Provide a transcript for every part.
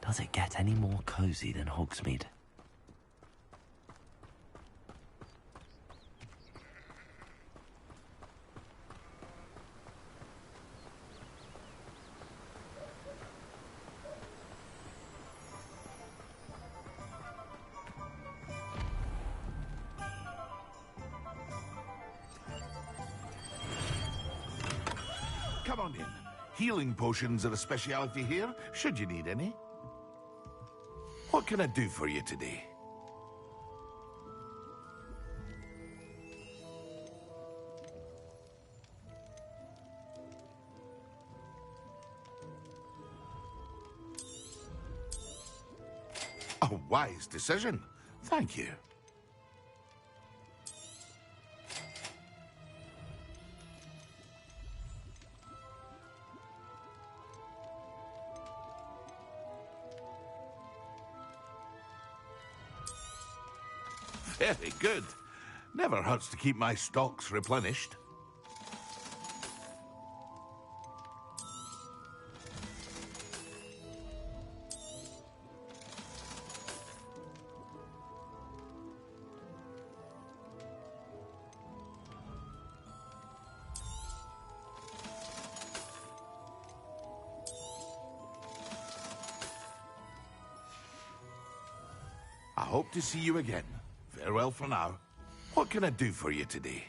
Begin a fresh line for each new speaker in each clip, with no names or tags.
Does it get any more cozy than Hogsmeade?
Come on in. Healing potions are a speciality here, should you need any. What can I do for you today? A wise decision. Thank you. Very good. Never hurts to keep my stocks replenished. I hope to see you again. Farewell for now. What can I do for you today?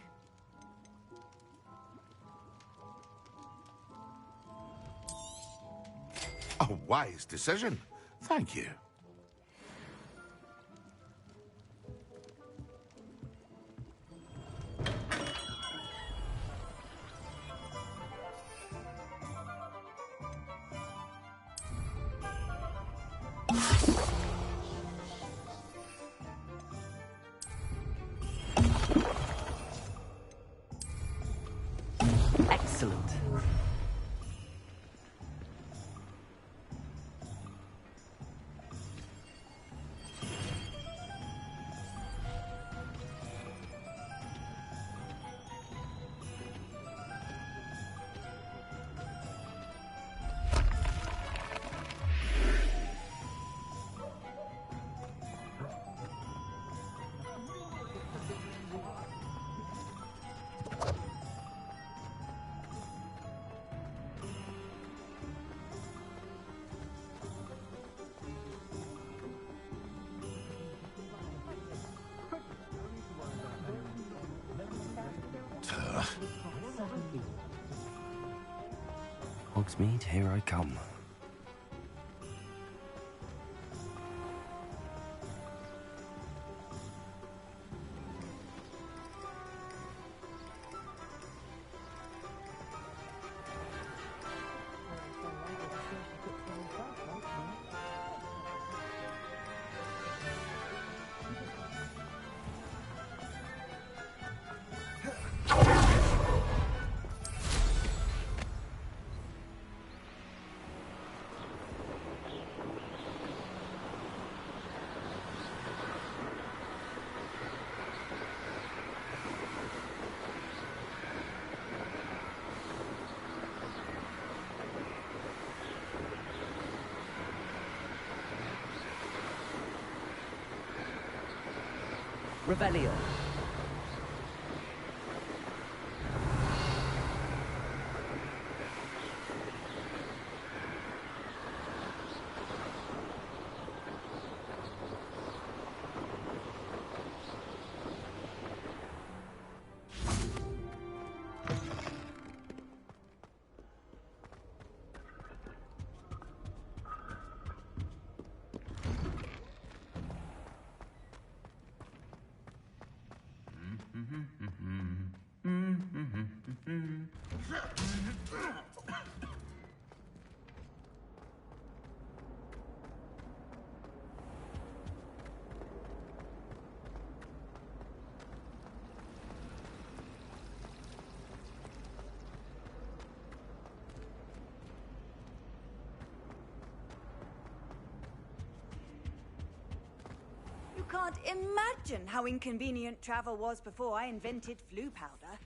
A wise decision. Thank you.
Excellent. Hogsmeade, here I come. Revelio.
You can't imagine how inconvenient travel was before I invented flu powder.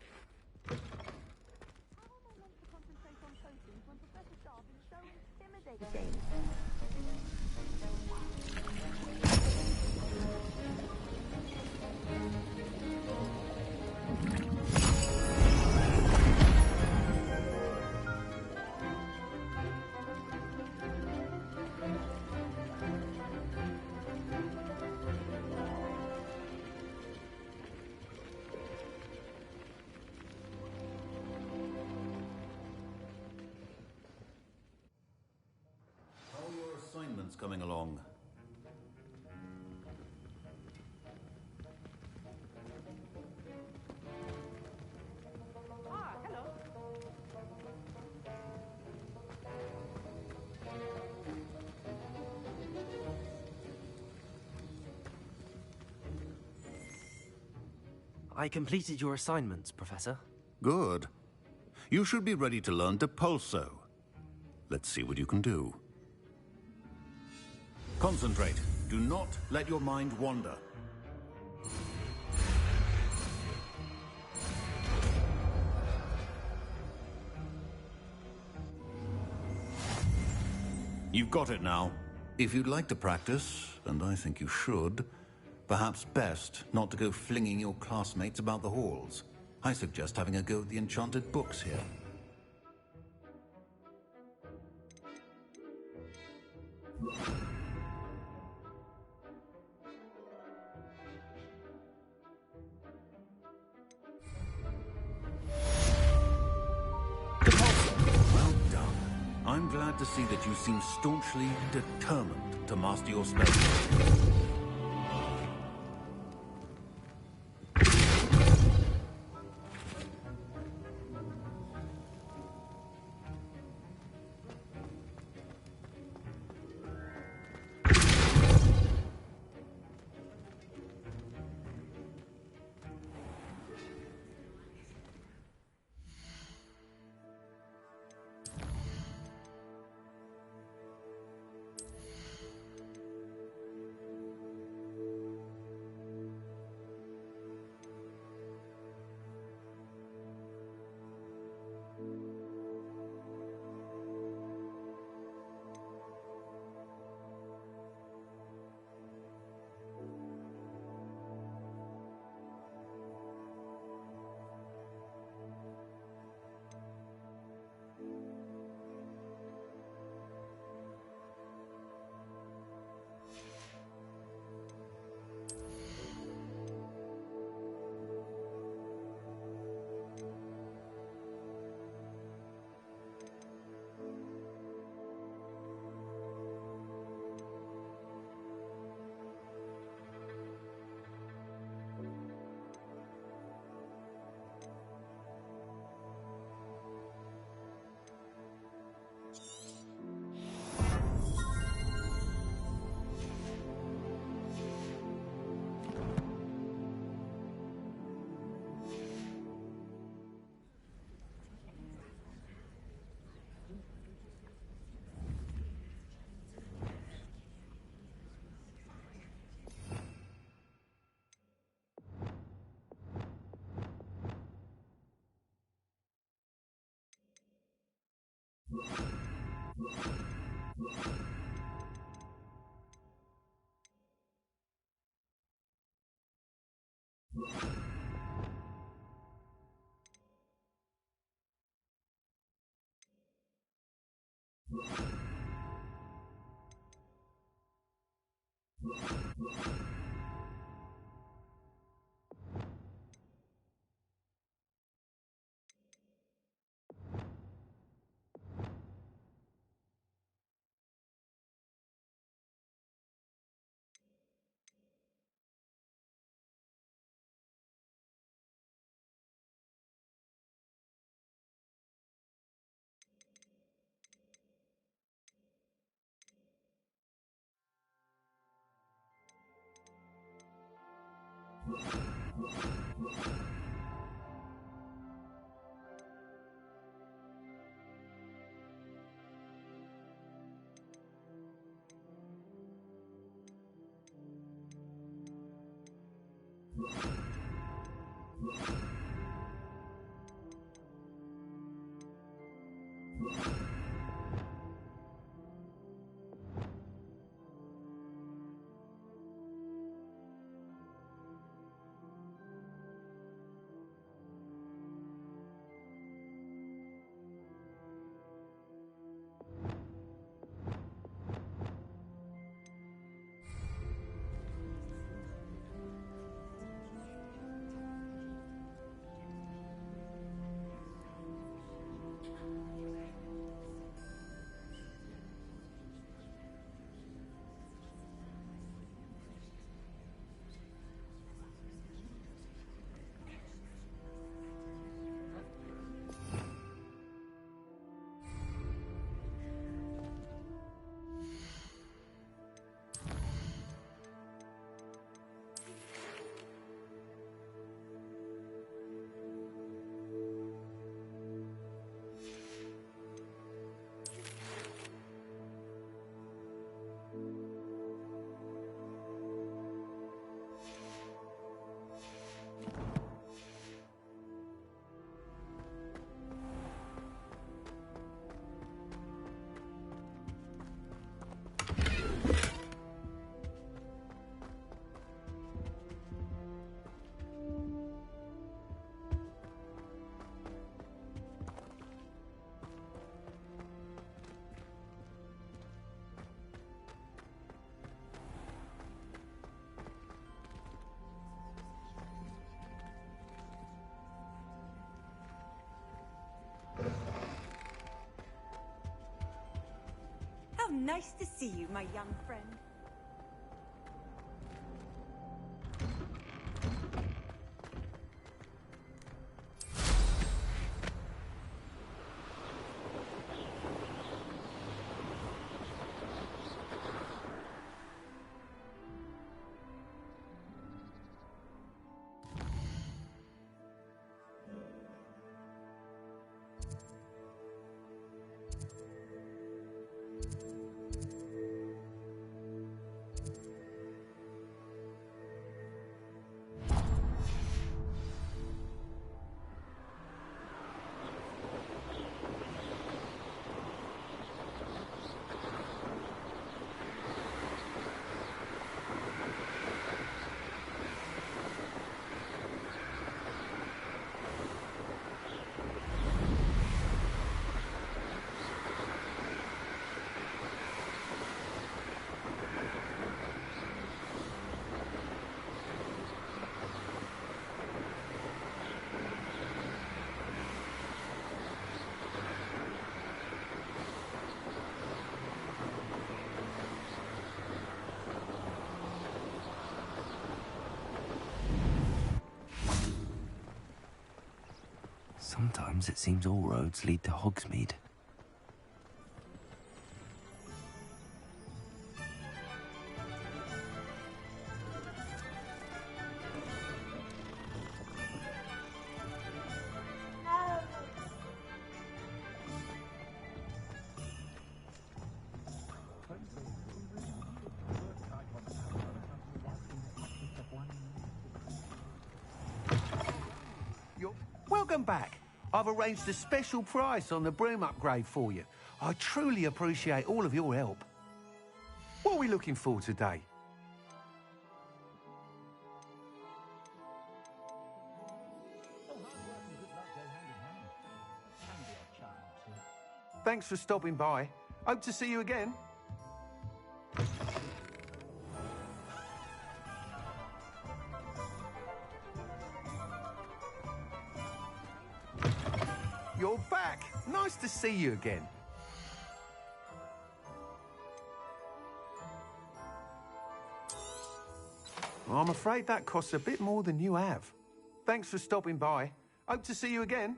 coming along.
I completed your assignments, Professor.
Good. You should be ready to learn Depulso. Let's see what you can do. Concentrate. Do not let your mind wander. You've got it now. If you'd like to practice, and I think you should, perhaps best not to go flinging your classmates about the halls. I suggest having a go at the enchanted books here. Well done. I'm glad to see that you seem staunchly determined to master your spells.
Nice to see you, my young friend.
Sometimes it seems all roads lead to Hogsmeade.
Welcome back. I've arranged a special price on the broom upgrade for you. I truly appreciate all of your help. What are we looking for today? Thanks for stopping by. Hope to see you again. You're back. Nice to see you again. I'm afraid that costs a bit more than you have. Thanks for stopping by. Hope to see you again.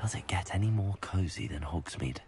Does it get any more cosy than Hogsmeade?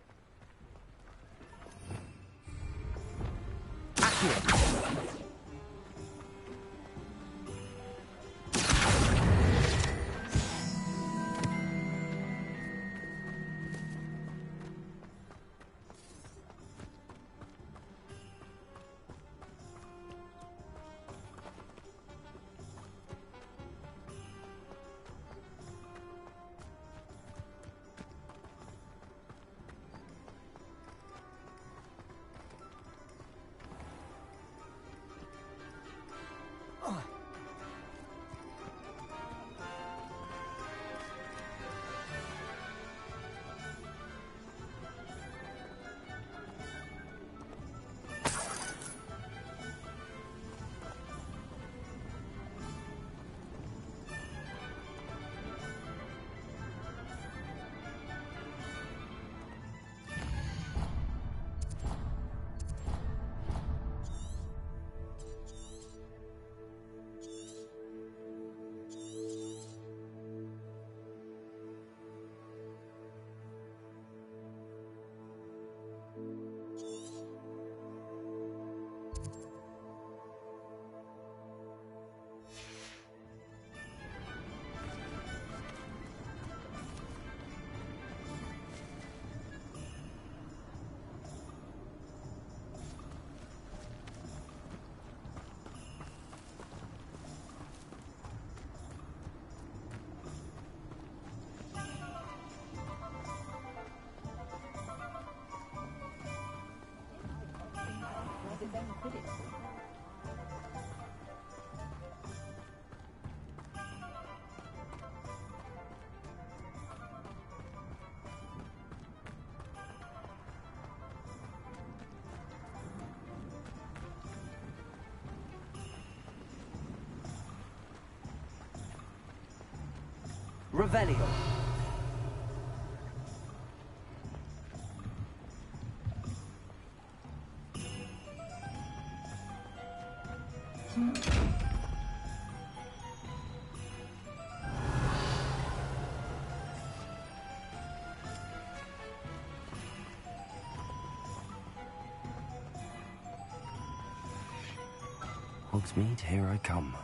Revelio.
Hogsmeade, here I come.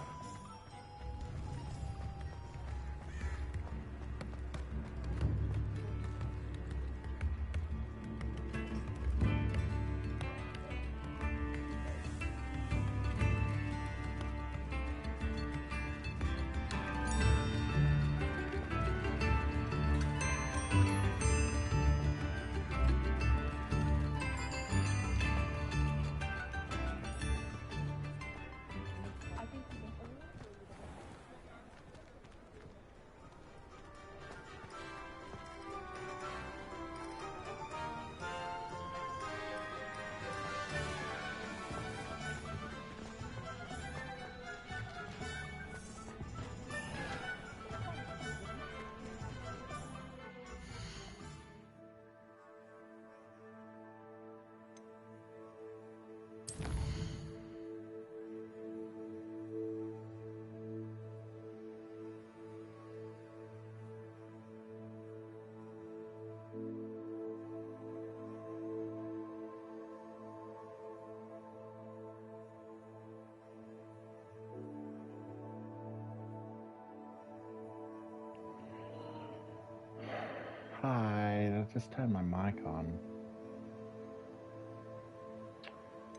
Hi, I just turned my mic on.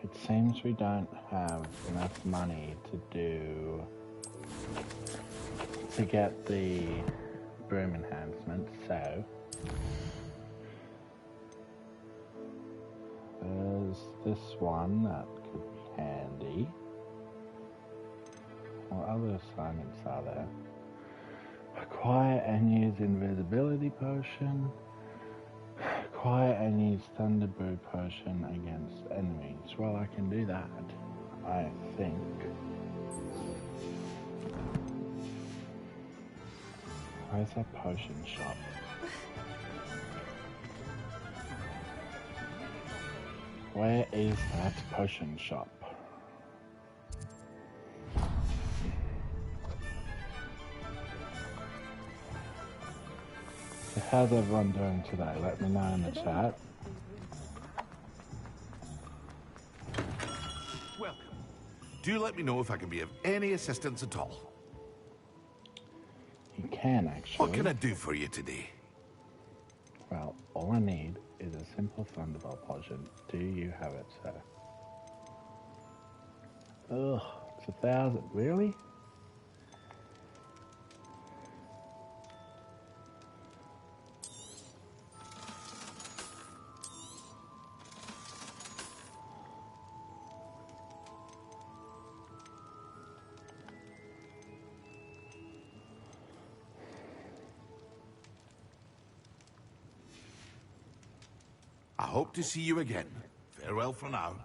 It seems we don't have enough money to get the broom enhancement, so there's this one that could be handy. What other assignments are there? Acquire and use invisibility potion. Acquire and use thunder brew potion against enemies. Well, I can do that, I think. Where's that potion shop? Where is that potion shop? How's everyone doing today? Let me know in the chat.
Welcome. Do let me know if I can be of any assistance at all.
You can actually.
What can I do for you today?
Well, all I need is a simple Thunderbolt potion. Do you have it, sir? Ugh, it's 1,000. Really?
I hope to see you again. Farewell for now.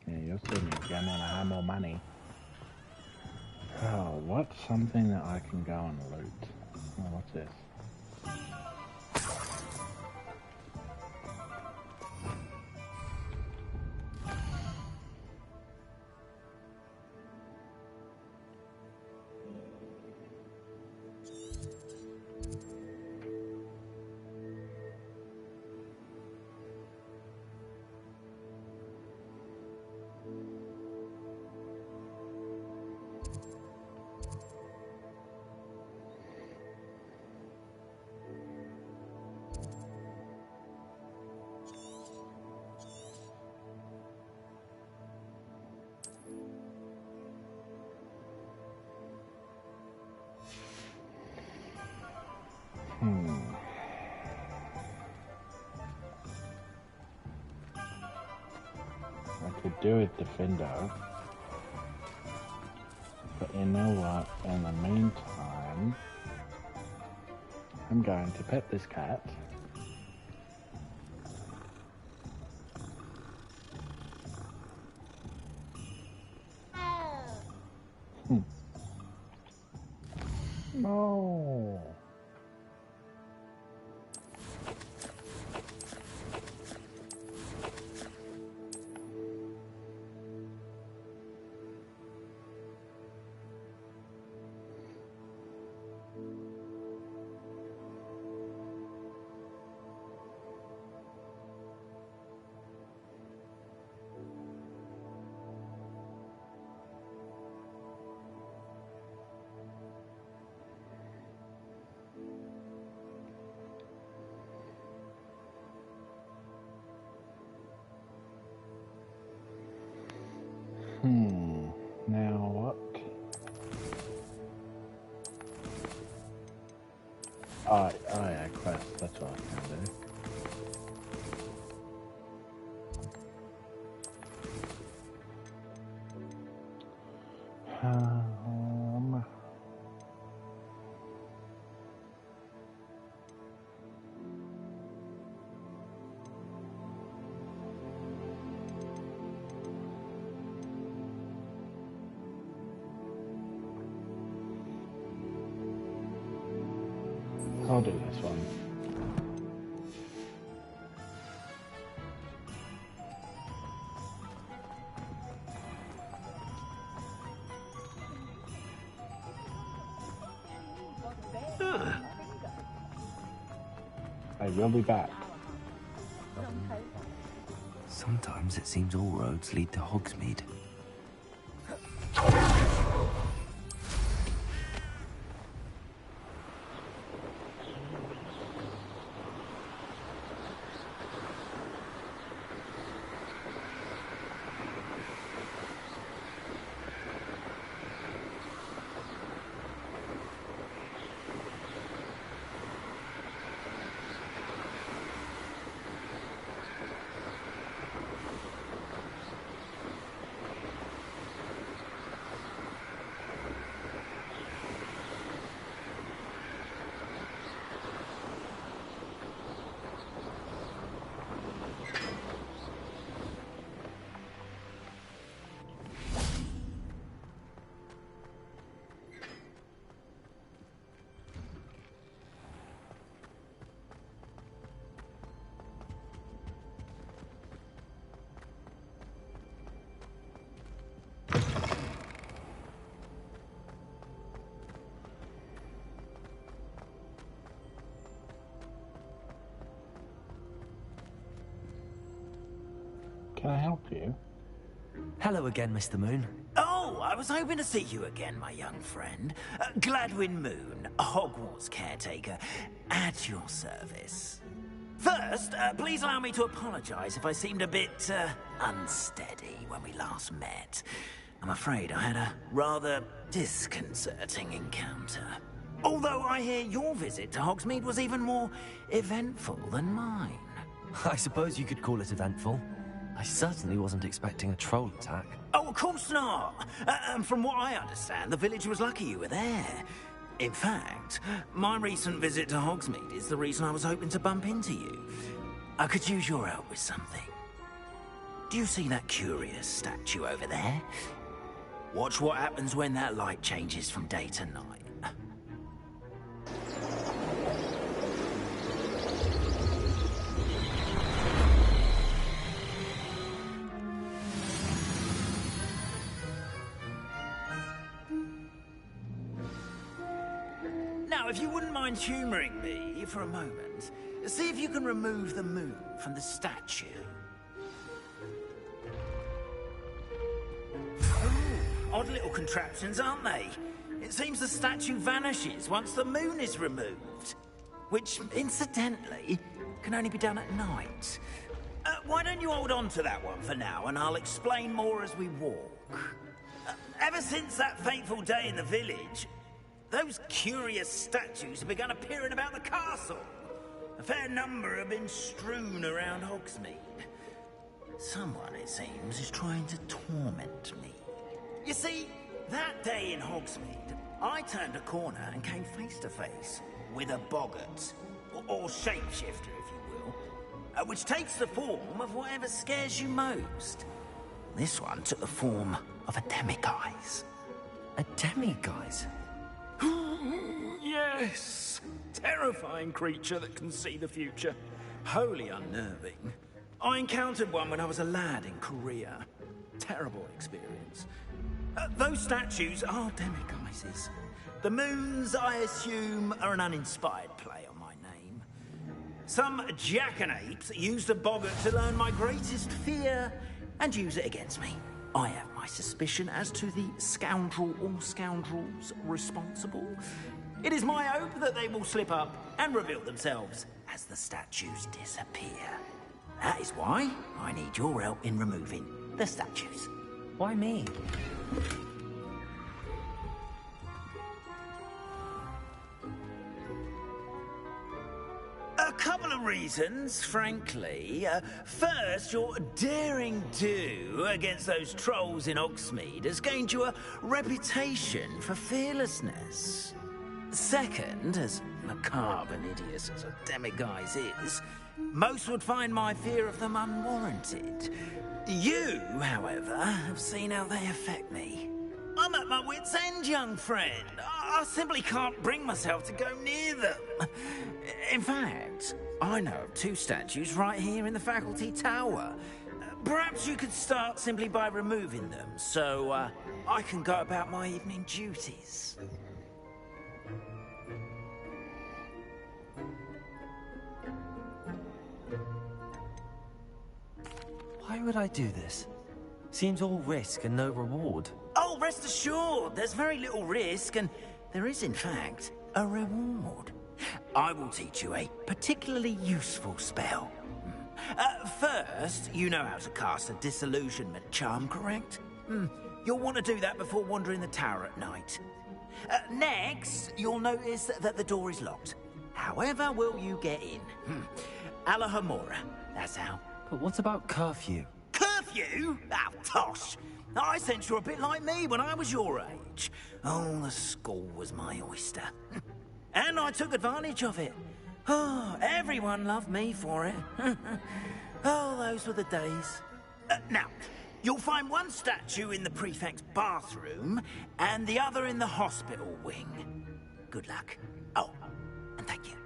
Yeah, you'll see me again when I have more money. Oh, what's something that I can go and loot? Oh, what's this? I could do it Diffindo. But you know what? In the meantime, I'm going to pet this cat. No. Now what? Oh yeah, quest, that's what I was gonna do. I'll do this one. I will be back.
Sometimes it seems all roads lead to Hogsmeade. Can I help you? Hello again, Mr. Moon.
Oh, I was hoping to see you again, my young friend. Gladwin Moon, Hogwarts caretaker, at your service. First, please allow me to apologise if I seemed a bit unsteady when we last met. I'm afraid I had a rather disconcerting encounter. Although I hear your visit to Hogsmeade was even more eventful than mine.
I suppose you could call it eventful. I certainly wasn't expecting a troll attack.
Oh, of course not. And from what I understand, the village was lucky you were there. In fact, my recent visit to Hogsmeade is the reason I was hoping to bump into you. I could use your help with something. Do you see that curious statue over there? Watch what happens when that light changes from day to night. Now, if you wouldn't mind humouring me for a moment, see if you can remove the moon from the statue. Odd little contraptions, aren't they? It seems the statue vanishes once the moon is removed. Which, incidentally, can only be done at night. Why don't you hold on to that one for now, and I'll explain more as we walk. Ever since that fateful day in the village, those curious statues have begun appearing about the castle. A fair number have been strewn around Hogsmeade. Someone, it seems, is trying to torment me. You see, that day in Hogsmeade, I turned a corner and came face to face with a boggart, or shapeshifter, if you will, which takes the form of whatever scares you most. This one took the form of a demiguise.
A demiguise?
Yes! Terrifying creature that can see the future. Wholly unnerving. I encountered one when I was a lad in Korea. Terrible experience. Those statues are demiguises. The moons, I assume, are an uninspired play on my name. Some jackanapes used a boggart to learn my greatest fear and use it against me. I have my suspicion as to the scoundrel or scoundrels responsible. It is my hope that they will slip up and reveal themselves as the statues disappear. That is why I need your help in removing the statues.
Why me?
A couple of reasons, frankly. First, your daring do against those trolls in Hogsmeade has gained you a reputation for fearlessness. Second, as macabre and hideous as a demiguise is, most would find my fear of them unwarranted. You, however, have seen how they affect me. I'm at my wit's end, young friend. I simply can't bring myself to go near them. In fact, I know of 2 statues right here in the faculty tower. Perhaps you could start simply by removing them, so I can go about my evening duties.
Why would I do this? Seems all risk and no reward.
Oh, rest assured, there's very little risk, and there is, in fact, a reward. I will teach you a particularly useful spell. First, you know how to cast a disillusionment charm, correct? You'll want to do that before wandering the tower at night. Next, you'll notice that the door is locked. However will you get in? Alahomora, that's how.
But what about curfew?
Curfew? Oh, tosh! I sense you're a bit like me when I was your age. Oh, the school was my oyster. And I took advantage of it. Oh, everyone loved me for it. Oh, those were the days. Now, you'll find one statue in the prefect's bathroom and the other in the hospital wing. Good luck. Oh, and thank you.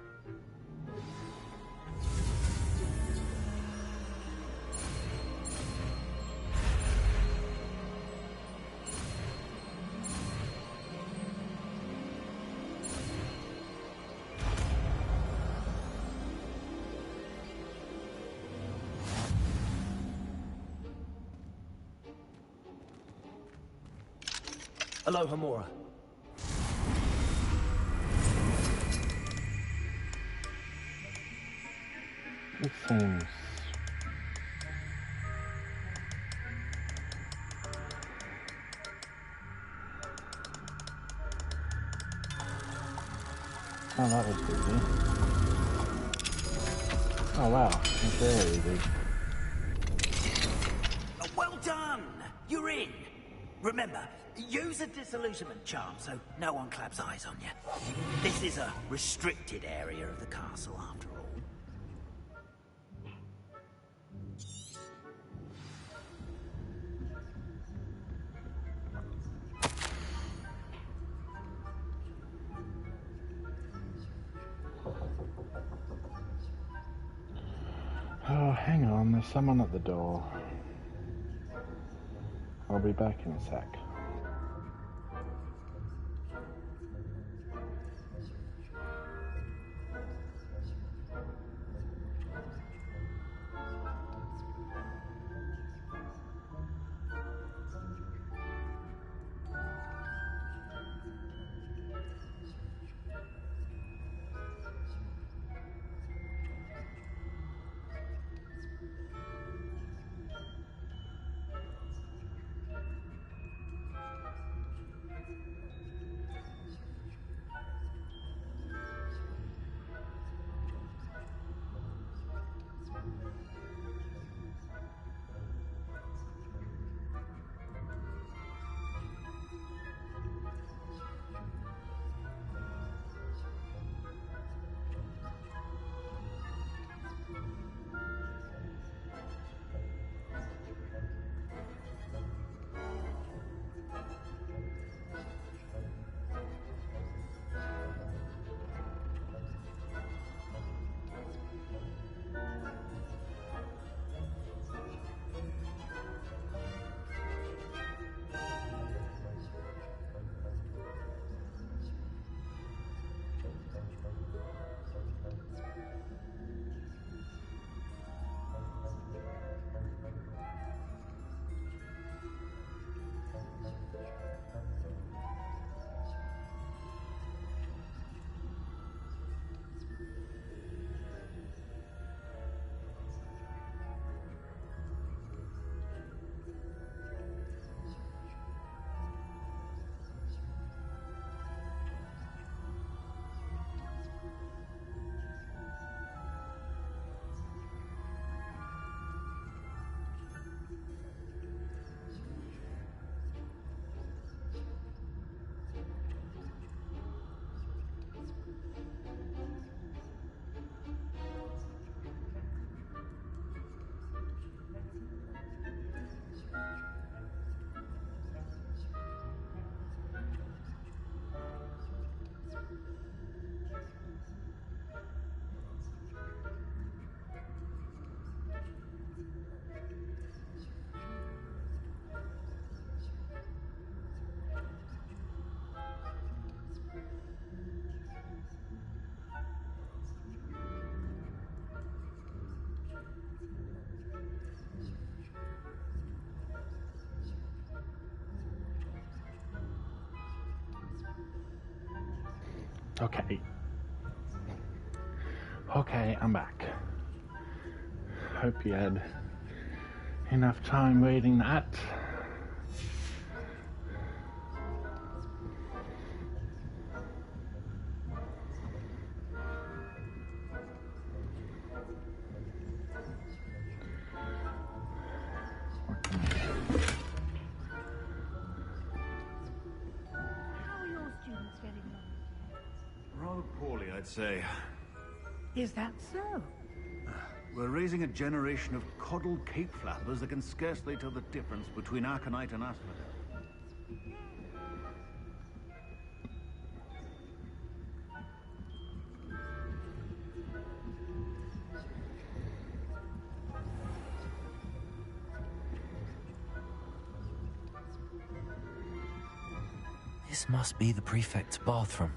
Alohomora.
It seems... Oh, that was easy. Oh wow, that's very easy.
Well done! You're in! Remember, use a disillusionment charm so no one claps eyes on you. This is a restricted area of the castle, after all.
Oh, hang on, there's someone at the door. I'll be back in a sec. Okay. Okay, I'm back. Hope you had enough time reading that.
How are your students getting on?
Rather poorly, I'd say.
Is that so?
We're raising a generation of coddled cape flappers that can scarcely tell the difference between Aconite and Asphodel.
This must be the prefect's bathroom.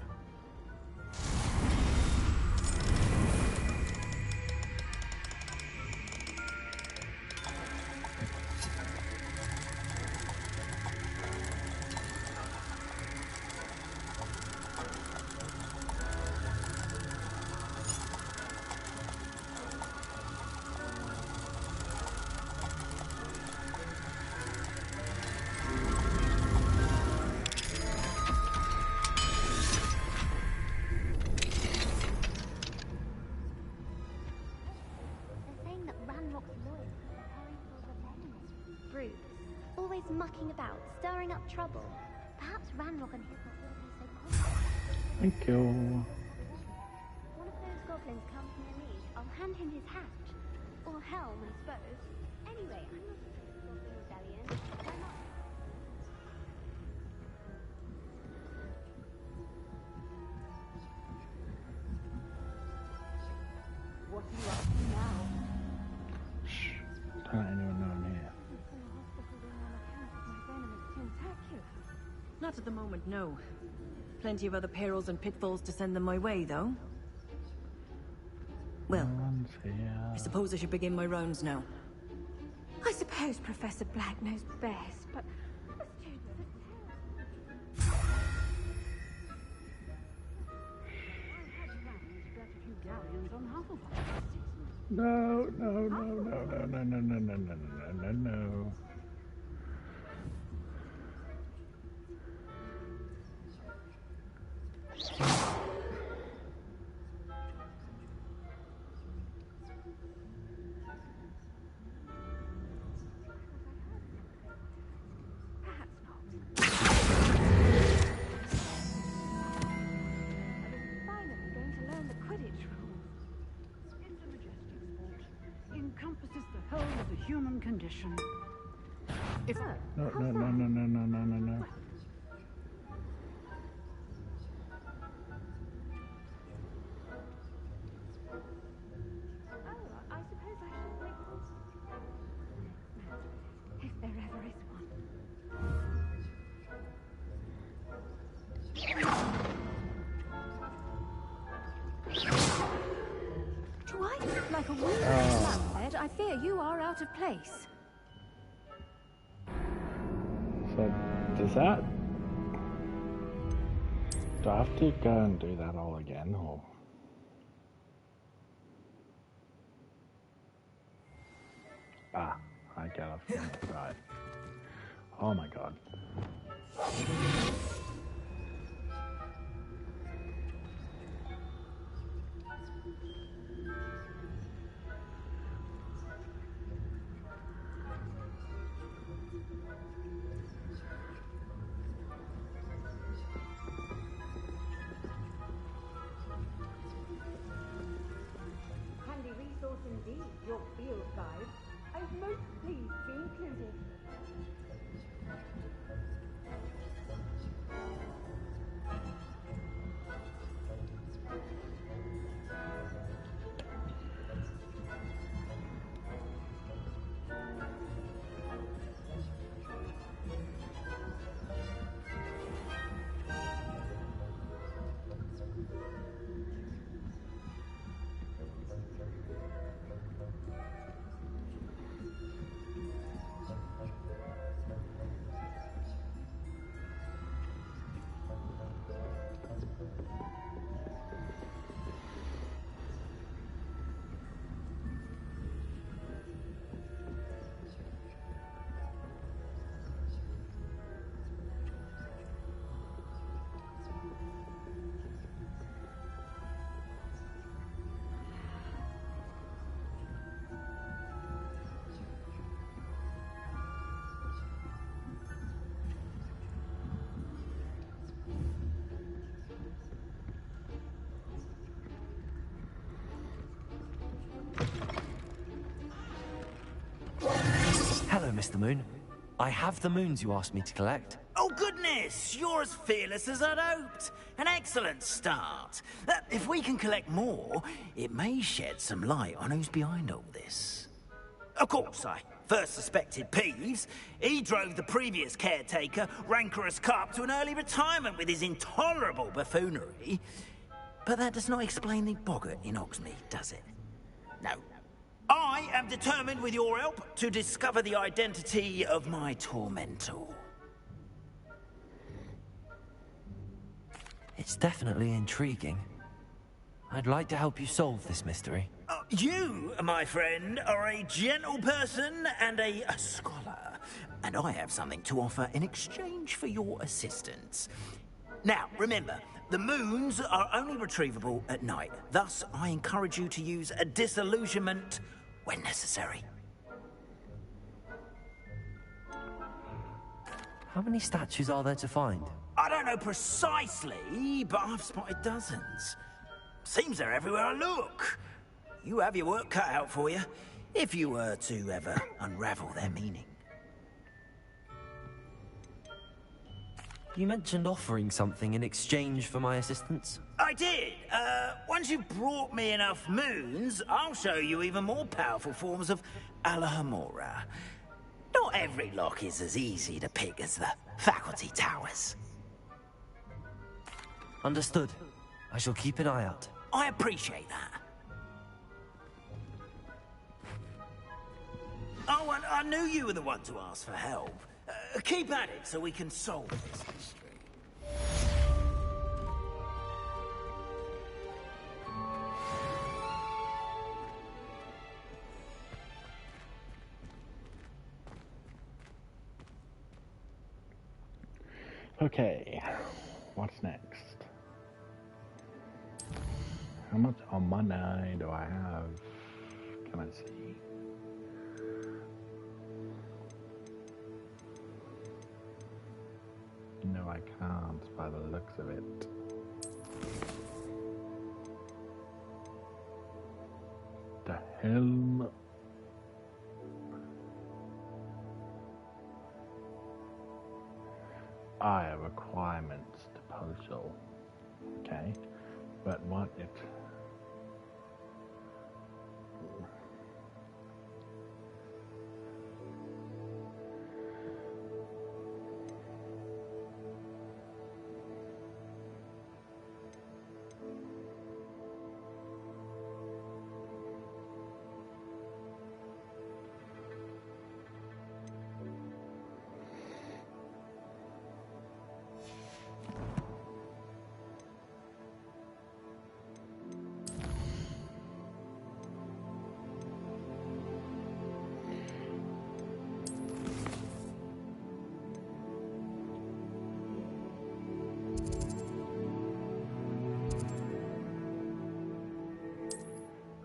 Always mucking about, stirring up trouble. Perhaps Ranrock and his lot will be so confident.
Thank you.
One of those goblins comes near me, I'll hand him his hat. Or helm, I suppose. Anyway, I'm not a goblin rebellion. Why not?
What are you up to now?
Shh. Don't let anyone know I'm here.
Not at the moment, no. Plenty of other perils and pitfalls to send them my way, though. Well,
No one's here.
I suppose I should begin my rounds now.
I suppose Professor Black knows best, but the students are terrible. I had plans to get a few galleons on Hufflepuff this season.
No, no, no, no, no, no, no, no, no, no, no, no, no.
Perhaps not. I'm finally going to learn the Quidditch rules. It's a majestic sport. Encompasses the whole of the human condition. If
No, no, no, no, no, no, no, no, no.
I suppose I should make rules. If there ever is one. Do I look like a wounded flatbed? I fear you are out of place.
So, does that... Do I have to go and do that all again, or... Ah, I get off from the side. Oh my god.
Handy resource indeed, your field guide. I'm most pleased to be included.
Mr. Moon. I have the moons you asked me to collect.
Oh, goodness! You're as fearless as I'd hoped. An excellent start. If we can collect more, it may shed some light on who's behind all this. Of course, I first suspected Peeves. He drove the previous caretaker, Rancorous Carp, to an early retirement with his intolerable buffoonery. But that does not explain the boggart in Hogsmeade, does it? No. I am determined, with your help, to discover the identity of my tormentor.
It's definitely intriguing. I'd like to help you solve this mystery.
You, my friend, are a gentle person and a scholar, and I have something to offer in exchange for your assistance. Now, remember, the moons are only retrievable at night. Thus, I encourage you to use a disillusionment when necessary.
How many statues are there to find?
I don't know precisely, but I've spotted dozens. Seems they're everywhere I look. You have your work cut out for you, if you were to ever unravel their meaning.
You mentioned offering something in exchange for my assistance?
I did. Once you've brought me enough moons, I'll show you even more powerful forms of Alohomora. Not every lock is as easy to pick as the faculty towers.
Understood. I shall keep an eye out.
I appreciate that. Oh, and I knew you were the one to ask for help. Keep at it so we can solve this mystery.
Okay, what's next? How much money do I have? Can I see? No, I can't by the looks of it. The helm. A requirements proposal. Okay, but what if?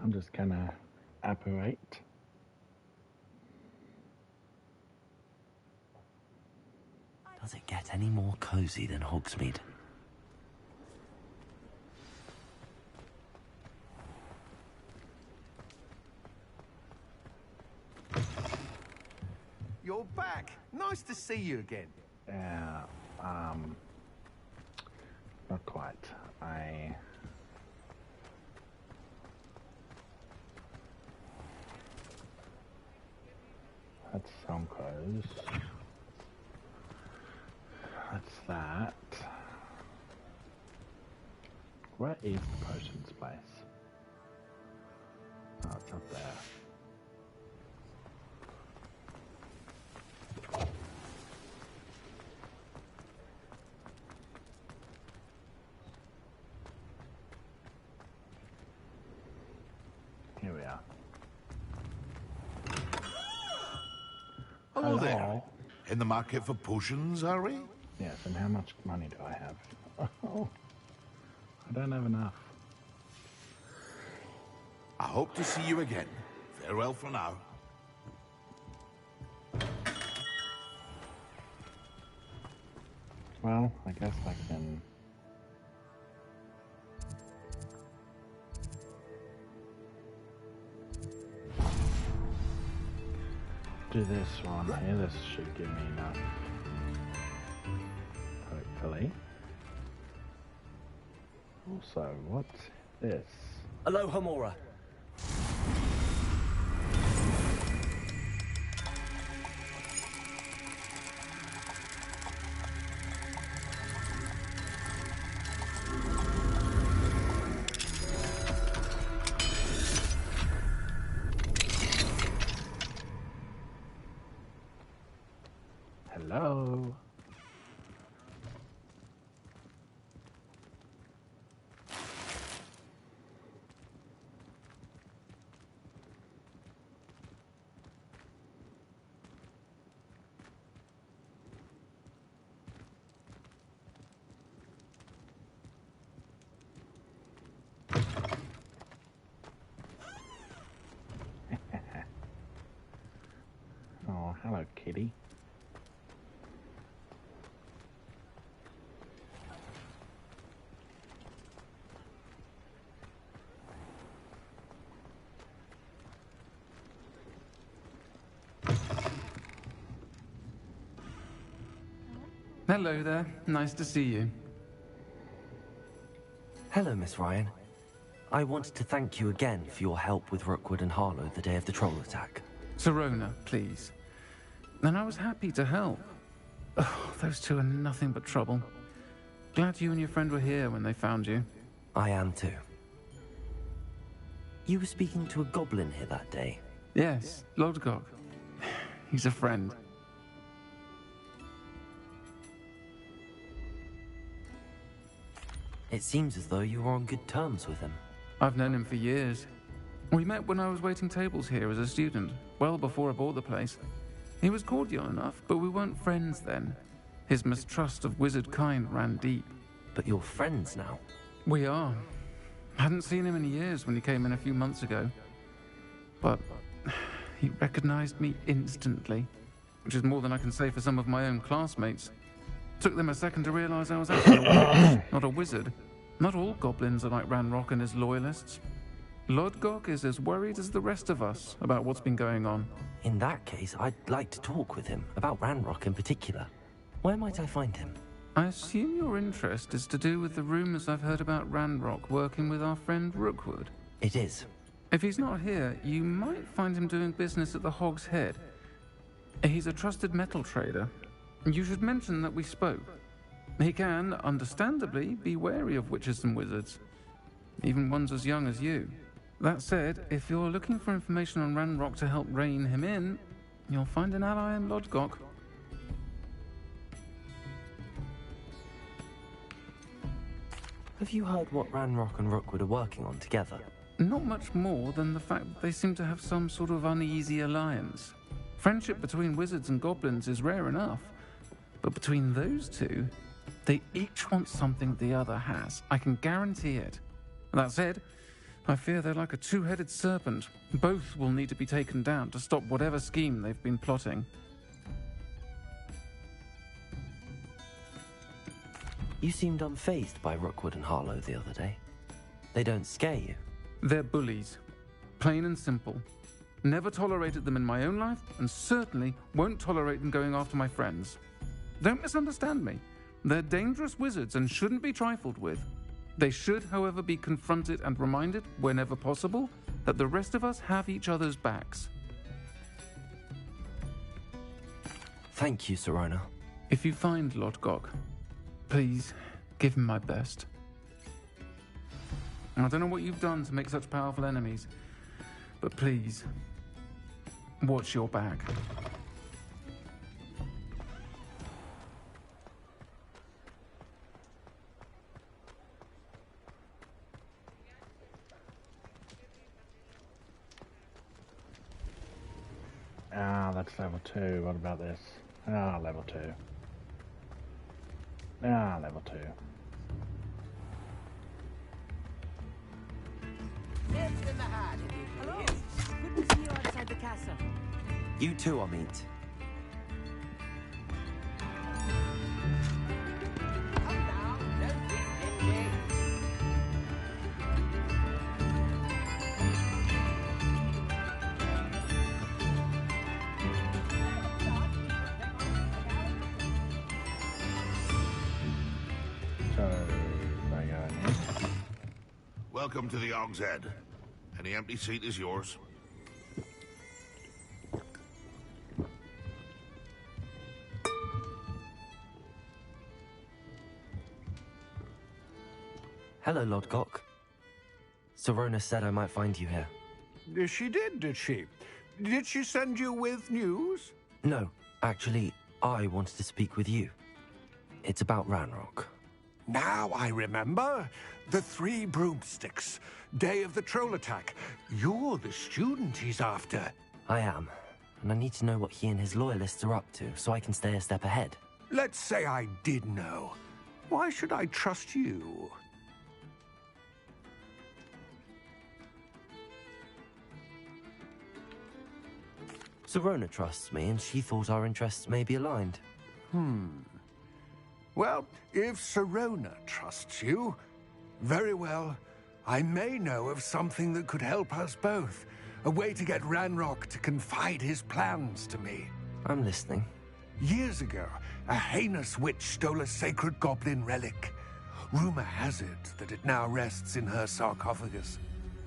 I'm just gonna apparate.
Does it get any more cozy than Hogsmeade?
You're back. Nice to see you again.
Yeah, not quite. That's some clothes. That's that. Where is the potions place? Oh, it's up there. Here we are.
Hello there. In the market for potions, are we?
Yes, and how much money do I have? Oh, I don't have enough.
I hope to see you again. Farewell for now.
Well, I guess I can... do this one here. This should give me enough. Hopefully. Also, what's this?
Aloha Mora.
Hello. Oh, hello, kitty.
Hello there. Nice to see you.
Hello, Miss Ryan. I wanted to thank you again for your help with Rookwood and Harlow the day of the troll attack.
Sirona, please. And I was happy to help. Oh, those two are nothing but trouble. Glad you and your friend were here when they found you.
I am too. You were speaking to a goblin here that day?
Yes, Lodgok. He's a friend.
It seems as though you were on good terms with him.
I've known him for years. We met when I was waiting tables here as a student, well before I bought the place. He was cordial enough, but we weren't friends then. His mistrust of wizard kind ran deep.
But you're friends now?
We are. Hadn't seen him in years when he came in a few months ago. But he recognized me instantly, which is more than I can say for some of my own classmates. Took them a second to realize I was actually a witch, not a wizard. Not all goblins are like Ranrock and his loyalists. Lodgok is as worried as the rest of us about what's been going on.
In that case, I'd like to talk with him, about Ranrock in particular. Where might I find him?
I assume your interest is to do with the rumors I've heard about Ranrock working with our friend Rookwood.
It is.
If he's not here, you might find him doing business at the Hog's Head. He's a trusted metal trader. You should mention that we spoke. He can, understandably, be wary of witches and wizards, even ones as young as you. That said, if you're looking for information on Ranrock to help rein him in, you'll find an ally in Lodgok.
Have you heard what Ranrock and Rookwood are working on together?
Not much more than the fact that they seem to have some sort of uneasy alliance. Friendship between wizards and goblins is rare enough, but between those two, they each want something the other has. I can guarantee it. That said, I fear they're like a two-headed serpent. Both will need to be taken down to stop whatever scheme they've been plotting.
You seemed unfazed by Rookwood and Harlow the other day. They don't scare you?
They're bullies. Plain and simple. Never tolerated them in my own life, and certainly won't tolerate them going after my friends. Don't misunderstand me. They're dangerous wizards and shouldn't be trifled with. They should, however, be confronted and reminded, whenever possible, that the rest of us have each other's backs.
Thank you, Sirona.
If you find Lodgok, please give him my best. I don't know what you've done to make such powerful enemies, but please, watch your back.
Ah, that's level 2. What about this? Ah, level 2. Ah, level 2.
Hello. Good to see you outside the castle.
You too, Amit.
So, I got it.
Welcome to the Og's Head. Any empty seat is yours.
Hello, Lodgok. Serona said I might find you here.
She did she? Did she send you with news?
No, actually, I wanted to speak with you. It's about Ranrock.
Now I remember. The 3 broomsticks. Day of the troll attack. You're the student he's after.
I am, and I need to know what he and his loyalists are up to so I can stay a step ahead.
Let's say I did know. Why should I trust you?
Serona trusts me, and she thought our interests may be aligned.
Well, if Serona trusts you, very well. I may know of something that could help us both. A way to get Ranrock to confide his plans to me.
I'm listening.
Years ago, a heinous witch stole a sacred goblin relic. Rumor has it that it now rests in her sarcophagus,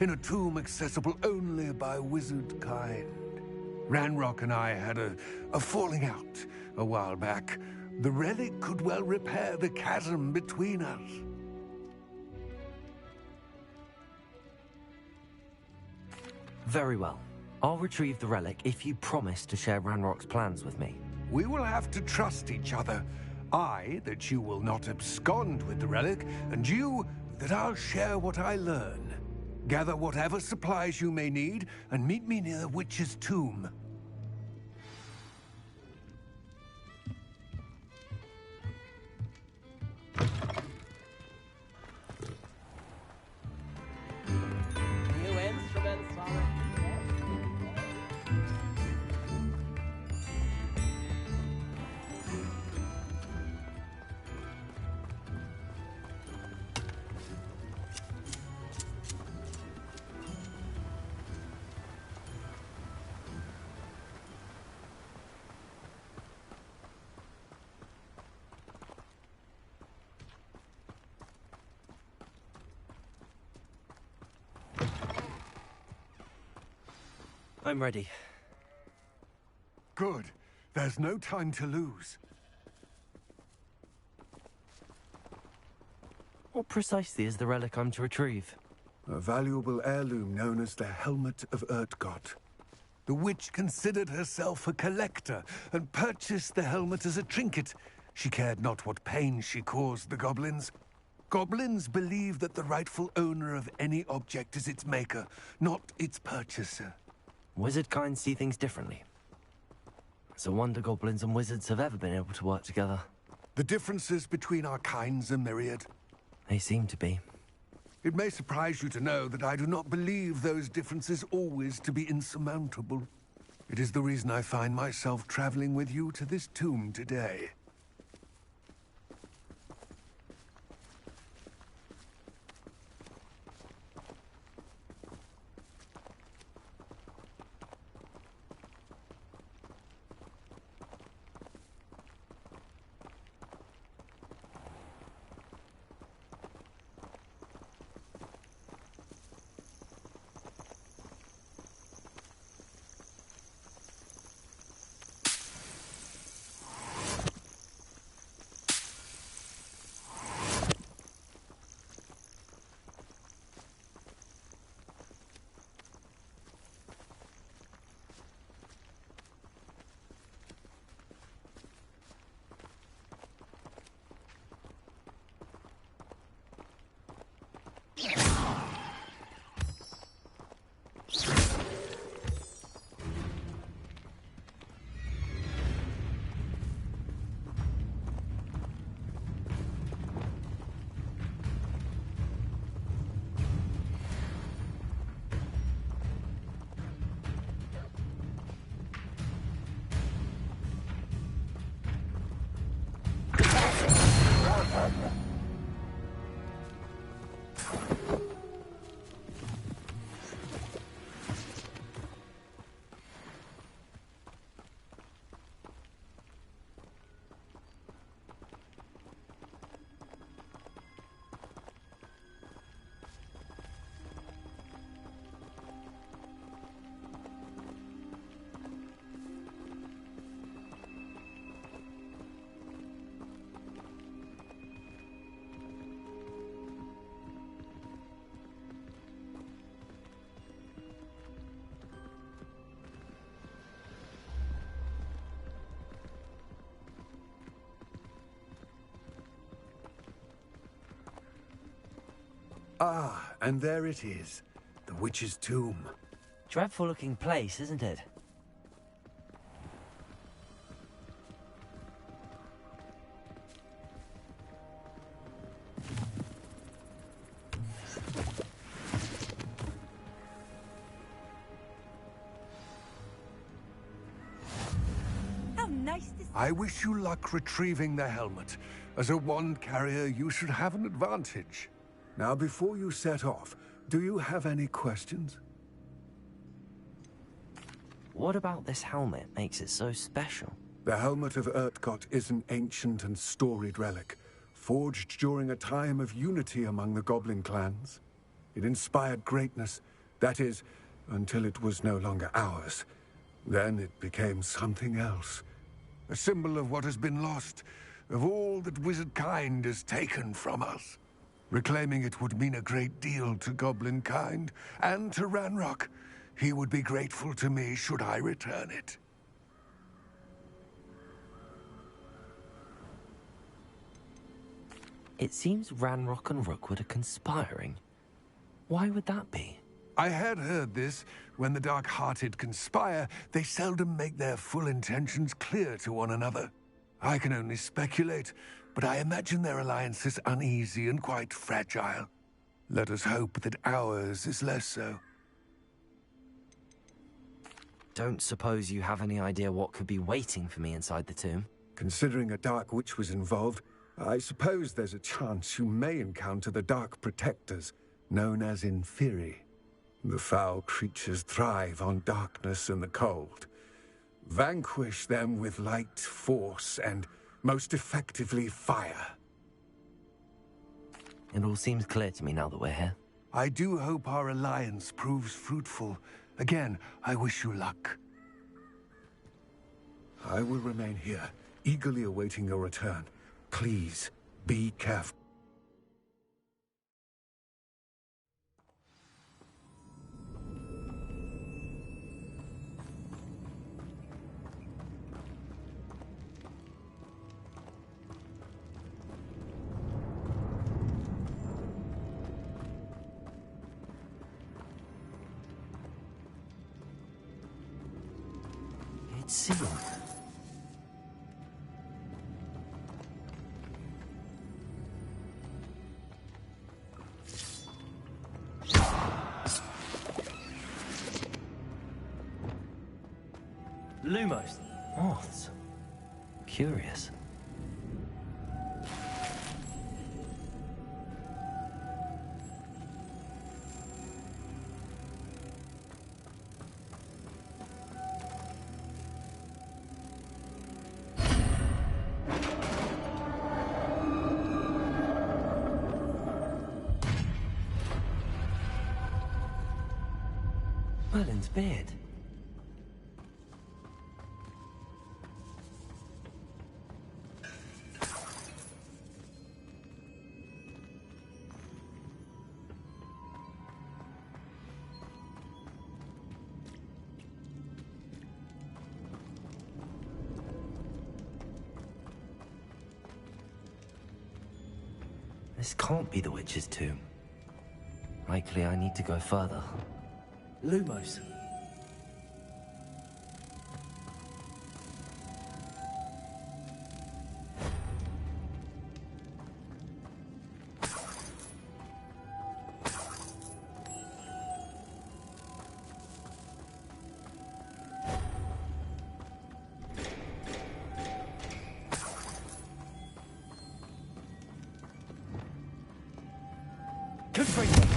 in a tomb accessible only by wizard kind. Ranrock and I had a falling out a while back. The relic could well repair the chasm between us.
Very well. I'll retrieve the relic if you promise to share Ranrock's plans with me.
We will have to trust each other. I, that you will not abscond with the relic, and you, that I'll share what I learn. Gather whatever supplies you may need, and meet me near the witch's tomb.
New instruments are...
I'm ready.
Good. There's no time to lose.
What precisely is the relic I'm to retrieve?
A valuable heirloom known as the Helmet of Urtgott. The witch considered herself a collector and purchased the helmet as a trinket. She cared not what pain she caused the goblins. Goblins believe that the rightful owner of any object is its maker, not its purchaser.
Wizard kind see things differently. It's a wonder goblins and wizards have ever been able to work together.
The differences between our kinds are myriad.
They seem to be.
It may surprise you to know that I do not believe those differences always to be insurmountable. It is the reason I find myself traveling with you to this tomb today. Ah, and there it is. The witch's tomb.
Dreadful looking place, isn't it?
How nice this...
I wish you luck retrieving the helmet. As a wand carrier, you should have an advantage. Now, before you set off, do you have any questions?
What about this helmet makes it so special?
The helmet of Urtkot is an ancient and storied relic, forged during a time of unity among the goblin clans. It inspired greatness, that is, until it was no longer ours. Then it became something else. A symbol of what has been lost, of all that wizard kind has taken from us. Reclaiming it would mean a great deal to goblin kind, and to Ranrock. He would be grateful to me should I return it.
It seems Ranrock and Rookwood are conspiring. Why would that be?
I had heard this. When the dark-hearted conspire, they seldom make their full intentions clear to one another. I can only speculate, but I imagine their alliance is uneasy and quite fragile. Let us hope that ours is less so.
Don't suppose you have any idea what could be waiting for me inside the tomb?
Considering a Dark Witch was involved, I suppose there's a chance you may encounter the Dark Protectors, known as Inferi. The foul creatures thrive on darkness and the cold. Vanquish them with light, force, and, most effectively, fire.
It all seems clear to me now that we're here.
I do hope our alliance proves fruitful. Again, I wish you luck. I will remain here, eagerly awaiting your return. Please, be careful.
It's sealed. Lumos. Moths. Curious. Merlin's beard. This can't be the witch's tomb. Likely I need to go further. Lumos. Good for you.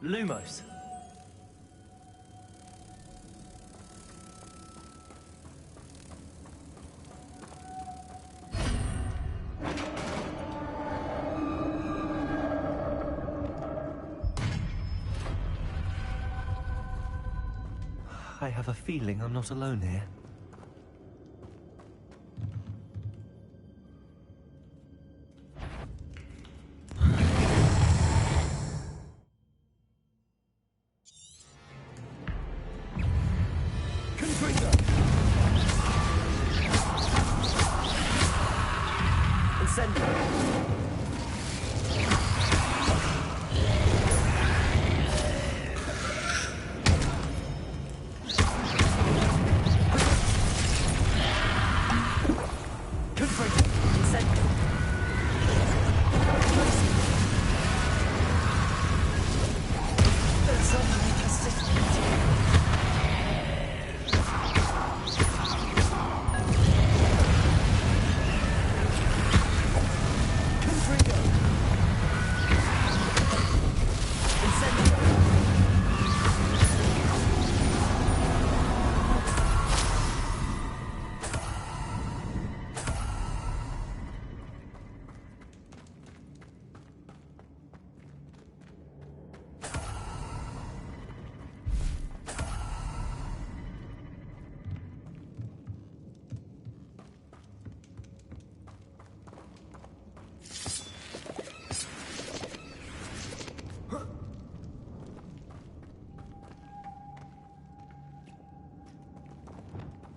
Lumos. I have a feeling I'm not alone here.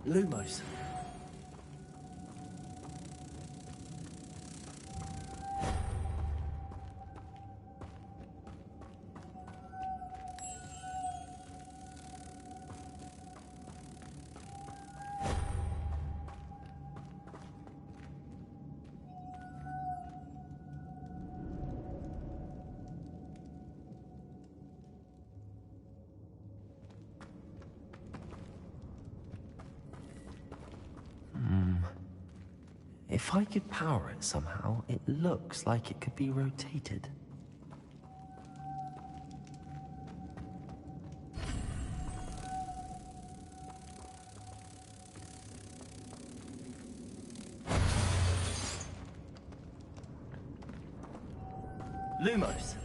Lumos. If I could power it somehow, it looks like it could be rotated. Lumos.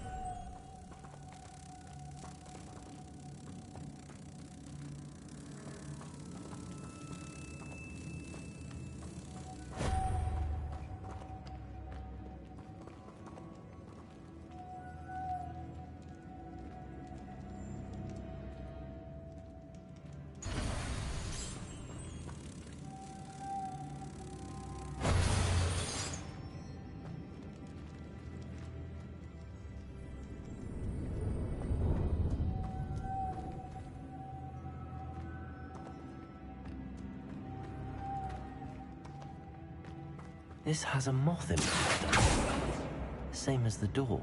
This has a moth in it. Same as the door.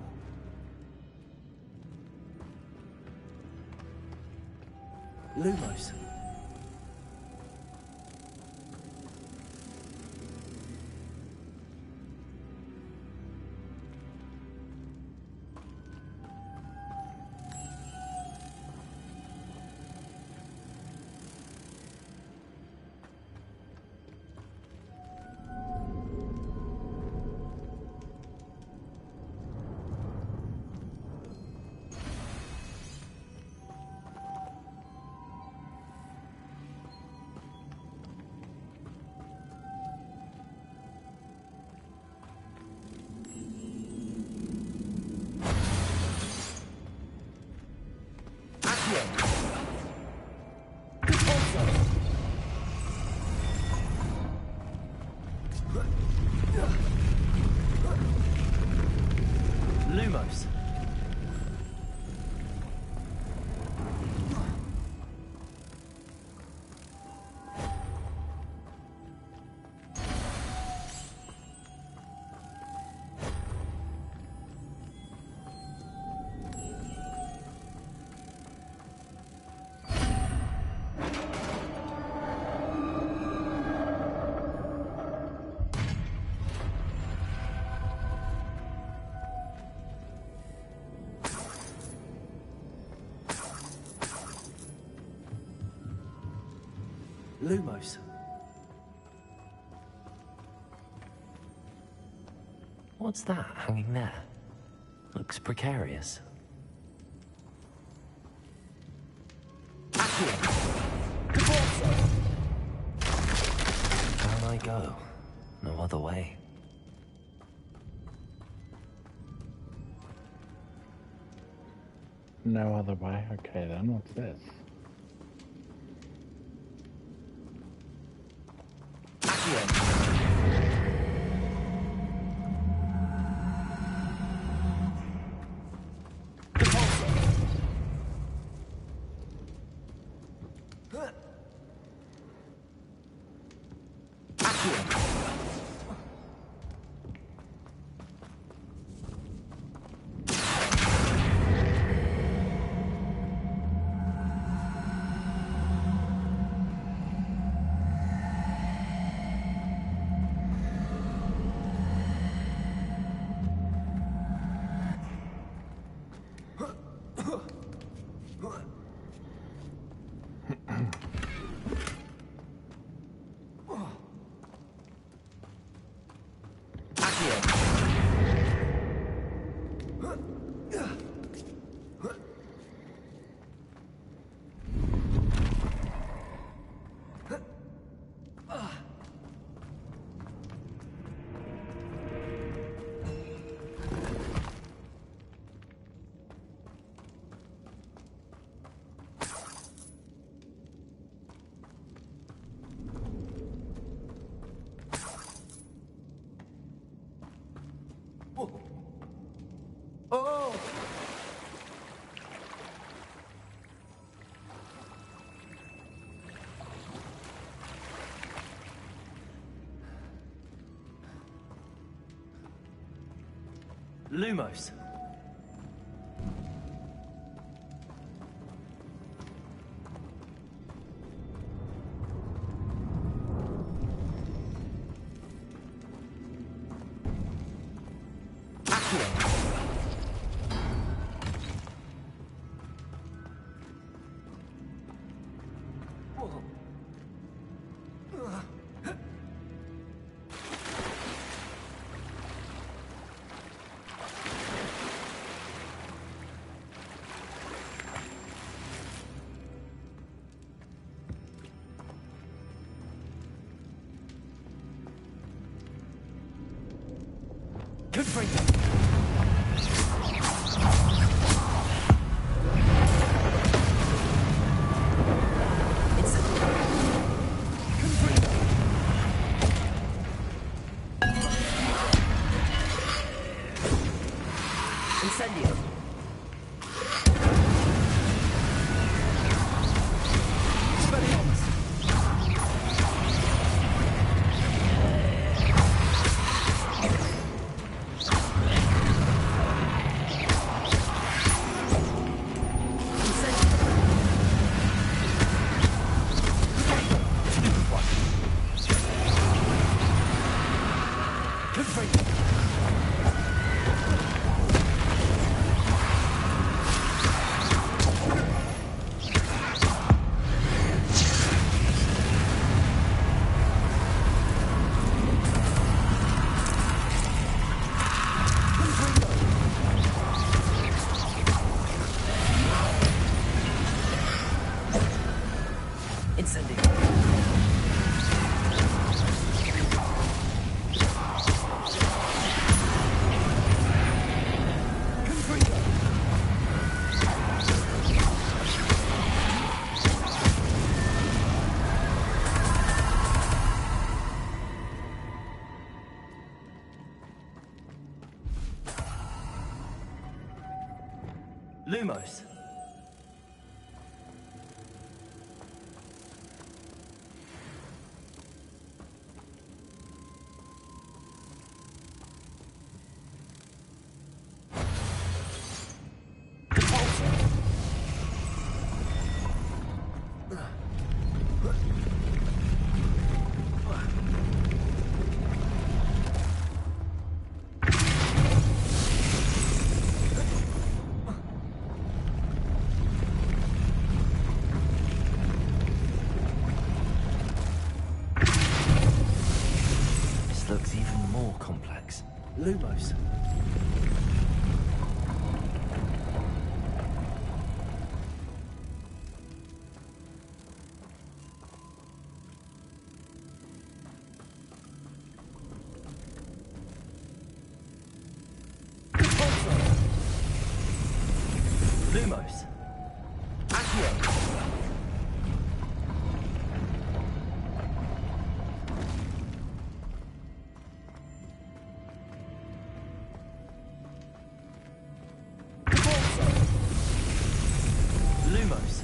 Lumos. Lumos. Lumos. What's that hanging there? Looks precarious. Down I go. No other way.
No other way? Okay then, what's this?
Oh! Lumos. Diffindo! Incendio! Lumos. This looks even more complex. Lumos. Lumos. Accio. Lumos.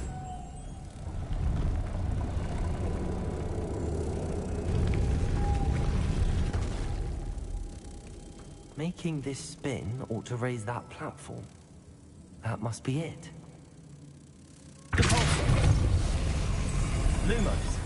Making this spin ought to raise that platform. That must be it. Lumos.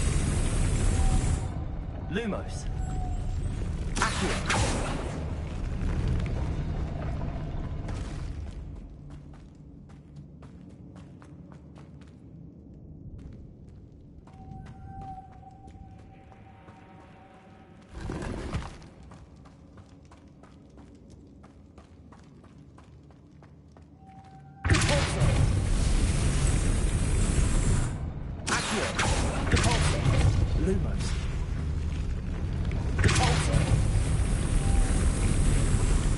Lumos. Lumos. Accio. Lumos.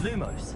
Lumos.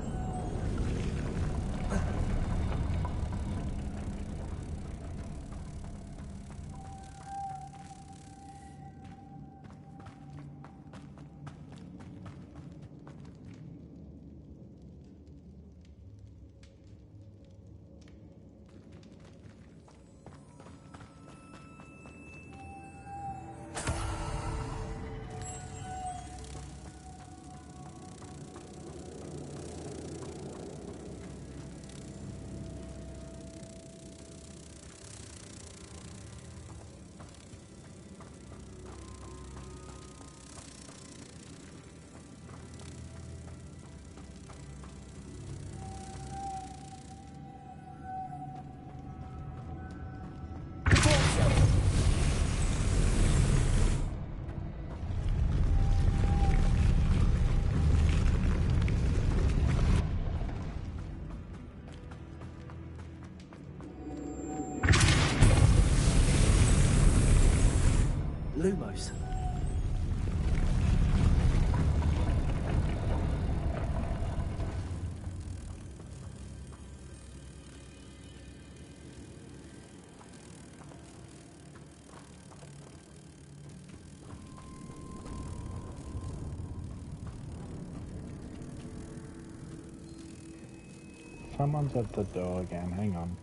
Lumos.
Someone's at the door again, hang on.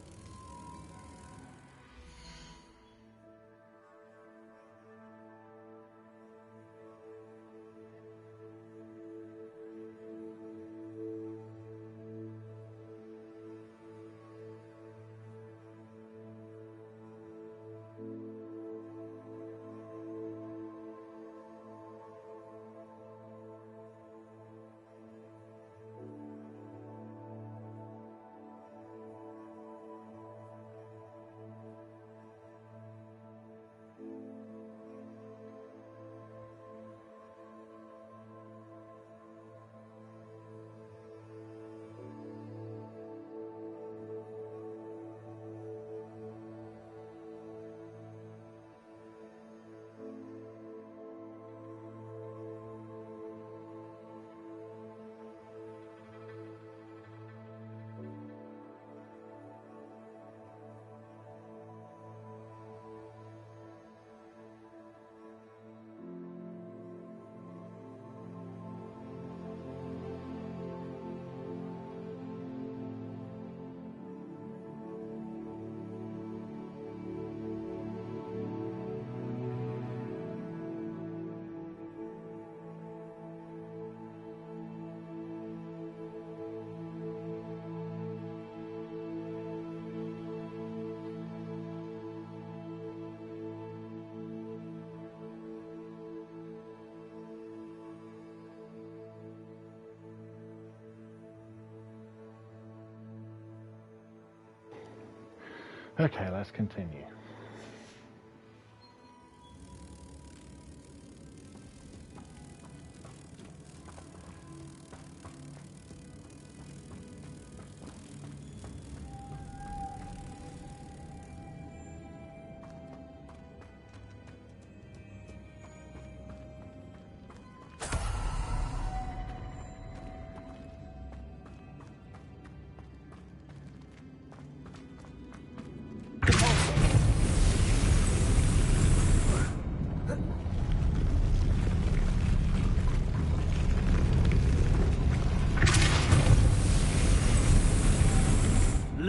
Okay, let's continue.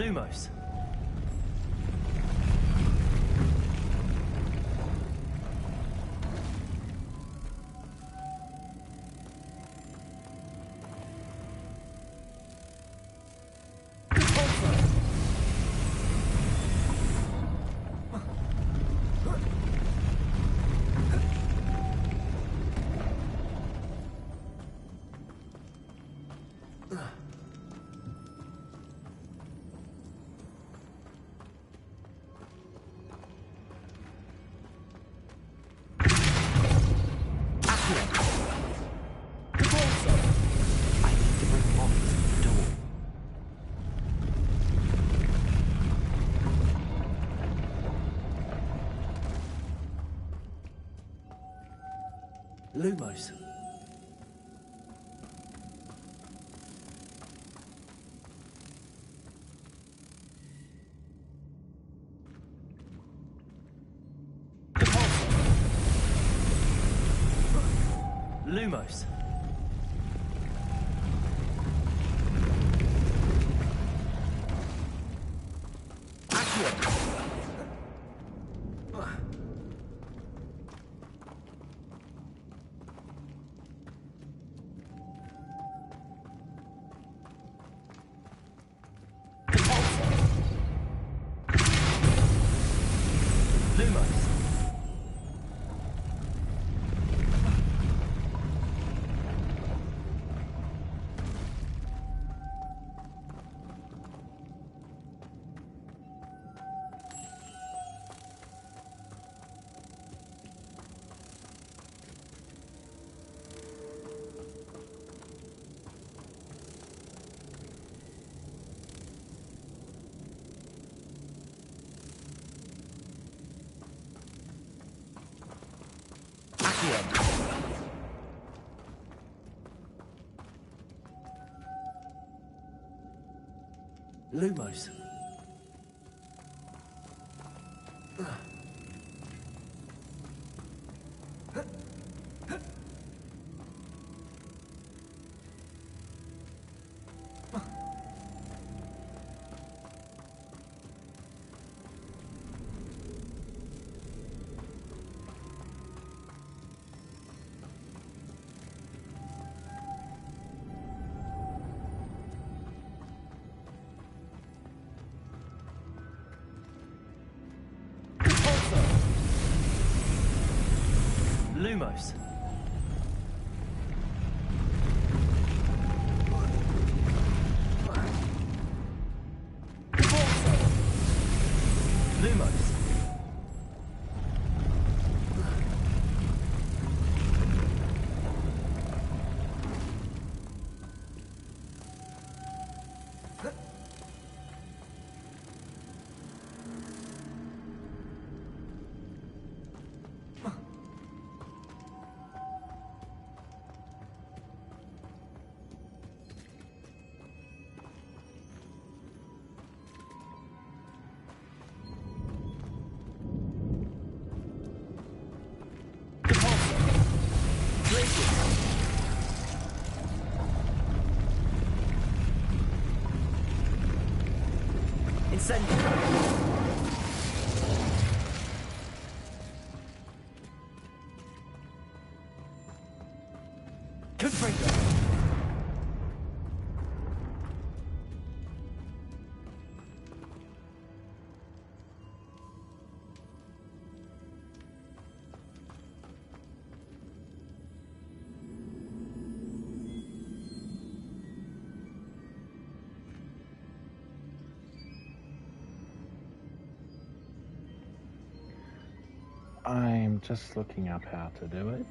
Lumos. Lumos. Lumos. Lumos. Lumos. Lumos.
I'm just looking up how to do it.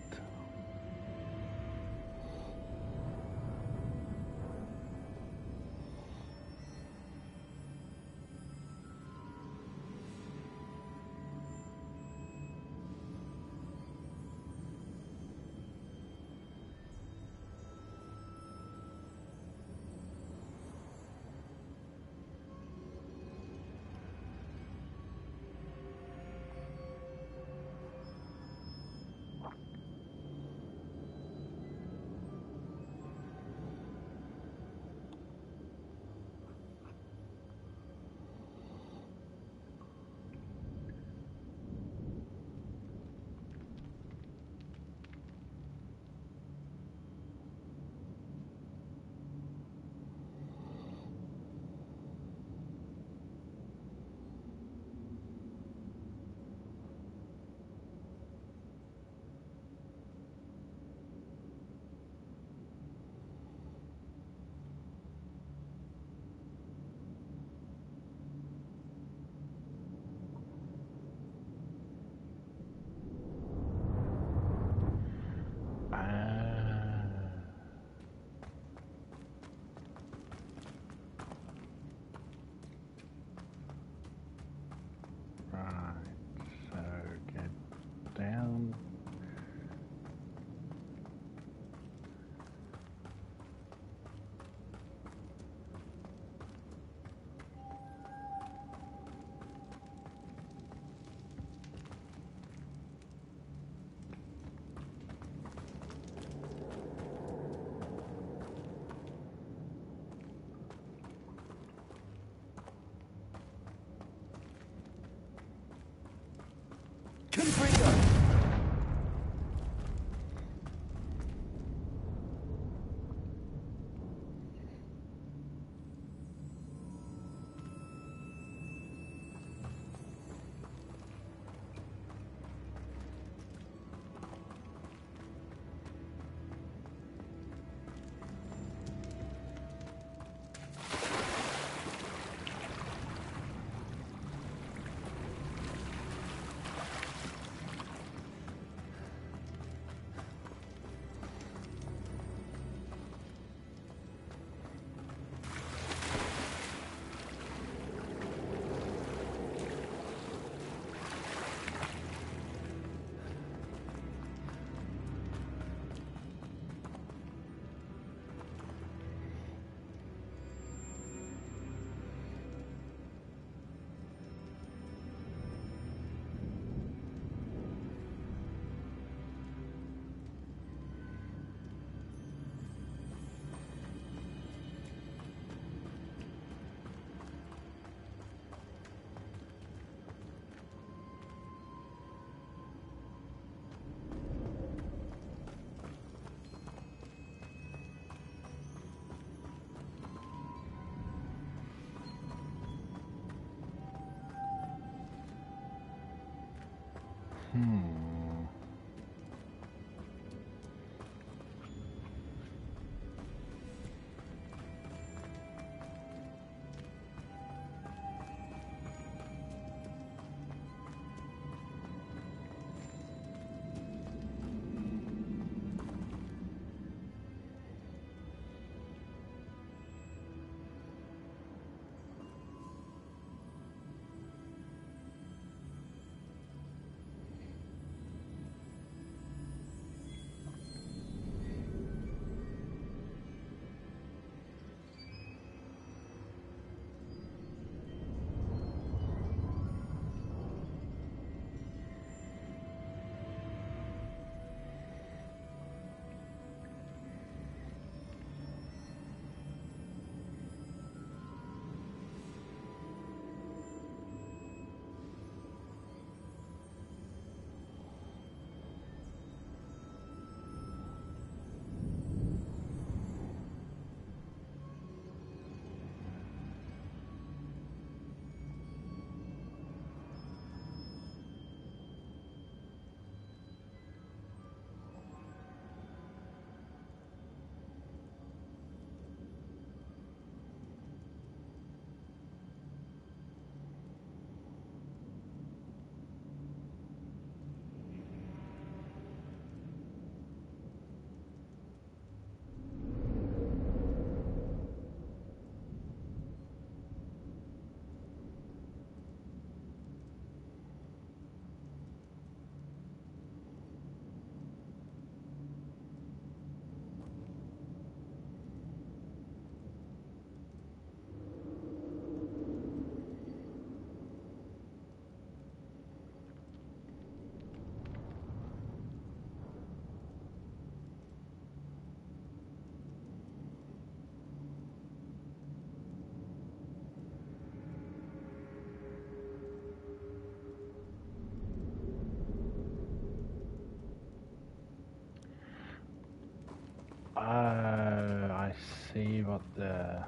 about the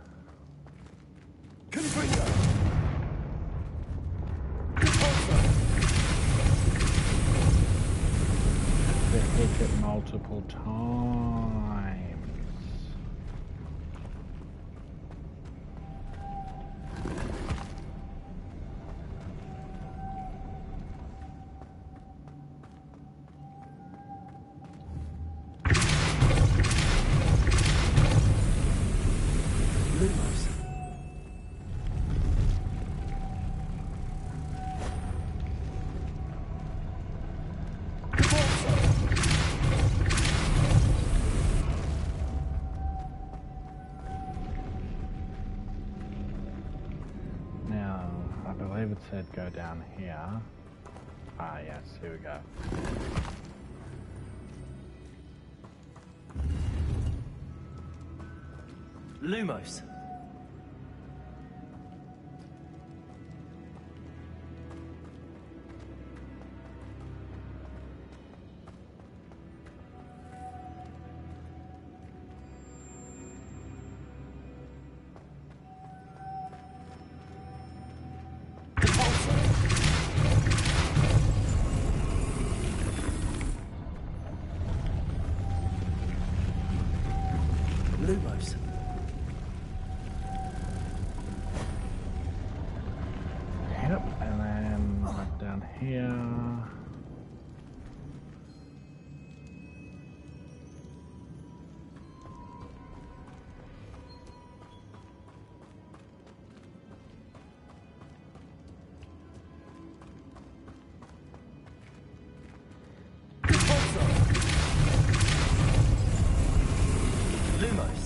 hit it multiple times. It said go down here. Ah, yes, here we go.
Lumos. Lumos.
Yep, and then right down here.
Lumos.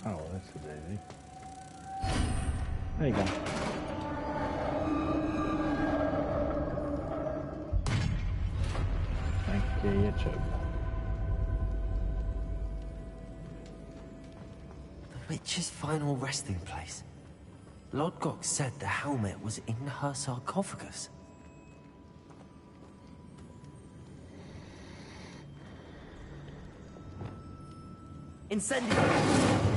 Oh, that's a daisy. There you go. Thank you, YouTube.
The witch's final resting place. Lodgok said the helmet was in her sarcophagus. Incendio!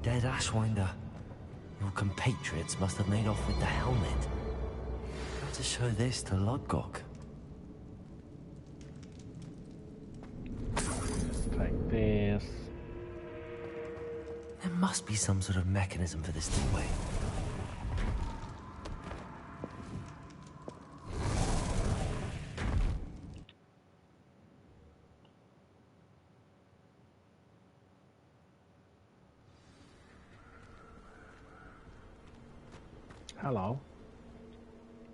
Dead Ashwinder. Your compatriots must have made off with the helmet. How to show this to Lodgok?
Take this.
There must be some sort of mechanism for this doorway.
Hello.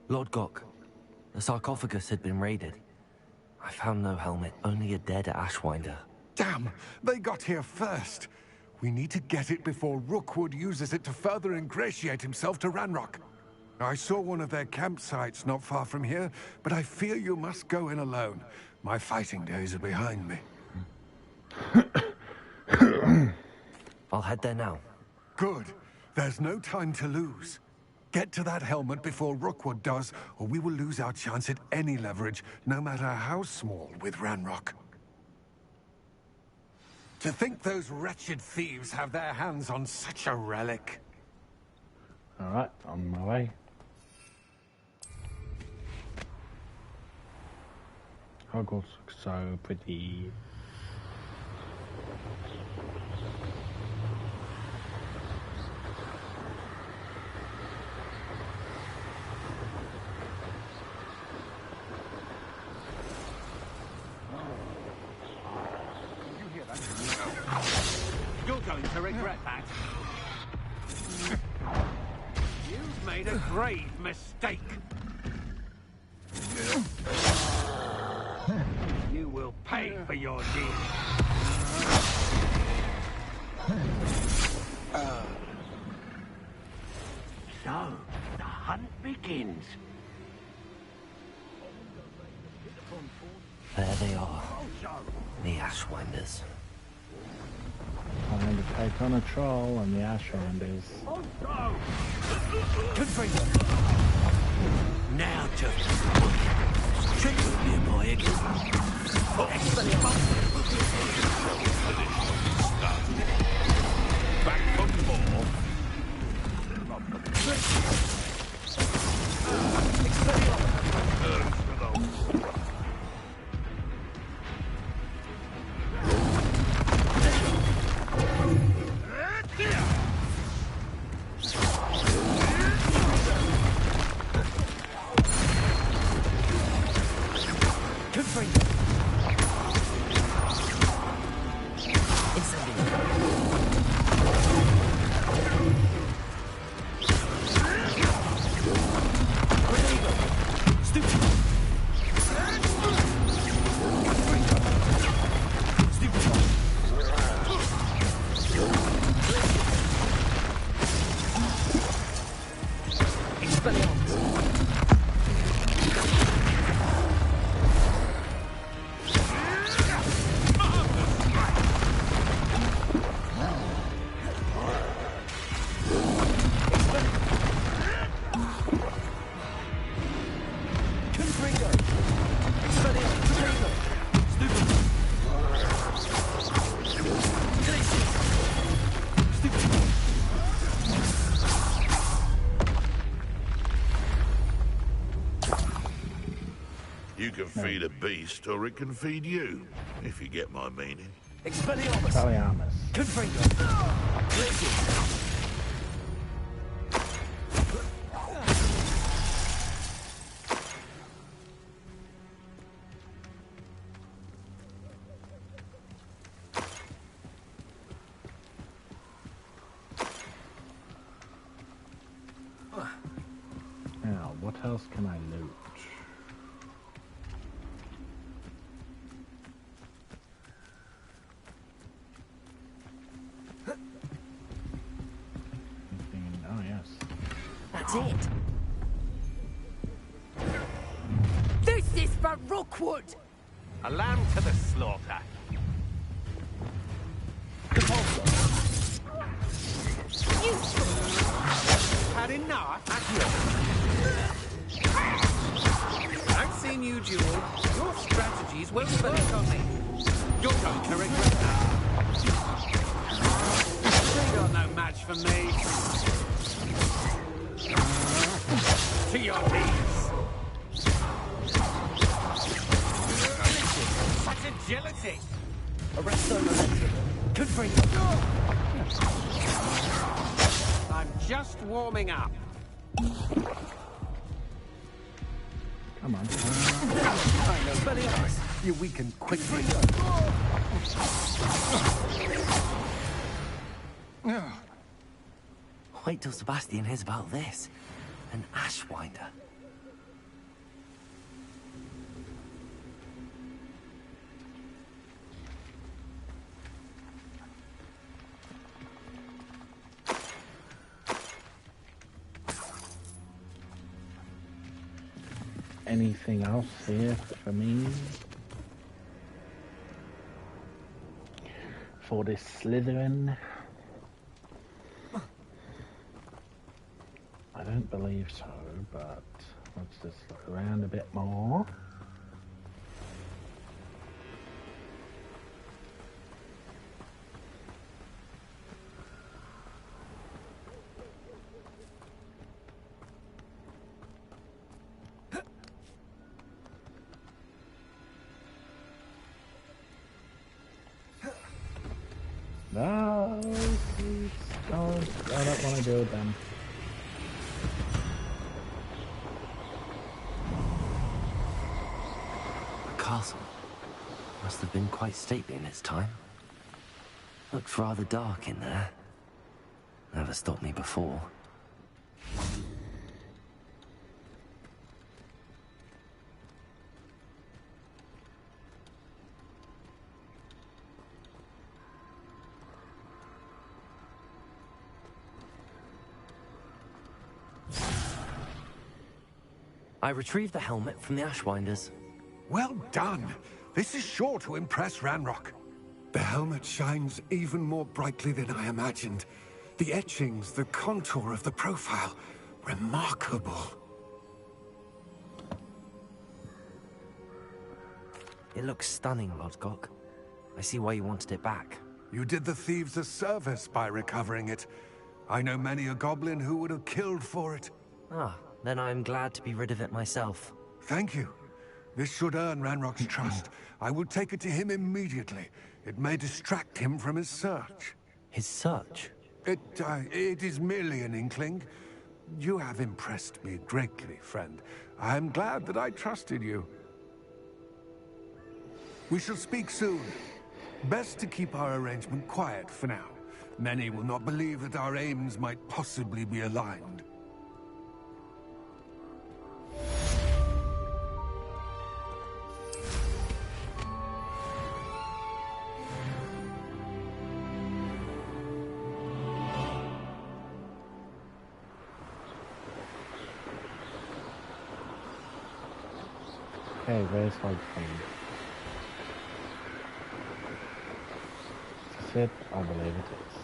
Lodgok, the sarcophagus had been raided. I found no helmet, only a dead Ashwinder.
Damn! They got here first. We need to get it before Rookwood uses it to further ingratiate himself to Ranrock. I saw one of their campsites not far from here, but I fear you must go in alone. My fighting days are behind me.
I'll head there now.
Good. There's no time to lose. Get to that helmet before Rookwood does, or we will lose our chance at any leverage, no matter how small, with Ranrock. To think those wretched thieves have their hands on such a relic.
Alright, on my way. Hogwarts looks so pretty.
You're going to regret that. You've made a grave mistake.
You will pay for your deed.
So, the hunt begins.
There they are. The Ashwinders.
Time to take on a troll and the Ashwinders.
Now just trick with me, boy,
Back for more. You can feed a beast, or it can feed you, if you get my meaning.
Expelliarmus. Now, what else can I loot? Oh, yes.
That's it. This is for Rookwood!
A lamb to the slaughter. Had enough? I've seen you duel. Your strategies won't work on me. You're going to regret that. You're no match for me. To your knees. Such agility.
Arresto momentum. Confringo.
I'm just warming up.
Come on.
I know Expelliarmus.
You weaken quickly.
Wait till Sebastian hears about this. An Ashwinder.
Anything else here for me? For this Slytherin? I don't believe so, but let's just look around a bit more. No, please don't. I don't want to go with them.
The castle must have been quite stately in its time. Looked rather dark in there. Never stopped me before. I retrieved the helmet from the Ashwinders.
Well done. This is sure to impress Ranrock. The helmet shines even more brightly than I imagined. The etchings, the contour of the profile, remarkable.
It looks stunning, Lodgok. I see why you wanted it back.
You did the thieves a service by recovering it. I know many a goblin who would have killed for it.
Ah, then I'm glad to be rid of it myself.
Thank you. This should earn Ranrock's trust. I will take it to him immediately. It may distract him from his search.
His search?
It is merely an inkling. You have impressed me greatly, friend. I am glad that I trusted you. We shall speak soon. Best to keep our arrangement quiet for now. Many will not believe that our aims might possibly be aligned.
Okay, where's Hogwarts? Is it? I believe it is.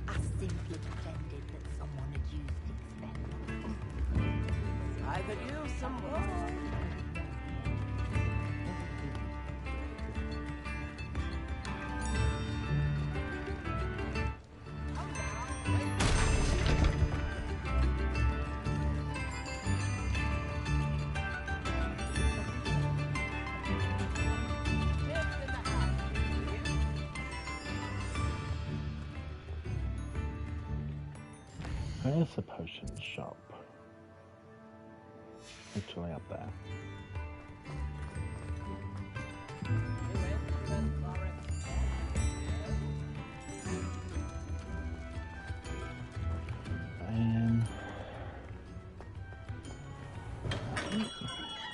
I simply pretended that someone had used the experiment.
I could use some more.
Where's the potion shop? Literally up there.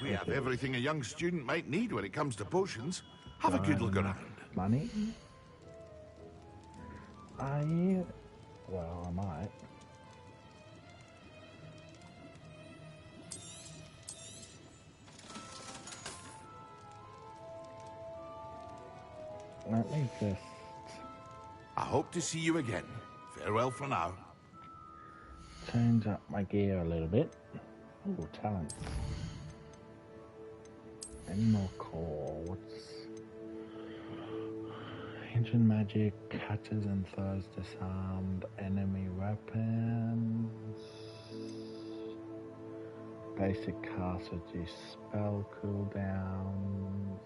We have everything a young student might need when it comes to potions. Have a good look around.
Money? Well, I might. Let me just...
I hope to see you again. Farewell for now.
change up my gear a little bit. Oh, talents. Any more chords? Ancient magic, catches and throws disarmed enemy weapons. Basic cast reduce spell cooldowns.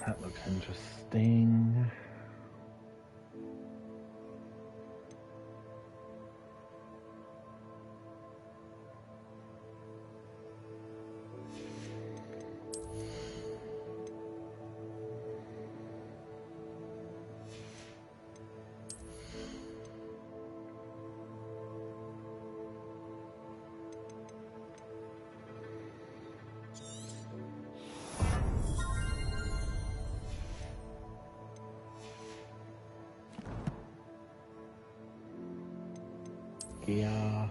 That looks interesting. Yeah.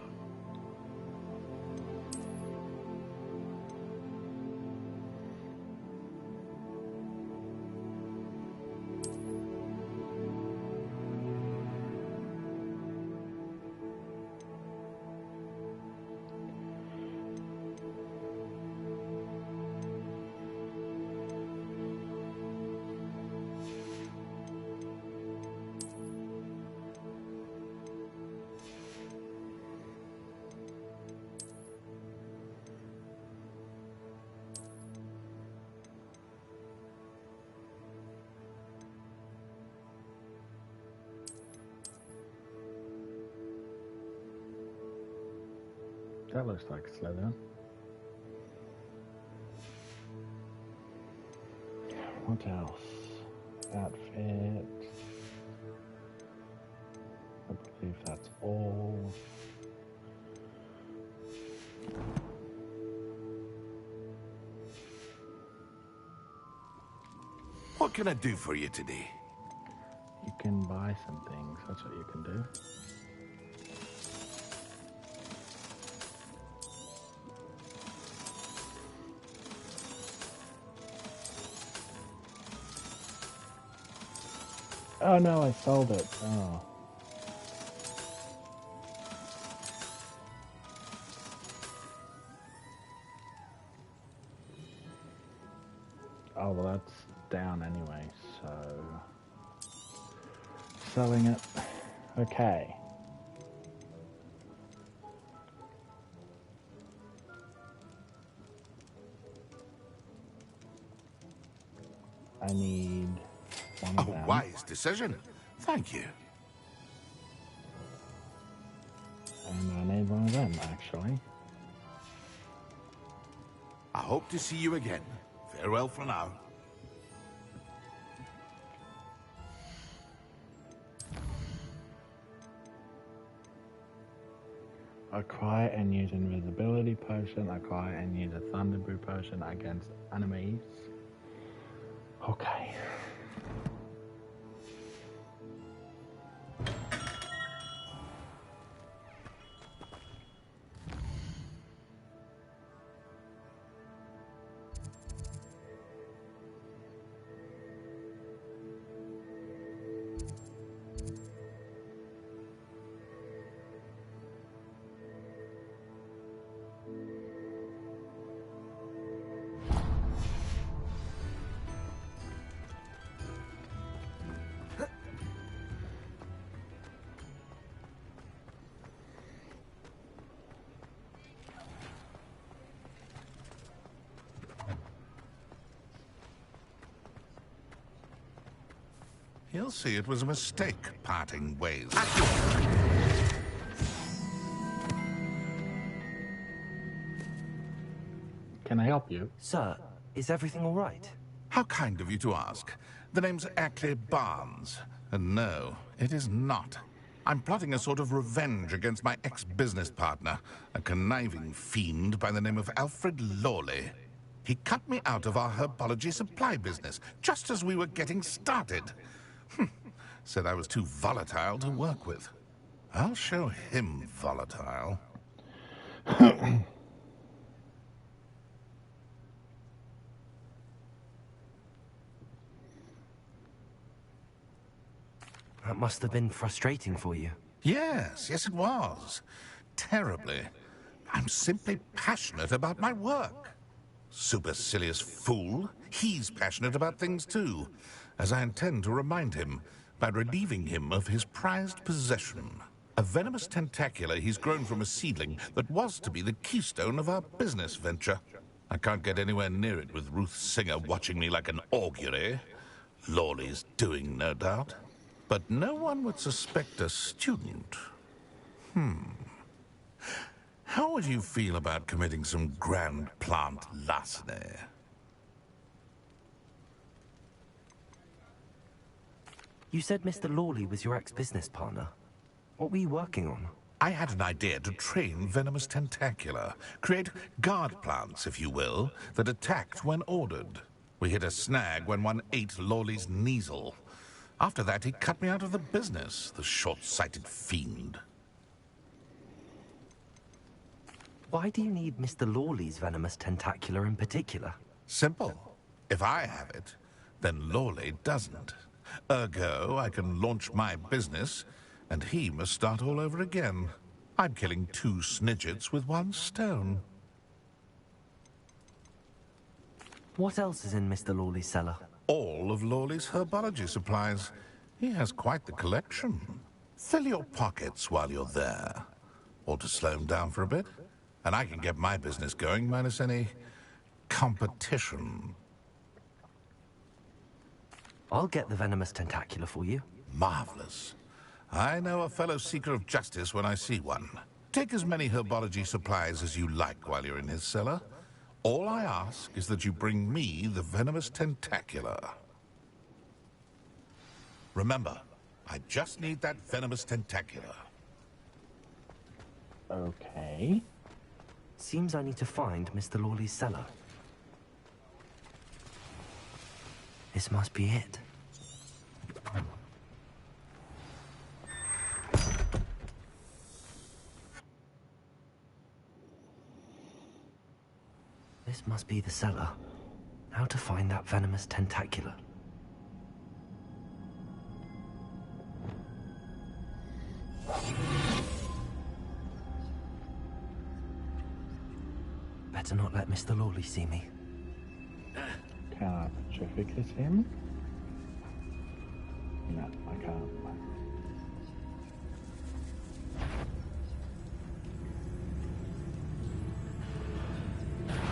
that looks like a Slytherin. What else? Outfit. I believe that's all.
What can I do for you today?
You can buy some things, that's what you can do. Oh no, I sold it. Oh. Oh, well, that's down anyway, so... Selling it. Okay. I need one of them.
Wise decision. Thank you.
And I need one of them, actually.
I hope to see you again. Farewell for now.
Acquire and use invisibility potion. Acquire and use a thunder brew potion against enemies. Okay.
He'll see it was a mistake parting ways.
Can I help you?
Sir, is everything all right?
How kind of you to ask. The name's Ackley Barnes. And no, it is not. I'm plotting a sort of revenge against my ex-business partner, a conniving fiend by the name of Alfred Lawley. He cut me out of our herbology supply business, just as we were getting started. Said I was too volatile to work with. I'll show him volatile.
That must have been frustrating for you.
Yes, it was. Terribly. I'm simply passionate about my work. Supercilious fool. He's passionate about things too, as I intend to remind him by relieving him of his prized possession. A venomous tentacular he's grown from a seedling that was to be the keystone of our business venture. I can't get anywhere near it with Ruth Singer watching me like an augury. Lawley's doing, no doubt. But no one would suspect a student. How would you feel about committing some grand plant larceny?
You said Mr. Lawley was your ex-business partner. What were you working on?
I had an idea to train venomous tentacula, create guard plants, if you will, that attacked when ordered. We hit a snag when one ate Lawley's Kneasel. After that, he cut me out of the business, the short-sighted fiend.
Why do you need Mr. Lawley's venomous tentacular in particular?
Simple. If I have it, then Lawley doesn't. Ergo, I can launch my business, and he must start all over again. I'm killing 2 snidgets with 1 stone.
What else is in Mr. Lawley's cellar?
All of Lawley's herbology supplies. He has quite the collection. Fill your pockets while you're there. Or to slow him down for a bit, and I can get my business going minus any competition.
I'll get the venomous tentacular for you.
Marvelous. I know a fellow seeker of justice when I see one. take as many herbology supplies as you like while you're in his cellar. All I ask is that you bring me the venomous tentacula. Remember, I just need that venomous tentacula.
Okay.
Seems I need to find Mr. Lawley's cellar. This must be it. This must be the cellar. How to find that venomous tentacula? Better not let Mr. Lawley see me.
Can I petrificus him? No, I can't.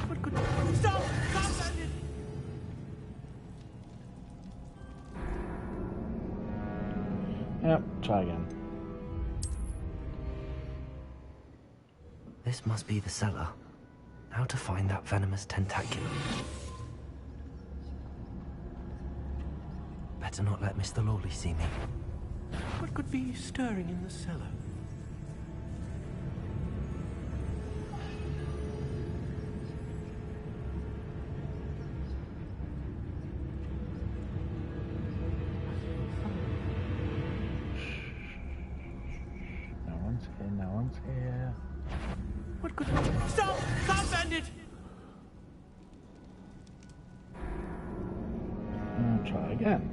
What could... Stop! Stop, bandit!
Yep, try again.
This must be the cellar. How to find that venomous tentacula? Better not let Mr. Lawley see me.
What could be stirring in the cellar?
No one's here, no one's here.
What could... Stop! Stop, bandit!
Try again.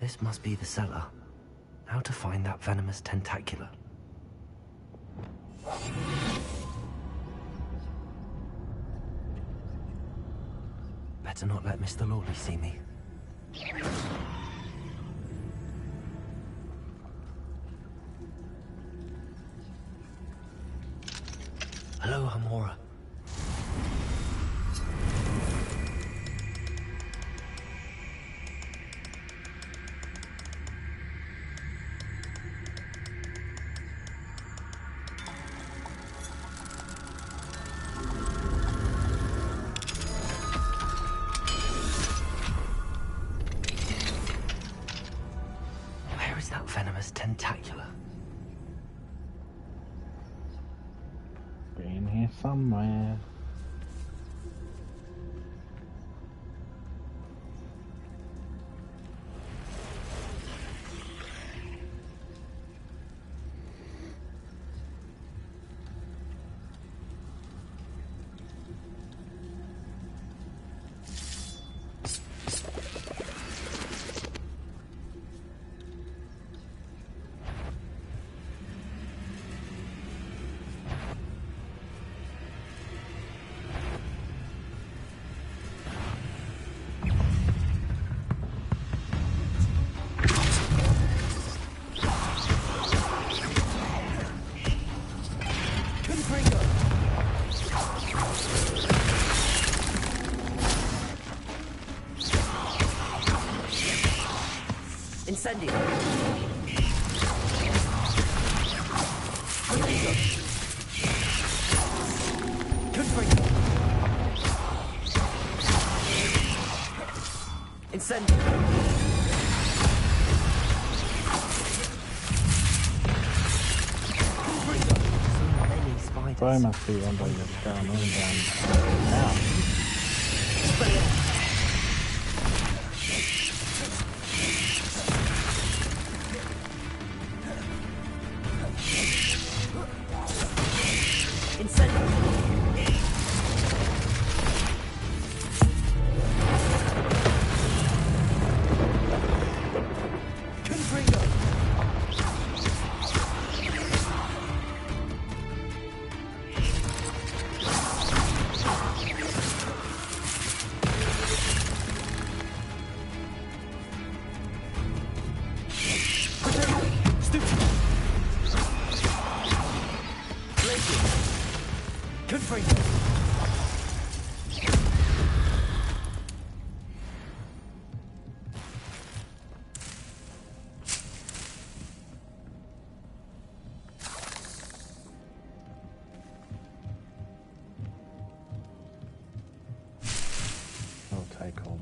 This must be the cellar. How to find that venomous tentacula? Better not let Mr. Lawley see me. Hello, Hamora. Where is that venomous tentacula?
In here somewhere.
Incendio. Confringo. Incendio.
I must be one by this down and down now.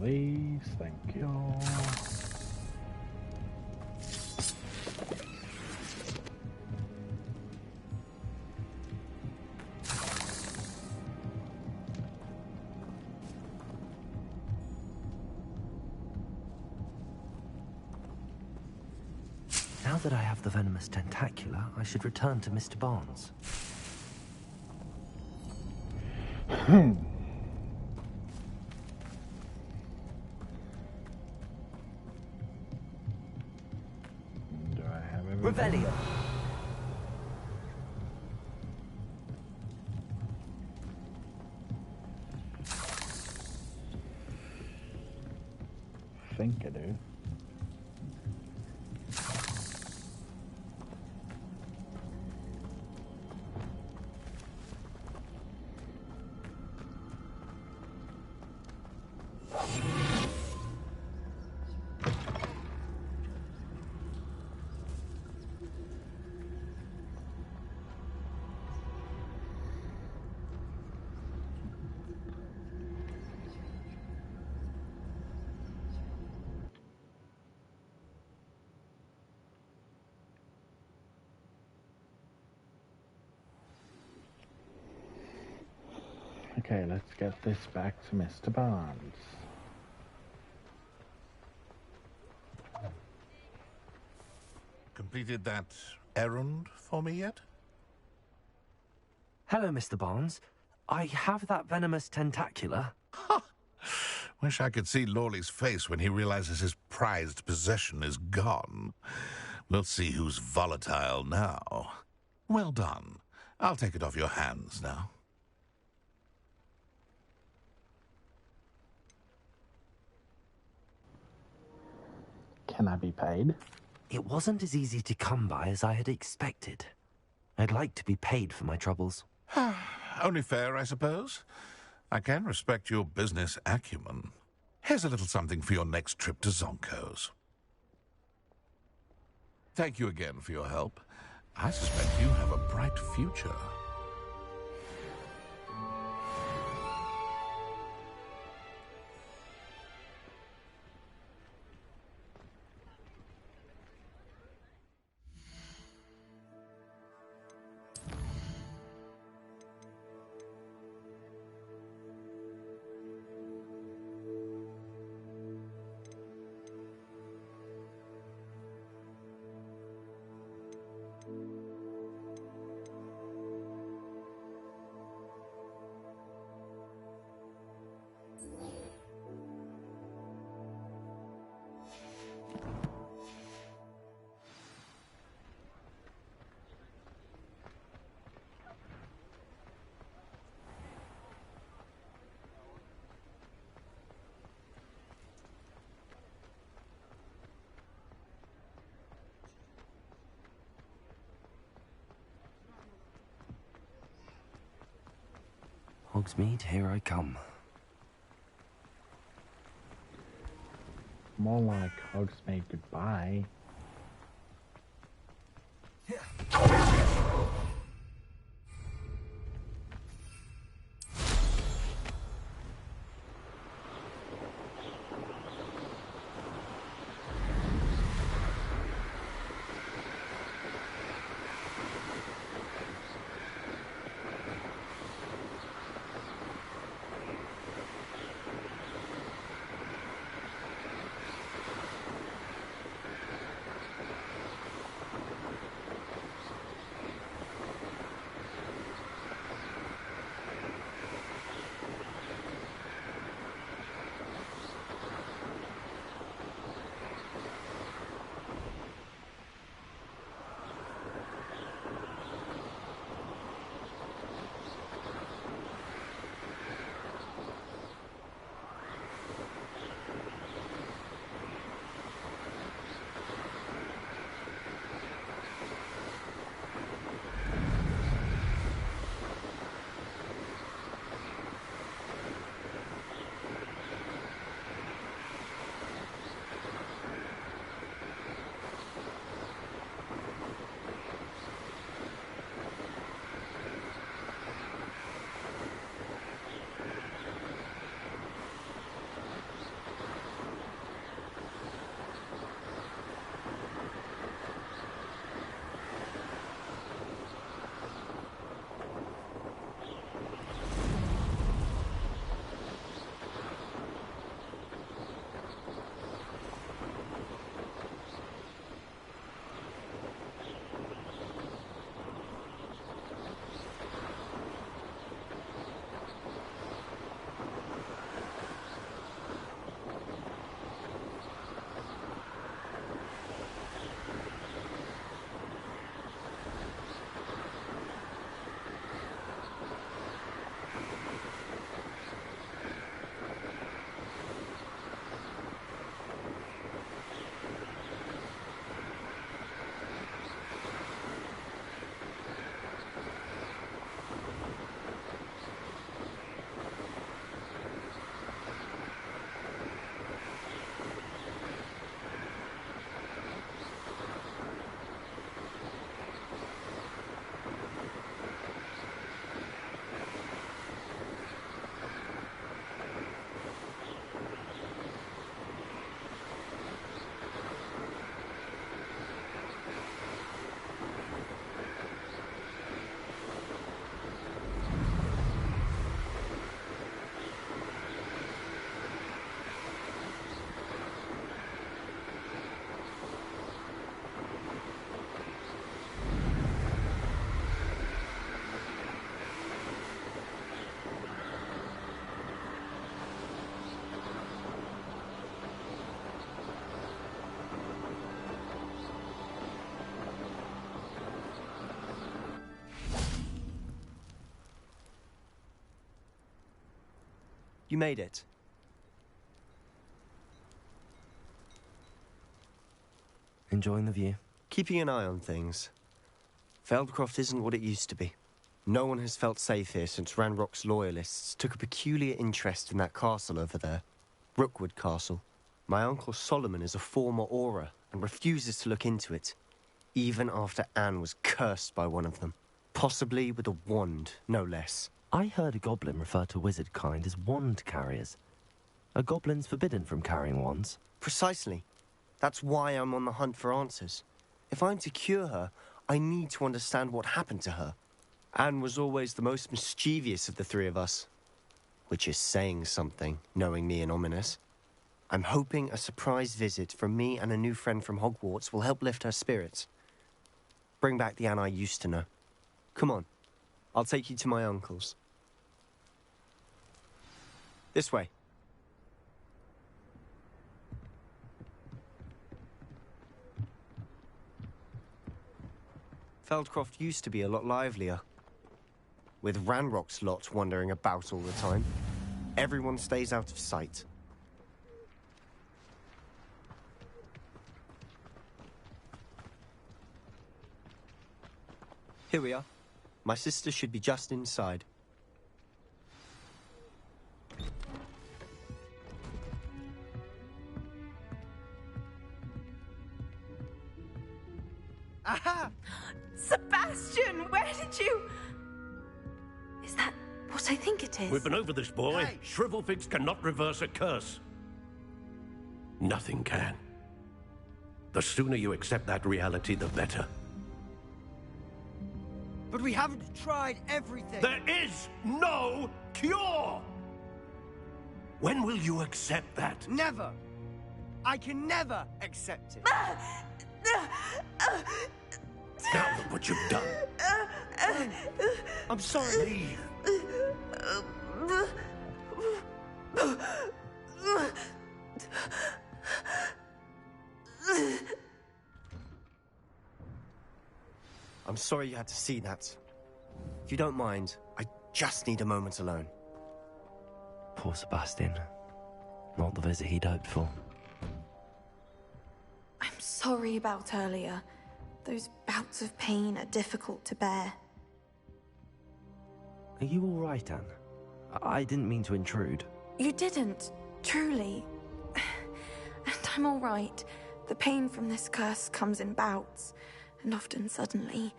please. Thank you.
Now that I have the venomous tentacula, I should return to Mr. Barnes.
Do I have everything?
Revelio.
I think I do. Okay, let's get this back to Mr. Barnes.
Completed that errand for me yet?
Hello, Mr. Barnes. I have that venomous tentacula.
Wish I could see Lawley's face when he realizes his prized possession is gone. We'll see who's volatile now. Well done. I'll take it off your hands now.
Can I be paid?
It wasn't as easy to come by as I had expected. I'd like to be paid for my troubles.
Only fair, I suppose. I can respect your business acumen. Here's a little something for your next trip to Zonko's. Thank you again for your help. I suspect you have a bright future.
Hogsmeade, here I come.
More like Hogsmeade goodbye.
You made it.
Enjoying the view?
Keeping an eye on things. Feldcroft isn't what it used to be. No one has felt safe here since Ranrock's loyalists took a peculiar interest in that castle over there. Rookwood Castle. My uncle Solomon is a former Auror and refuses to look into it, even after Anne was cursed by one of them. Possibly with a wand, no less.
I heard a goblin refer to wizard kind as wand carriers. Are goblins forbidden from carrying wands?
Precisely. That's why I'm on the hunt for answers. If I'm to cure her, I need to understand what happened to her. Anne was always the most mischievous of the three of us. Which is saying something, knowing me and Ominous. I'm hoping a surprise visit from me and a new friend from Hogwarts will help lift her spirits. Bring back the Anne I used to know. Come on, I'll take you to my uncle's. This way. Feldcroft used to be a lot livelier. With Ranrock's lot wandering about all the time. Everyone stays out of sight. Here we are. My sister should be just inside.
Aha! Sebastian, where did you... Is that what I think it is?
We've been over this, boy. Hey. Shrivelfigs cannot reverse a curse. Nothing can. The sooner you accept that reality, the better.
But we haven't tried everything.
There is no cure! When will you accept that?
Never! I can never accept it.
Now look what you've done.
I'm sorry.
Leave.
I'm sorry you had to see that. If you don't mind, I just need a moment alone.
Poor Sebastian. Not the visit he'd hoped for.
I'm sorry about earlier. Those bouts of pain are difficult to bear.
Are you all right, Anne? I didn't mean to intrude.
You didn't, truly. And I'm all right. The pain from this curse comes in bouts, and often suddenly.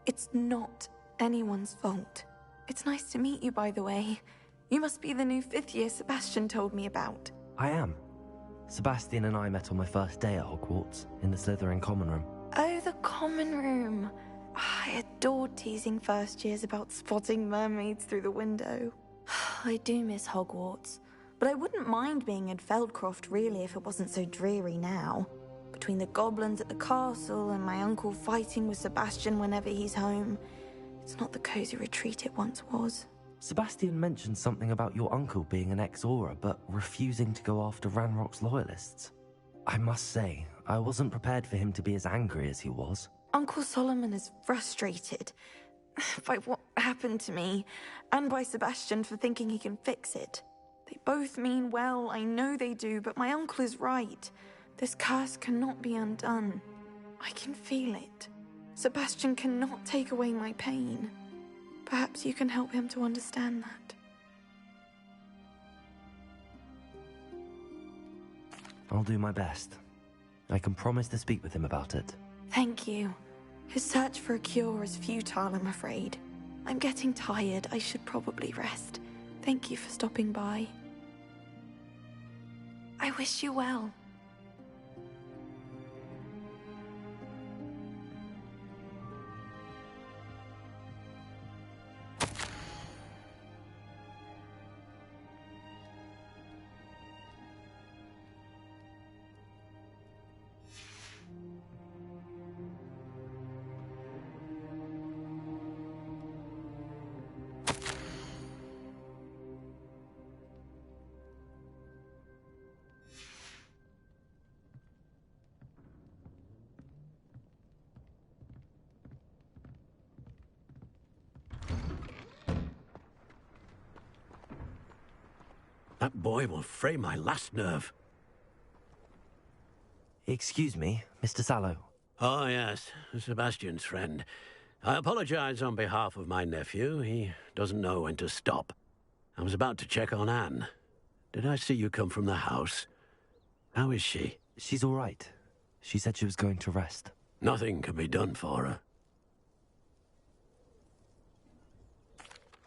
It's not anyone's fault. It's nice to meet you, by the way. You must be the new 5th year Sebastian told me about.
I am. Sebastian and I met on my first day at Hogwarts, in the Slytherin common room.
Oh, the common room. I adored teasing first years about spotting mermaids through the window. I do miss Hogwarts, but I wouldn't mind being in Feldcroft really if it wasn't so dreary now. Between the goblins at the castle and my uncle fighting with Sebastian whenever he's home, it's not the cozy retreat it once was.
Sebastian mentioned something about your uncle being an ex-Auror, but refusing to go after Ranrock's loyalists. I must say, I wasn't prepared for him to be as angry as he was.
Uncle Solomon is frustrated by what happened to me, and by Sebastian for thinking he can fix it. They both mean well, I know they do, but my uncle is right. This curse cannot be undone. I can feel it. Sebastian cannot take away my pain. Perhaps you can help him to understand that.
I'll do my best. I can promise to speak with him about it.
Thank you. His search for a cure is futile, I'm afraid. I'm getting tired. I should probably rest. Thank you for stopping by. I wish you well.
That boy will fray my last nerve.
Excuse me, Mr. Sallow.
Oh, yes, Sebastian's friend. I apologize on behalf of my nephew. He doesn't know when to stop. I was about to check on Anne. Did I see you come from the house? How is she?
She's all right. She said she was going to rest.
Nothing can be done for her.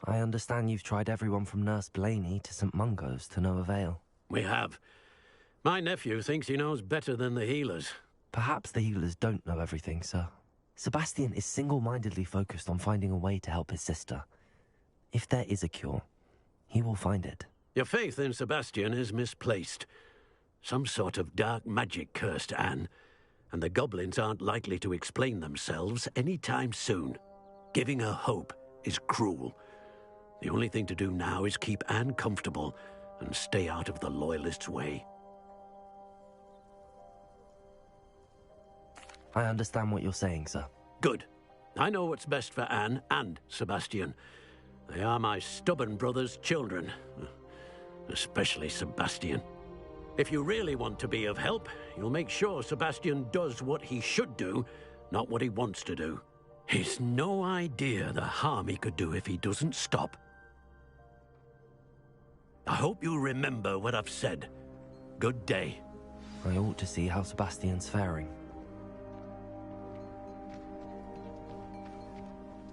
I understand you've tried everyone from Nurse Blaney to St. Mungo's to no avail.
We have. My nephew thinks he knows better than the healers.
Perhaps the healers don't know everything, sir. Sebastian is single-mindedly focused on finding a way to help his sister. If there is a cure, he will find it.
Your faith in Sebastian is misplaced. Some sort of dark magic cursed Anne, and the goblins aren't likely to explain themselves anytime soon. Giving her hope is cruel. The only thing to do now is keep Anne comfortable and stay out of the Loyalists' way.
I understand what you're saying, sir.
Good. I know what's best for Anne and Sebastian. They are my stubborn brother's children. Especially Sebastian. If you really want to be of help, you'll make sure Sebastian does what he should do, not what he wants to do. He's no idea the harm he could do if he doesn't stop. I hope you remember what I've said. Good day.
I ought to see how Sebastian's faring.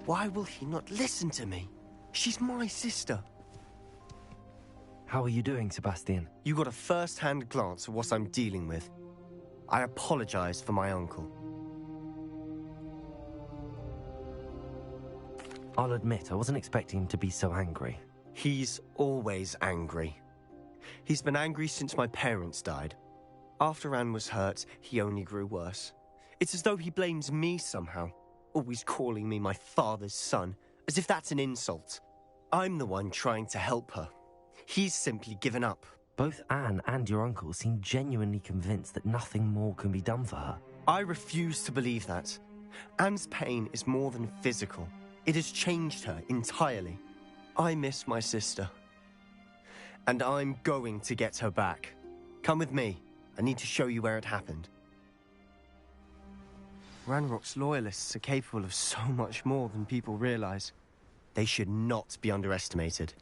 Why will he not listen to me? She's my sister.
How are you doing, Sebastian?
You got a first-hand glance at what I'm dealing with. I apologize for my uncle.
I'll admit, I wasn't expecting him to be so angry.
He's always angry. He's been angry since my parents died. After Anne was hurt, he only grew worse. It's as though he blames me somehow, always calling me my father's son, as if that's an insult. I'm the one trying to help her. He's simply given up.
Both Anne and your uncle seem genuinely convinced that nothing more can be done for her.
I refuse to believe that. Anne's pain is more than physical. It has changed her entirely. I miss my sister. And I'm going to get her back. Come with me. I need to show you where it happened. Ranrock's Loyalists are capable of so much more than people realize. They should not be underestimated.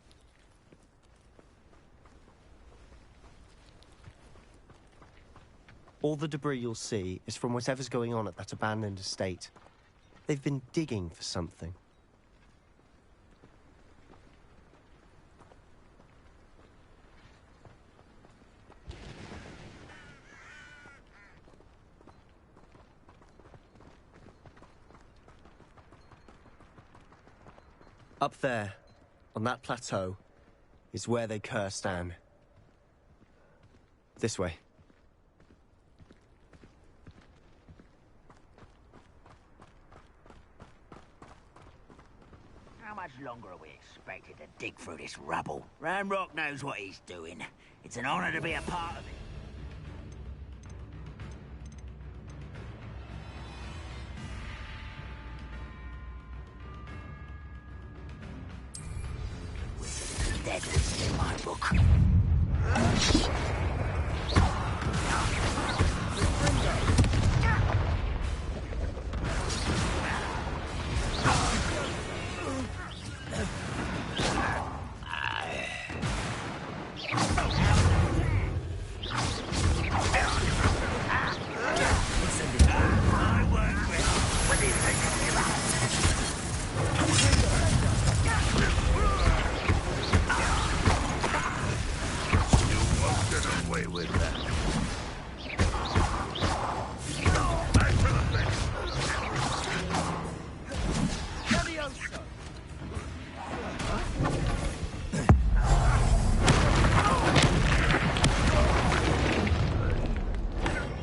All the debris you'll see is from whatever's going on at that abandoned estate. They've been digging for something. Up there, on that plateau, is where they cursed Anne. This way.
How much longer are we expected to dig through this rubble? Ranrock knows what he's doing. It's an honor to be a part of it. Deadliest in my book.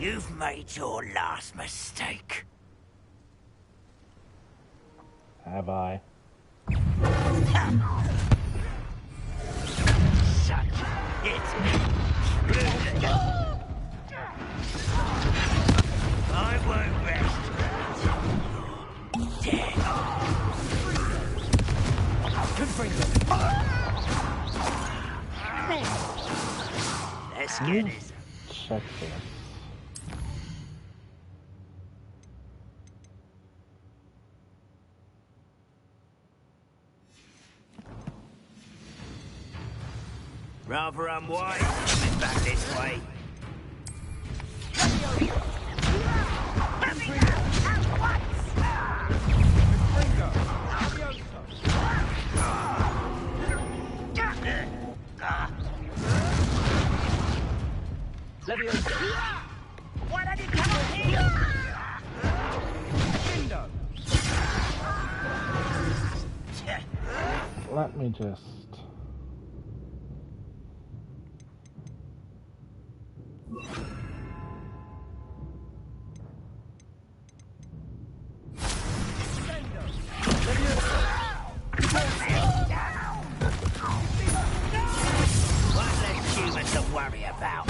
You've made your last mistake.
Have I?
Such it's I won't rest until you're dead. Confringo. scared us.
Check this.
Rather unwise coming back this way. Why don't you come on here? Diffindo.
Let me just...
One less human to worry about.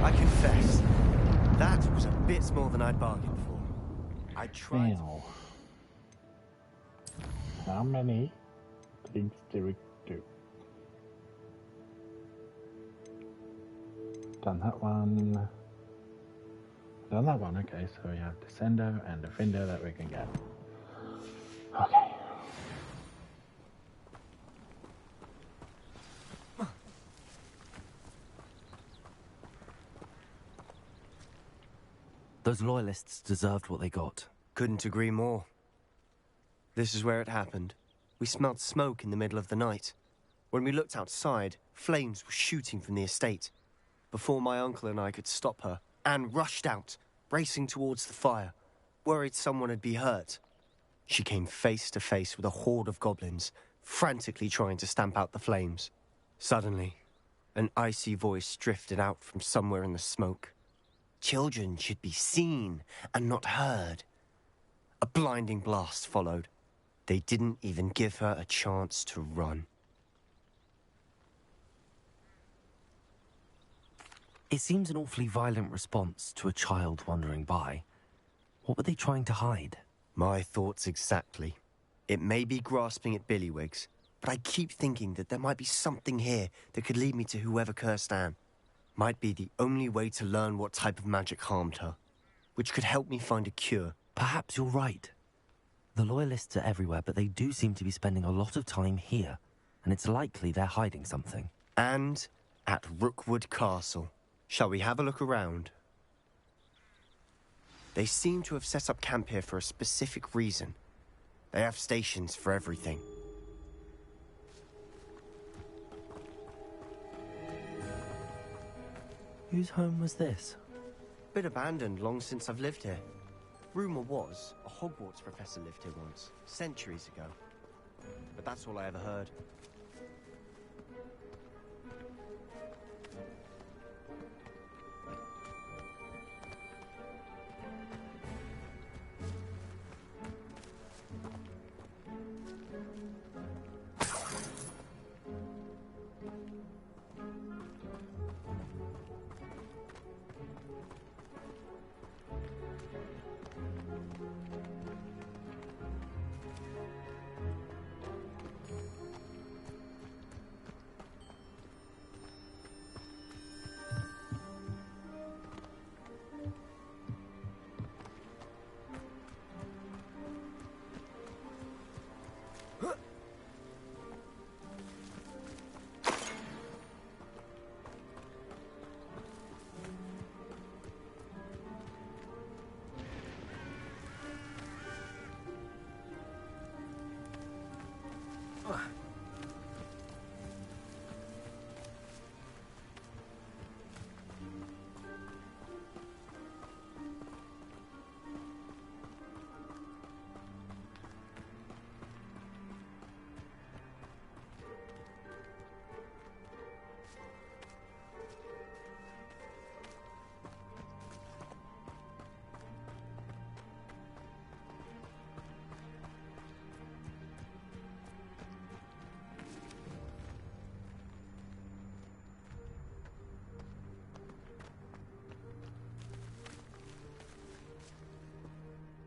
I confess, that was a bit more than I'd bargained for. I tried.
Now, how many things do we do? Done that one. Done that one. Okay, so we have Descendo and Diffindo that we can get. Okay.
Those loyalists deserved what they got.
Couldn't agree more. This is where it happened. We smelled smoke in the middle of the night. When we looked outside, flames were shooting from the estate. Before my uncle and I could stop her, Anne rushed out, racing towards the fire, worried someone had been hurt. She came face to face with a horde of goblins, frantically trying to stamp out the flames. Suddenly, an icy voice drifted out from somewhere in the smoke. Children should be seen and not heard. A blinding blast followed. They didn't even give her a chance to run.
It seems an awfully violent response to a child wandering by. What were they trying to hide?
My thoughts exactly. It may be grasping at Billywigs, but I keep thinking that there might be something here that could lead me to whoever cursed Anne. Might be the only way to learn what type of magic harmed her, which could help me find a cure.
Perhaps you're right. The Loyalists are everywhere, but they do seem to be spending a lot of time here, and it's likely they're hiding something.
And at Rookwood Castle. Shall we have a look around? They seem to have set up camp here for a specific reason. They have stations for everything.
Whose home was this?
Been abandoned long since I've lived here. Rumour was a Hogwarts professor lived here once, centuries ago. But that's all I ever heard.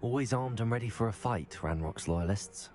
Always armed and ready for a fight, Ranrock's loyalists.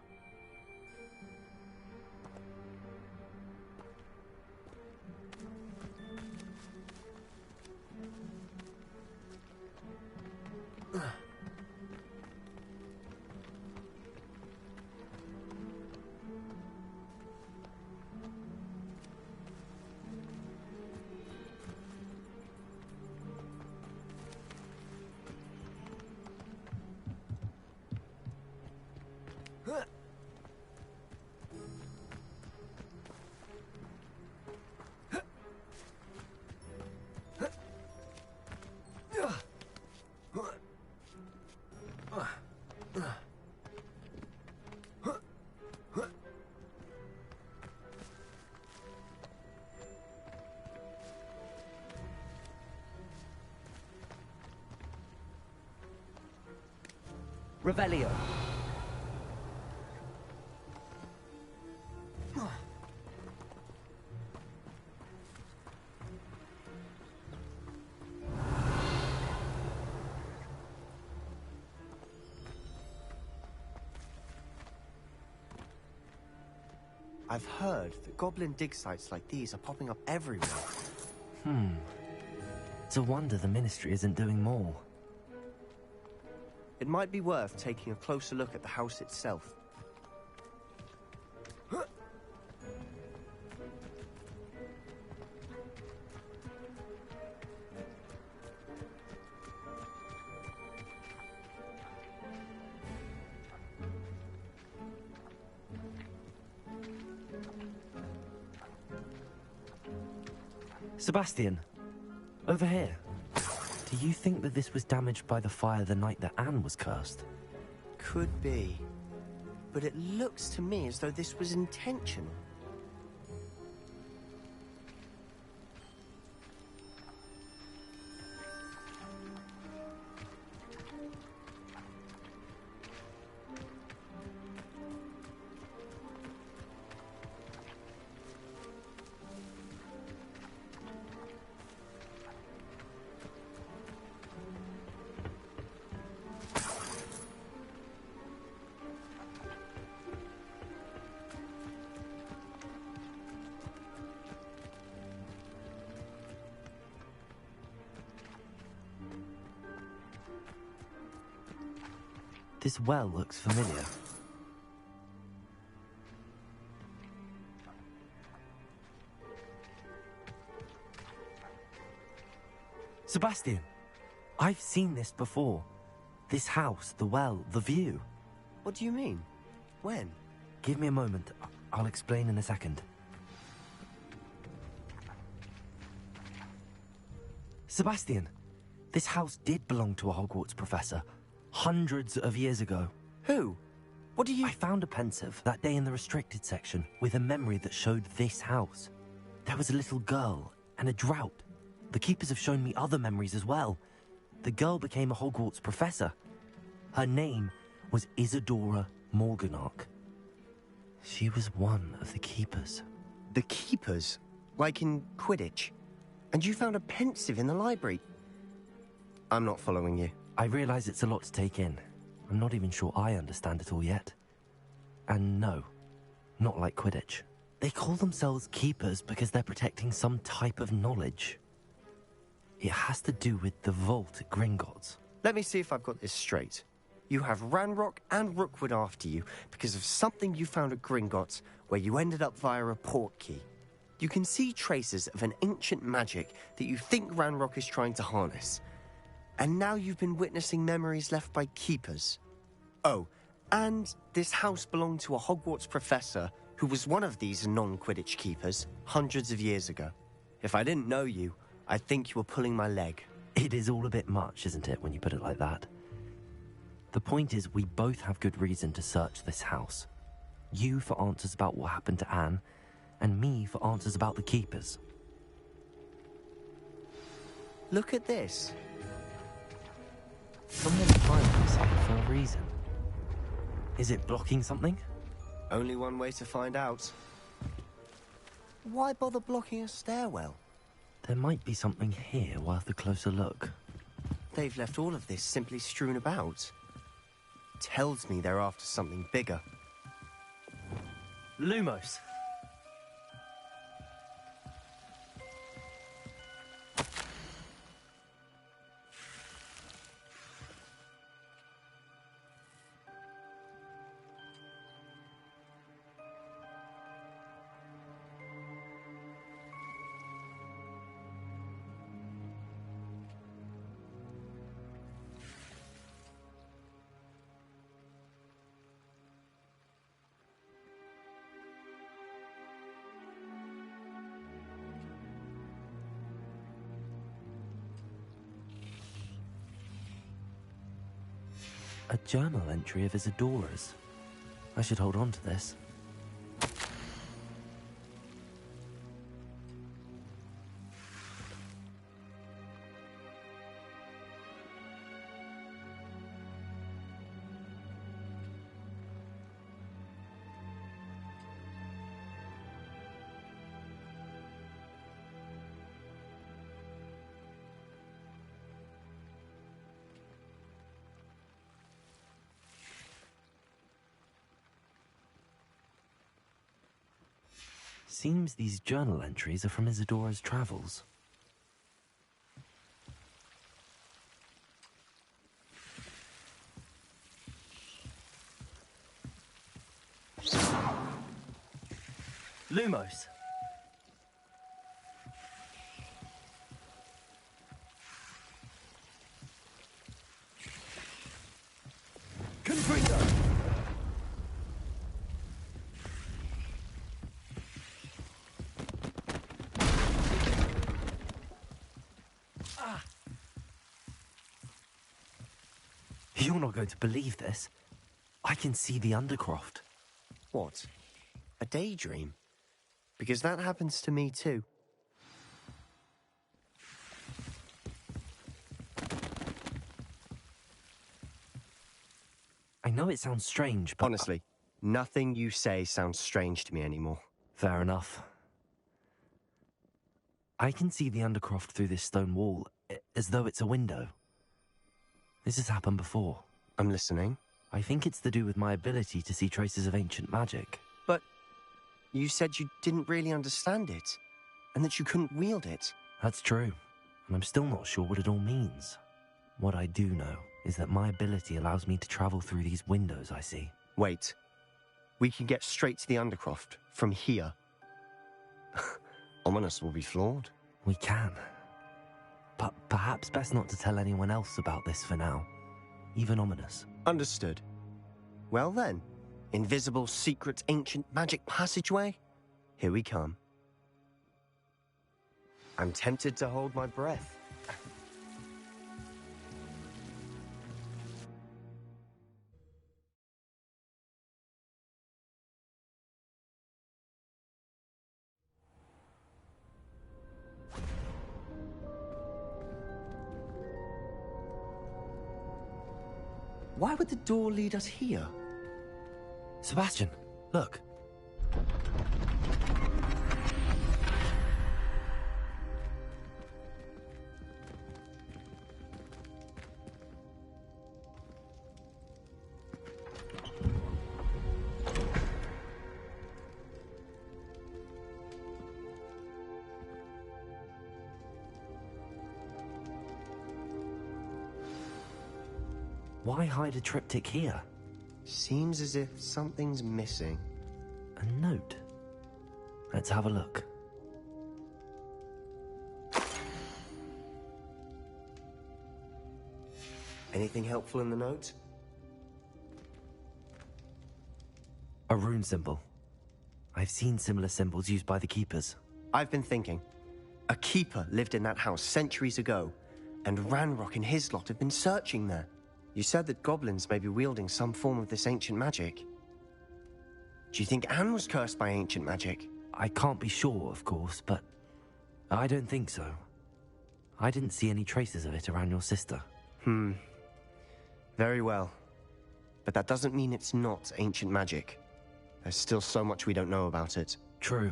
Revelio.
I've heard that goblin dig sites like these are popping up everywhere.
It's a wonder the Ministry isn't doing more.
It might be worth taking a closer look at the house itself.
Sebastian, over here. Do you think that this was damaged by the fire the night that Anne was cursed?
Could be. But it looks to me as though this was intentional.
This well looks familiar. Sebastian, I've seen this before. This house, the well, the view.
What do you mean? When?
Give me a moment. I'll explain in a second. Sebastian, this house did belong to a Hogwarts professor. Hundreds of years ago.
Who? What do you...
I found a pensive that day in the restricted section with a memory that showed this house. There was a little girl and a drought. The keepers have shown me other memories as well. The girl became a Hogwarts professor. Her name was Isadora Morganach. She was one of the keepers.
The keepers? Like in Quidditch? And you found a pensive in the library? I'm not following you.
I realize it's a lot to take in. I'm not even sure I understand it all yet. And no, not like Quidditch. They call themselves keepers because they're protecting some type of knowledge. It has to do with the vault at Gringotts.
Let me see if I've got this straight. You have Ranrock and Rookwood after you because of something you found at Gringotts where you ended up via a portkey. You can see traces of an ancient magic that you think Ranrock is trying to harness. And now you've been witnessing memories left by keepers. Oh, and this house belonged to a Hogwarts professor who was one of these non-Quidditch keepers hundreds of years ago. If I didn't know you, I'd think you were pulling my leg.
It is all a bit much, isn't it, when you put it like that? The point is, we both have good reason to search this house. You for answers about what happened to Anne, and me for answers about the keepers.
Look at this.
Someone climbed this here for a reason. Is it blocking something?
Only one way to find out. Why bother blocking a stairwell?
There might be something here worth a closer look.
They've left all of this simply strewn about. tells me they're after something bigger.
Lumos. A journal entry of Isadora's. I should hold on to this. Seems these journal entries are from Isadora's travels. Lumos.
Diffindo!
You're not going to believe this. I can see the Undercroft.
What? A daydream? Because that happens to me too.
I know it sounds strange, but...
Honestly, nothing you say sounds strange to me anymore.
Fair enough. I can see the Undercroft through this stone wall, as though it's a window. This has happened before.
I'm listening.
I think it's to do with my ability to see traces of ancient magic.
But you said you didn't really understand it, and that you couldn't wield it.
That's true, and I'm still not sure what it all means. What I do know is that my ability allows me to travel through these windows I see.
Wait. We can get straight to the Undercroft from here. Ominous will be flawed.
We can. But perhaps best not to tell anyone else about this for now. Even Ominous.
Understood. Well then, invisible, secret, ancient magic passageway? Here we come. I'm tempted to hold my breath. Why would the door lead us here?
Sebastian, look. Why hide a triptych here?
Seems as if something's missing.
A note. Let's have a look.
Anything helpful in the note?
A rune symbol. I've seen similar symbols used by the keepers.
I've been thinking. A keeper lived in that house centuries ago, and Ranrock and his lot have been searching there. You said that goblins may be wielding some form of this ancient magic. Do you think Anne was cursed by ancient magic?
I can't be sure, of course, but I don't think so. I didn't see any traces of it around your sister.
Very well. But that doesn't mean it's not ancient magic. There's still so much we don't know about it.
True.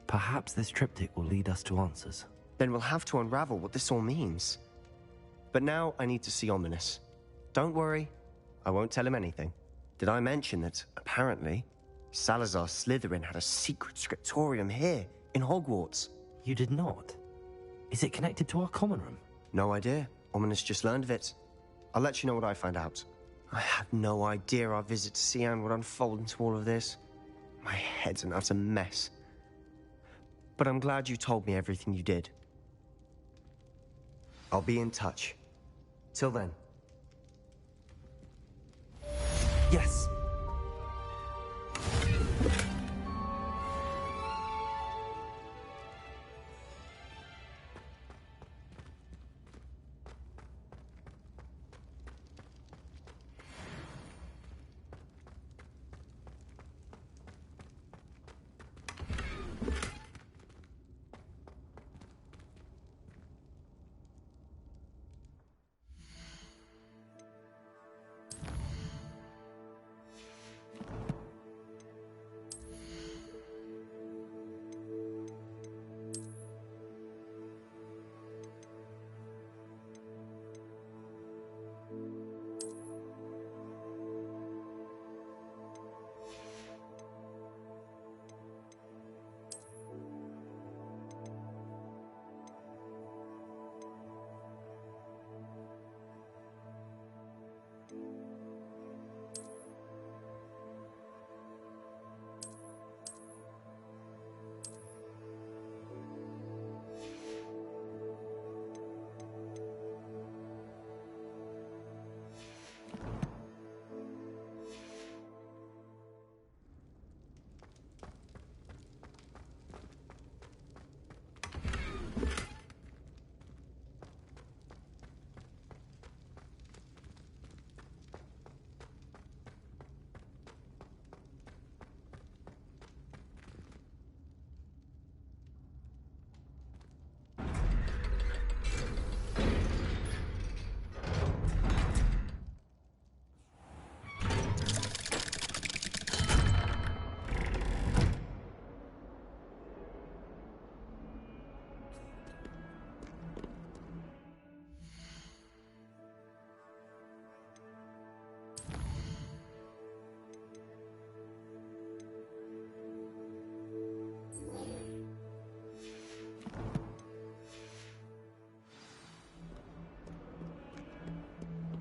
Perhaps this triptych will lead us to answers.
Then we'll have to unravel what this all means. But now I need to see Ominous. Don't worry. I won't tell him anything. Did I mention that, apparently, Salazar Slytherin had a secret scriptorium here, in Hogwarts?
You did not? Is it connected to our common room?
No idea. Ominous just learned of it. I'll let you know what I find out. I had no idea our visit to Cian would unfold into all of this. My head's an utter mess. But I'm glad you told me everything you did. I'll be in touch. Till then.
Yes.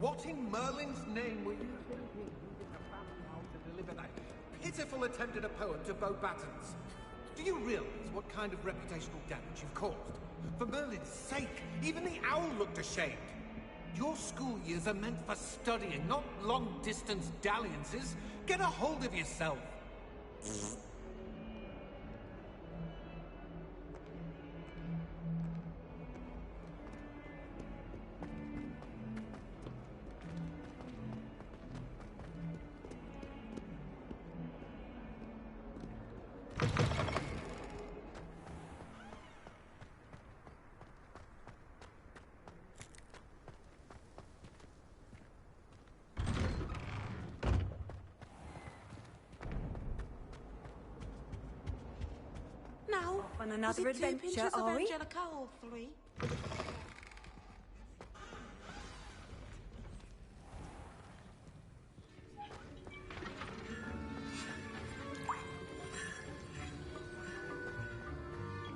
What in Merlin's name were you thinking using a fat cow to deliver that pitiful attempt at a poem to Beauxbatons? Do you realize what kind of reputational damage you've caused? For Merlin's sake, even the owl looked ashamed. Your school years are meant for studying, not long-distance dalliances. Get a hold of yourself.
Now, off on another adventure, are we?
Angelica or 3?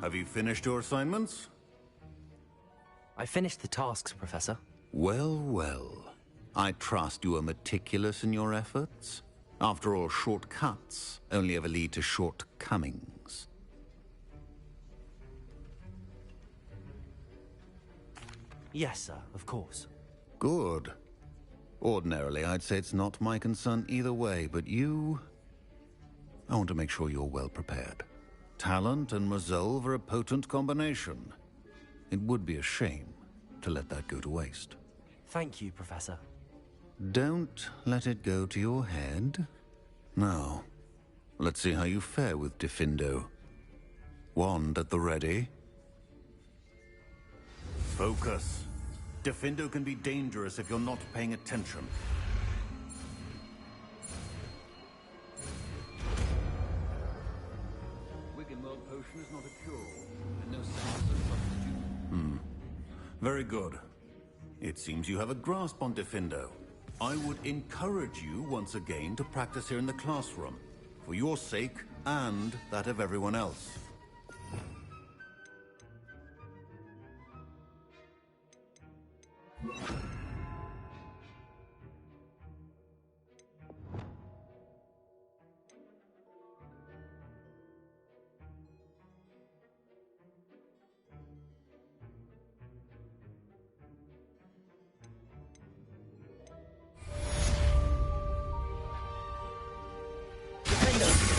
Have you finished your assignments?
I finished the tasks, Professor.
Well, well. I trust you are meticulous in your efforts. After all, shortcuts only ever lead to shortcomings.
Yes, sir, of course.
Good. Ordinarily, I'd say it's not my concern either way, but you... I want to make sure you're well prepared. Talent and resolve are a potent combination. It would be a shame to let that go to waste.
Thank you, Professor.
Don't let it go to your head. Now, let's see how you fare with Diffindo. Wand at the ready. Focus. Diffindo can be dangerous if you're not paying attention.
Wiggenweld potion is not a cure-all, and no sense of substitute.
Very good. It seems you have a grasp on Diffindo. I would encourage you once again to practice here in the classroom, for your sake and that of everyone else.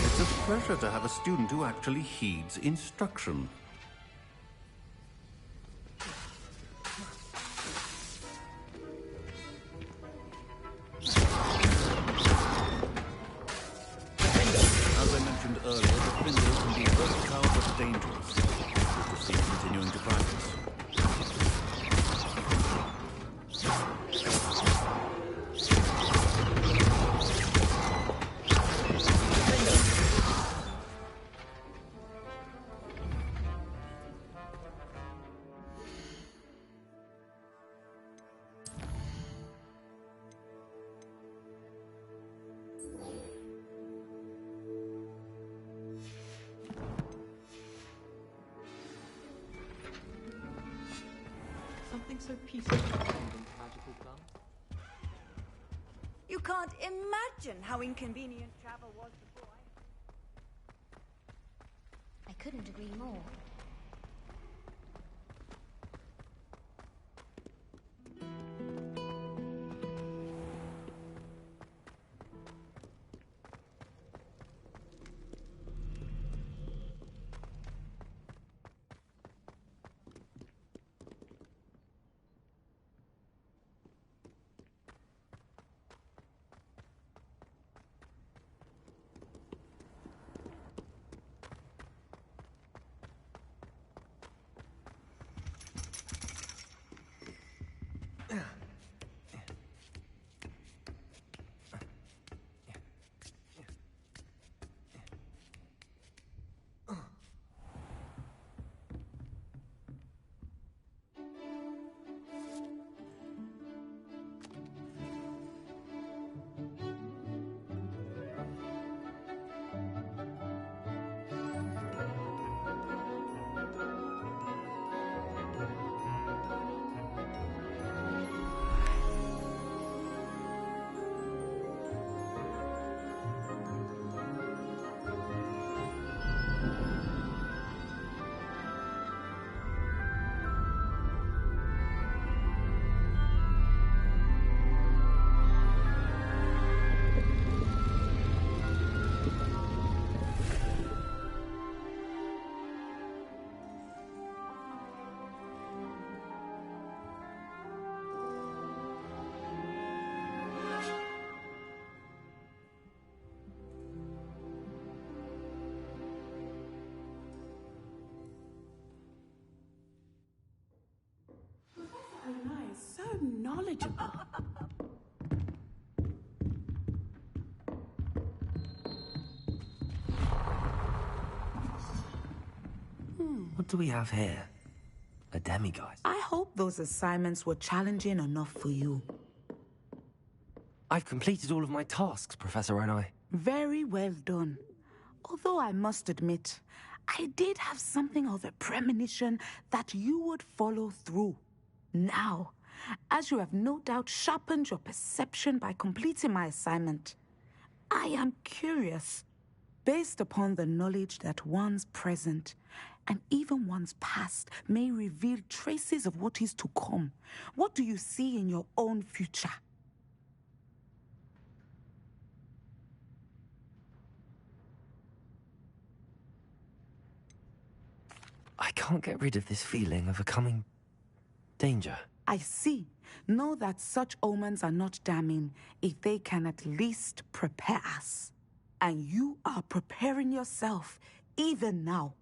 It's a pleasure to have a student who actually heeds instruction. As I mentioned earlier, Diffindo can be versatile but dangerous. Good to see you continuing to practice.
Something so peaceful and magical done.
You can't imagine how inconvenient travel was before
I couldn't agree more.
So knowledgeable.
What do we have here? A demiguise.
I hope those assignments were challenging enough for you.
I've completed all of my tasks, Professor Onai.
Very well done. Although I must admit, I did have something of a premonition that you would follow through. Now, as you have no doubt sharpened your perception by completing my assignment, I am curious, based upon the knowledge that one's present and even one's past may reveal traces of what is to come. What do you see in your own future?
I can't get rid of this feeling of a coming danger.
I see. Know that such omens are not damning if they can at least prepare us. And you are preparing yourself, even now.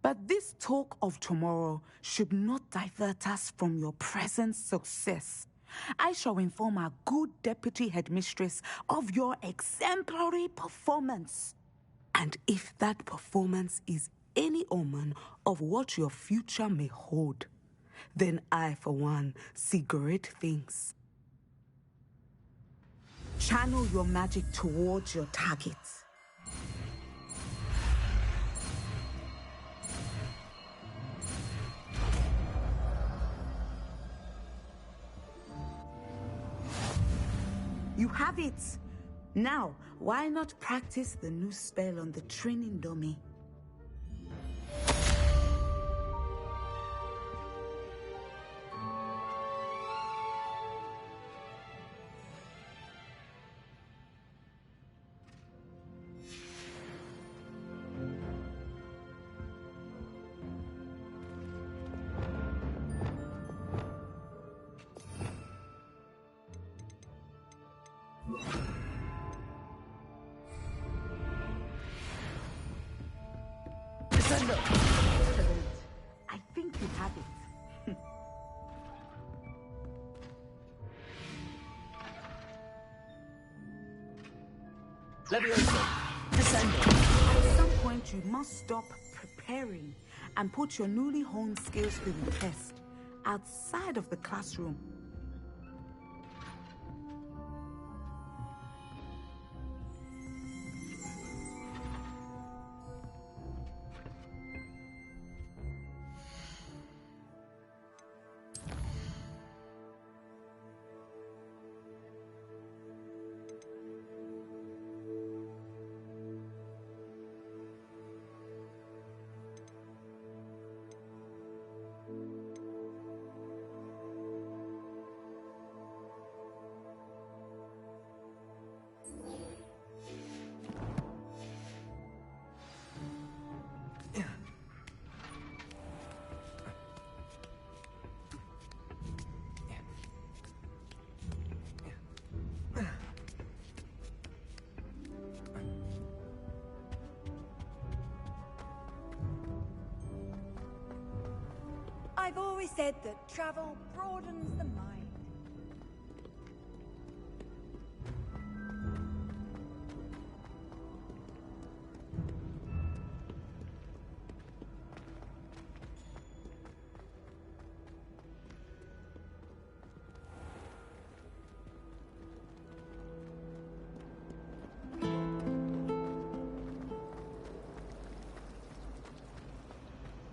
But this talk of tomorrow should not divert us from your present success. I shall inform our good deputy headmistress of your exemplary performance. And if that performance is any omen of what your future may hold, then I, for one, see great things. Channel your magic towards your targets. You have it! Now, why not practice the new spell on the training dummy? Diffindo! Excellent. I think you have it.
Levioso! Descendo!
At some point, you must stop preparing and put your newly honed skills to the test outside of the classroom.
I've always said that travel broadens the mind.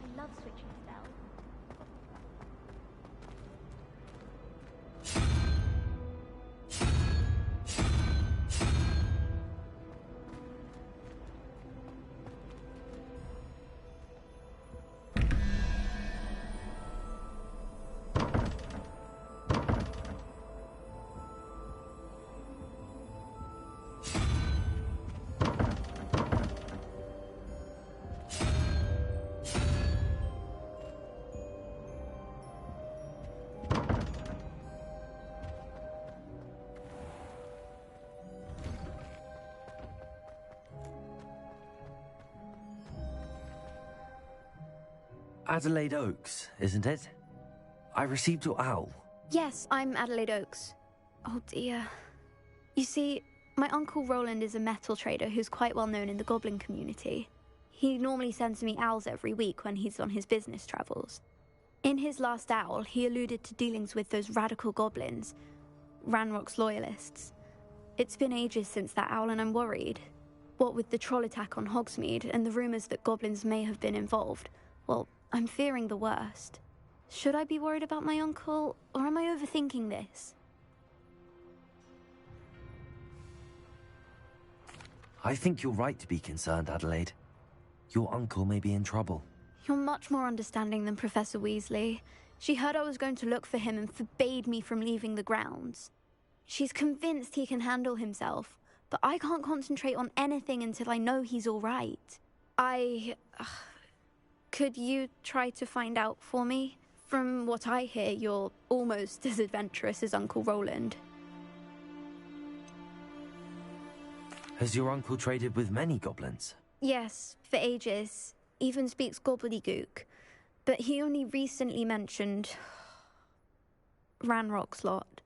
I love switching spells.
Adelaide Oaks, isn't it? I received your owl.
Yes, I'm Adelaide Oaks. Oh dear. You see, my Uncle Roland is a metal trader who's quite well known in the goblin community. He normally sends me owls every week when he's on his business travels. In his last owl, he alluded to dealings with those radical goblins, Ranrock's loyalists. It's been ages since that owl and I'm worried. What with the troll attack on Hogsmeade and the rumours that goblins may have been involved, well, I'm fearing the worst. Should I be worried about my uncle, or am I overthinking this?
I think you're right to be concerned, Adelaide. Your uncle may be in trouble.
You're much more understanding than Professor Weasley. She heard I was going to look for him and forbade me from leaving the grounds. She's convinced he can handle himself, but I can't concentrate on anything until I know he's all right. Could you try to find out for me? From what I hear, you're almost as adventurous as Uncle Roland.
Has your uncle traded with many goblins?
Yes, for ages. Even speaks gobbledygook. But he only recently mentioned Ranrock's lot,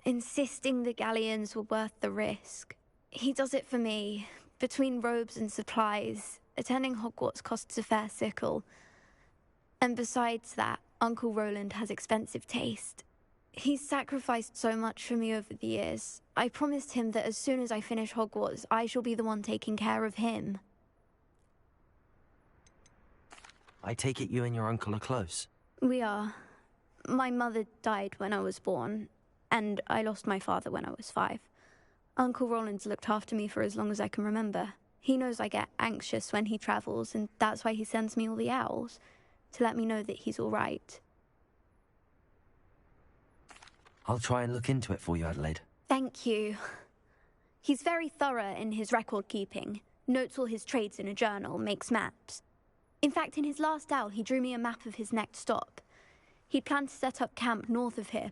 insisting the galleons were worth the risk. He does it for me. Between robes and supplies, attending Hogwarts costs a fair sickle. And besides that, Uncle Roland has expensive taste. He's sacrificed so much for me over the years. I promised him that as soon as I finish Hogwarts, I shall be the one taking care of him.
I take it you and your uncle are close?
We are. My mother died when I was born, and I lost my father when I was 5. Uncle Roland's looked after me for as long as I can remember. He knows I get anxious when he travels, and that's why he sends me all the owls, to let me know that he's all right.
I'll try and look into it for you, Adelaide.
Thank you. He's very thorough in his record keeping, notes all his trades in a journal, makes maps. In fact, in his last owl, he drew me a map of his next stop. He'd planned to set up camp north of here.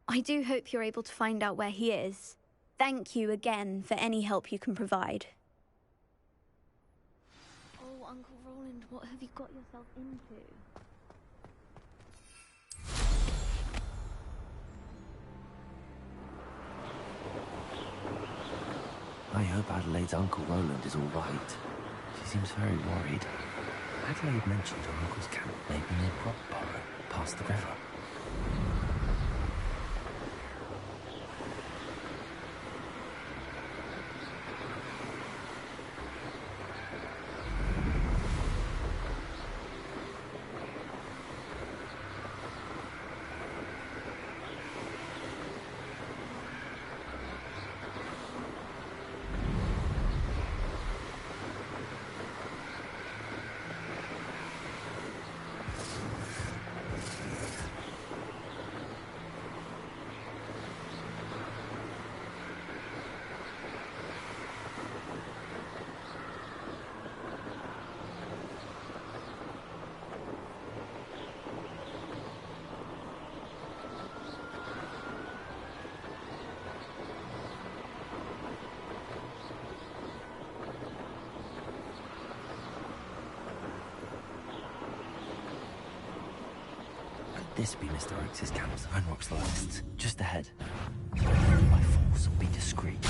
I do hope you're able to find out where he is. Thank you again for any help you can provide. Oh, Uncle Roland, what have you got yourself into?
I hope Adelaide's Uncle Roland is all right. She seems very worried. Adelaide mentioned her uncle's camp may be near Brockborough, past the river. This be Mr. Oakes' camp, Ranrock's the last. Just ahead. By force, be discreet.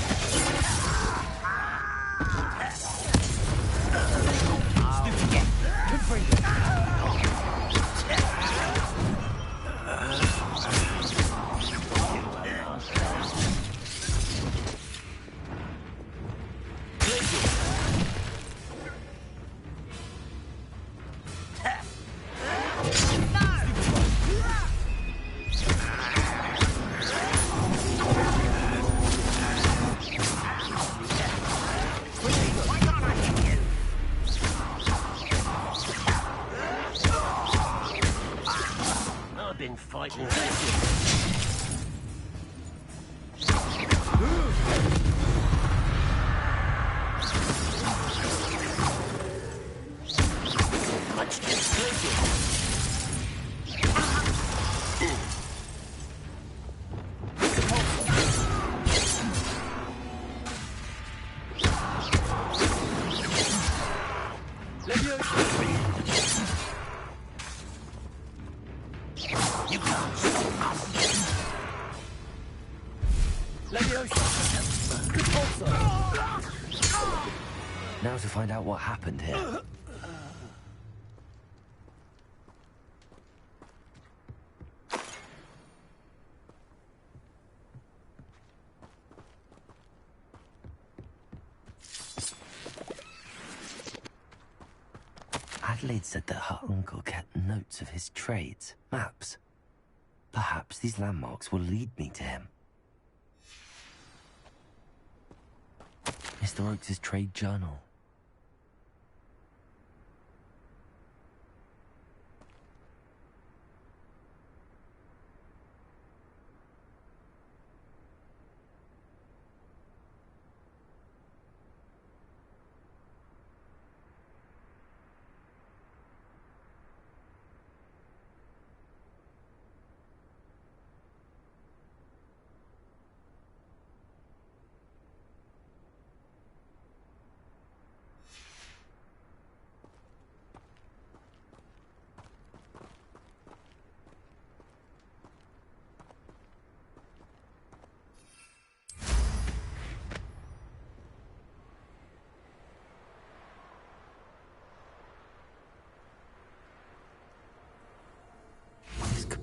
Now to find out what happened here. Adelaide said that her uncle kept notes of his trades, maps. Perhaps these landmarks will lead me to him. Mr. Oakes' trade journal.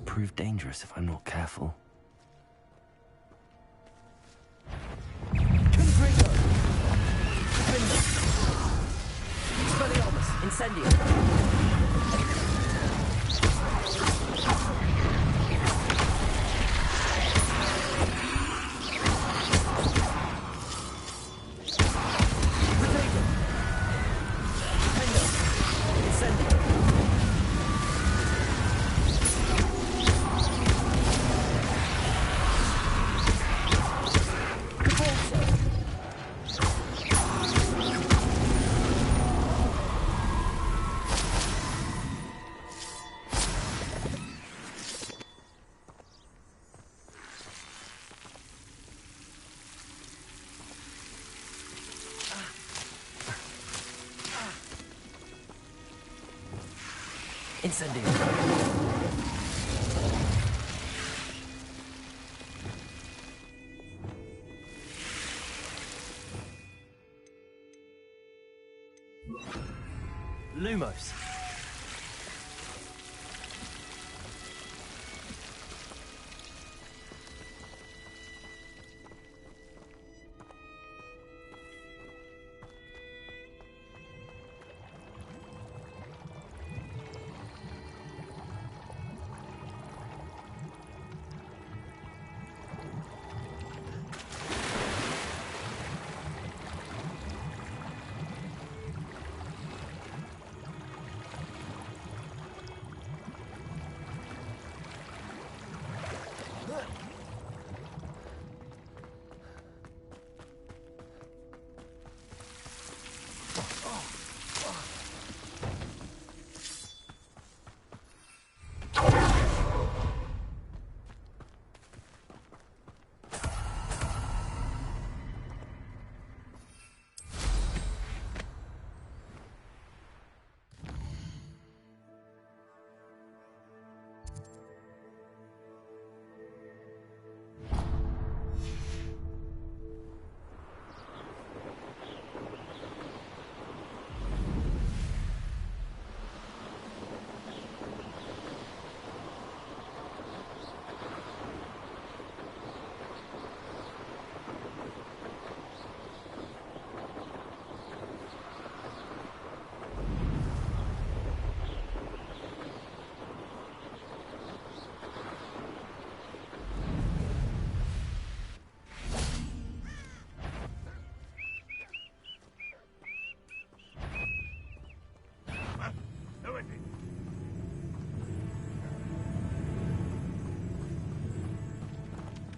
Prove dangerous if I'm not careful. Incendio. Lumos.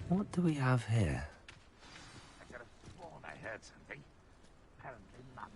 What do we have here?
I could have sworn I heard something. Apparently not.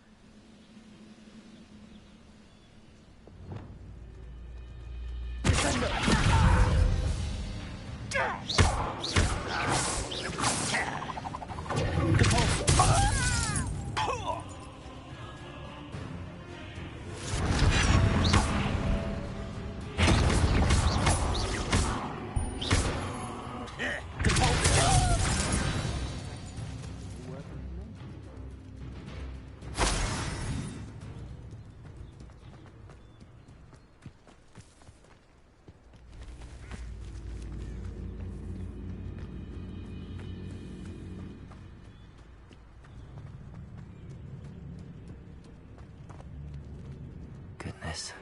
Goodness.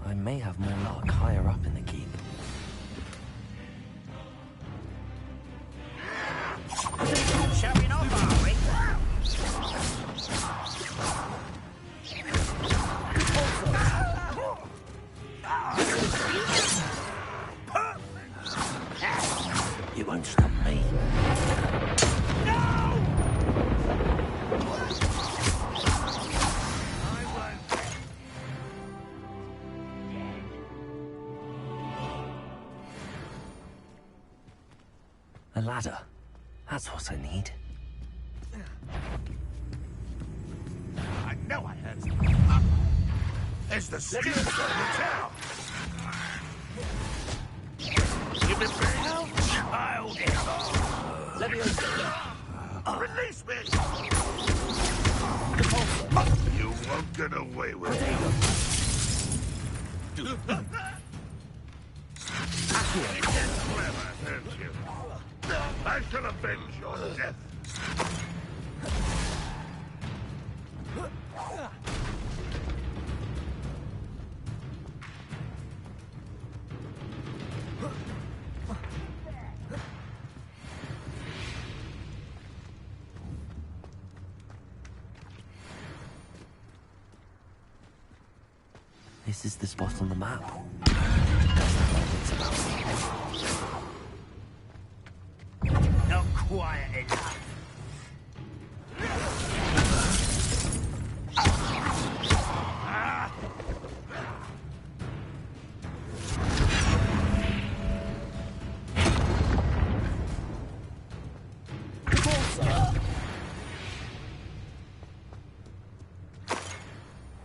I may have more luck higher up in the keep.
Showing off, are we?
You won't stop me. A ladder. That's what I need.
I know I heard something. There's the stupid in the town. Give me back. Child. Release me. You won't get away with it. It's clever, aren't you? I shall avenge your death.
This is the spot on the map.
Not quiet enough.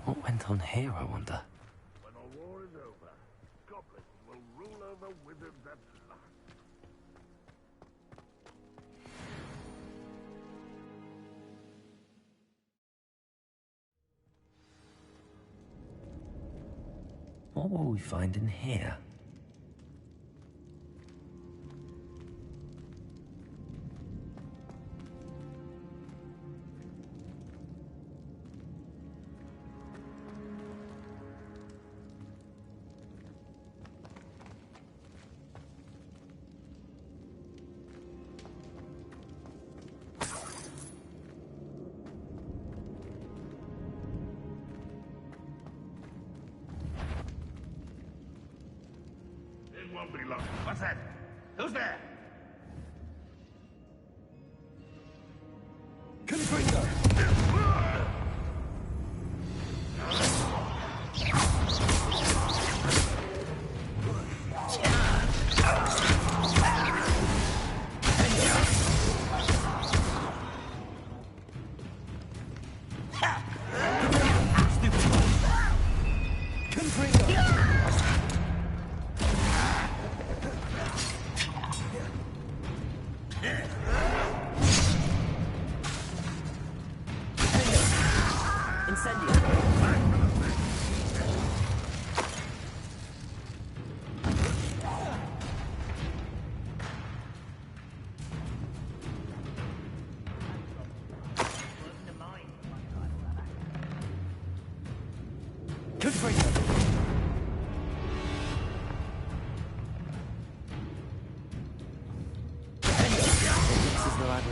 What went on here, I wonder?
When the war is over, goblins will rule over wizards at last.
What will we find in here?
It won't be long. What's that? Who's there?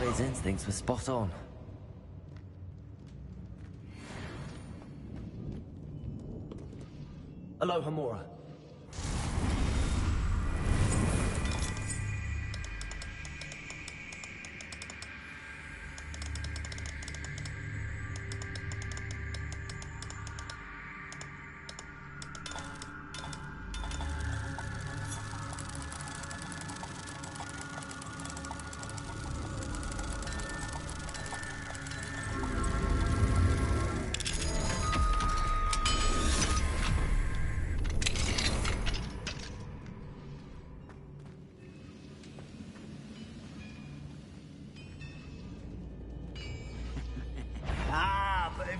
His instincts were spot on.
Aloha Mora.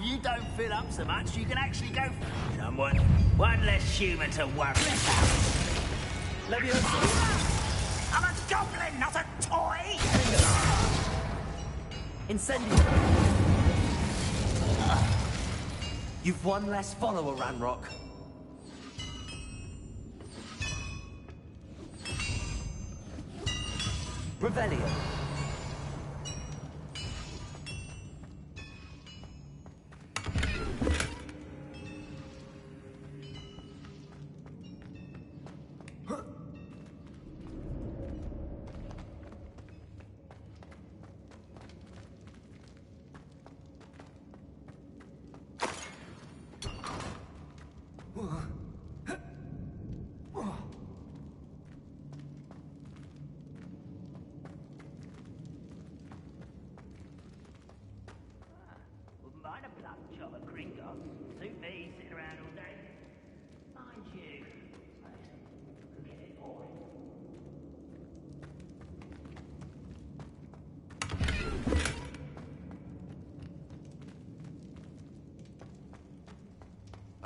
You don't fill up so much, you can actually go for someone. One less human to worry about. I'm a goblin, not a toy!
Incendio. You've one less follower, Ranrock. Revelio.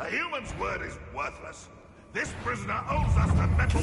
A human's word is worthless. This prisoner owes us the metal.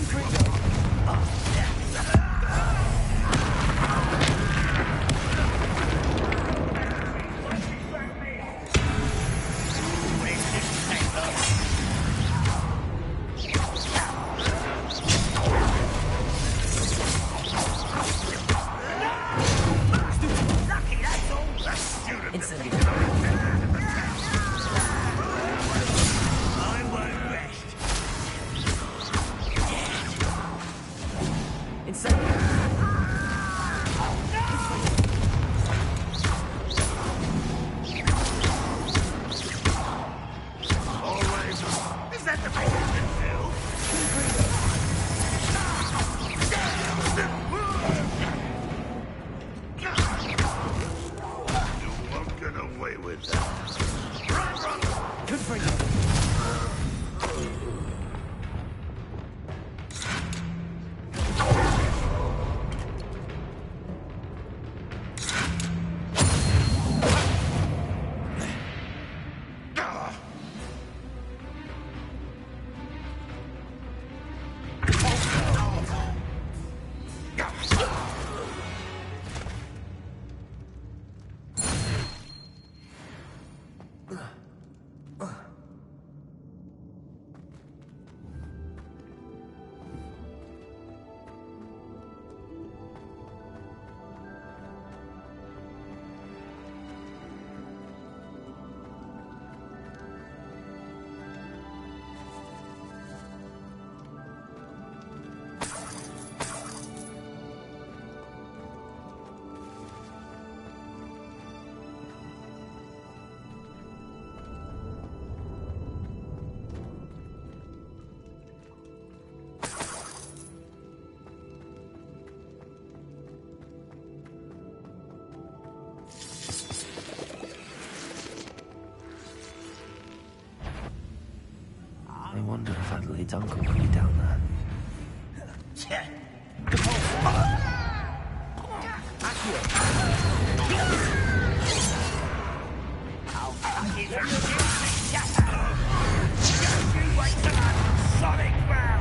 kid's uncle will be down there.
I'll fucking just you wait till I'm solid ground.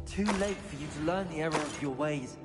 Too late for you to learn the error of your ways.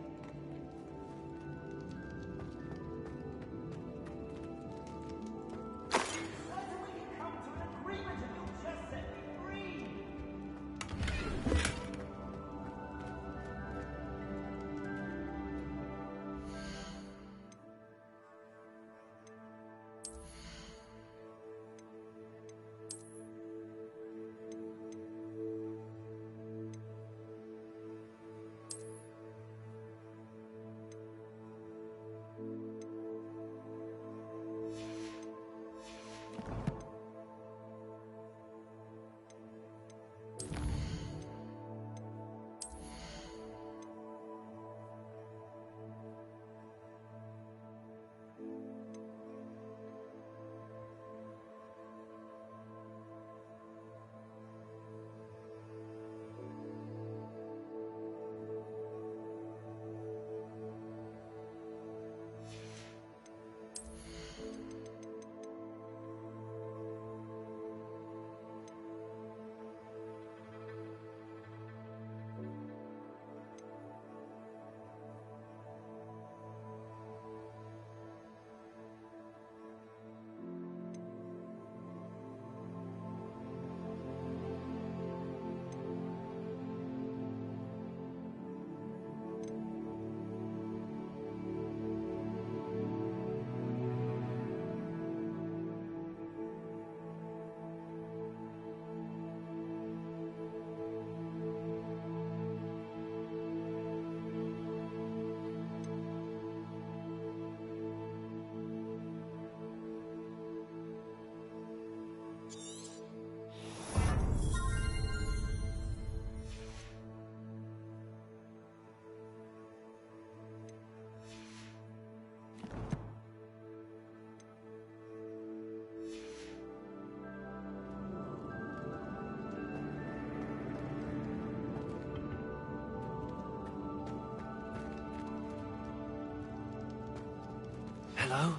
Hello?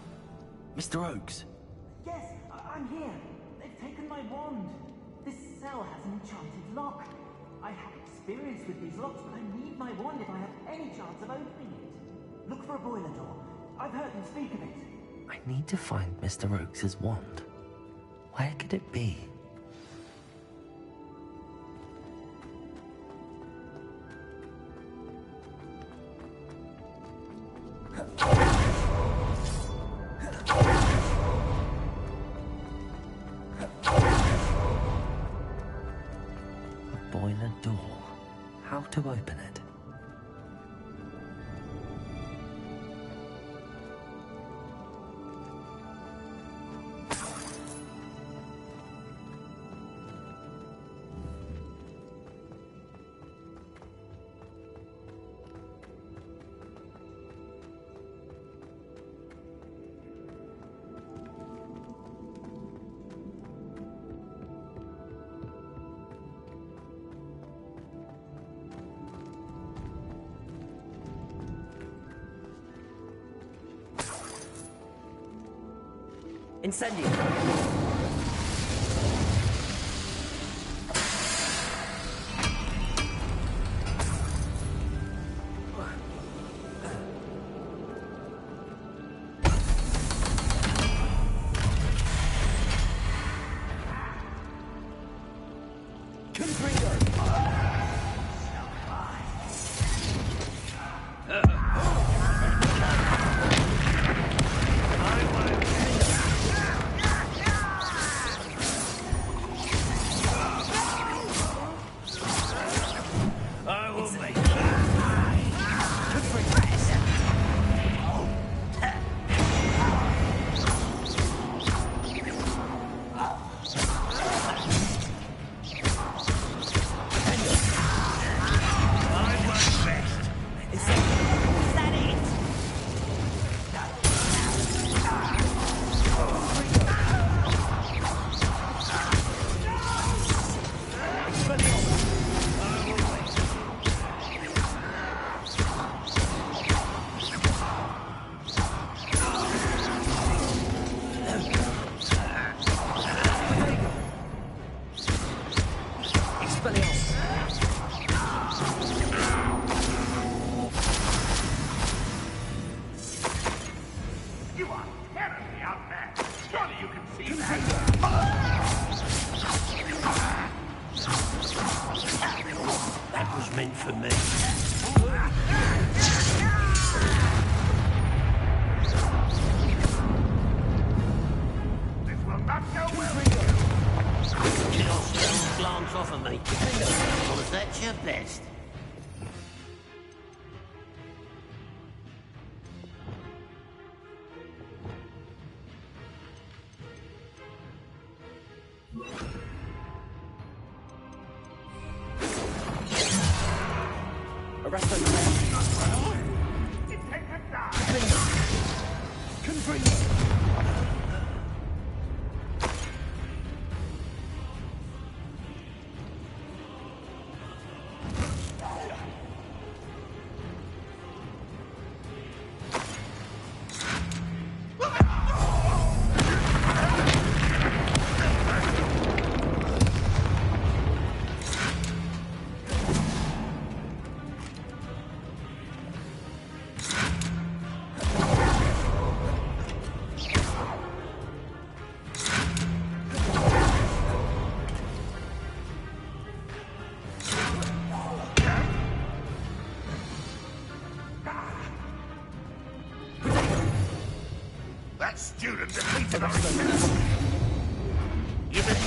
Mr. Oakes?
Yes, I'm here. They've taken my wand. This cell has an enchanted lock. I have experience with these locks, but I need my wand if I have any chance of opening it. Look for a boiler door. I've heard them speak of it.
I need to find Mr. Oakes' wand. Where could it be? Boiler door. How to open it?
Incendio! Arrest those men.
Can breathe.
That student defeated us. Give it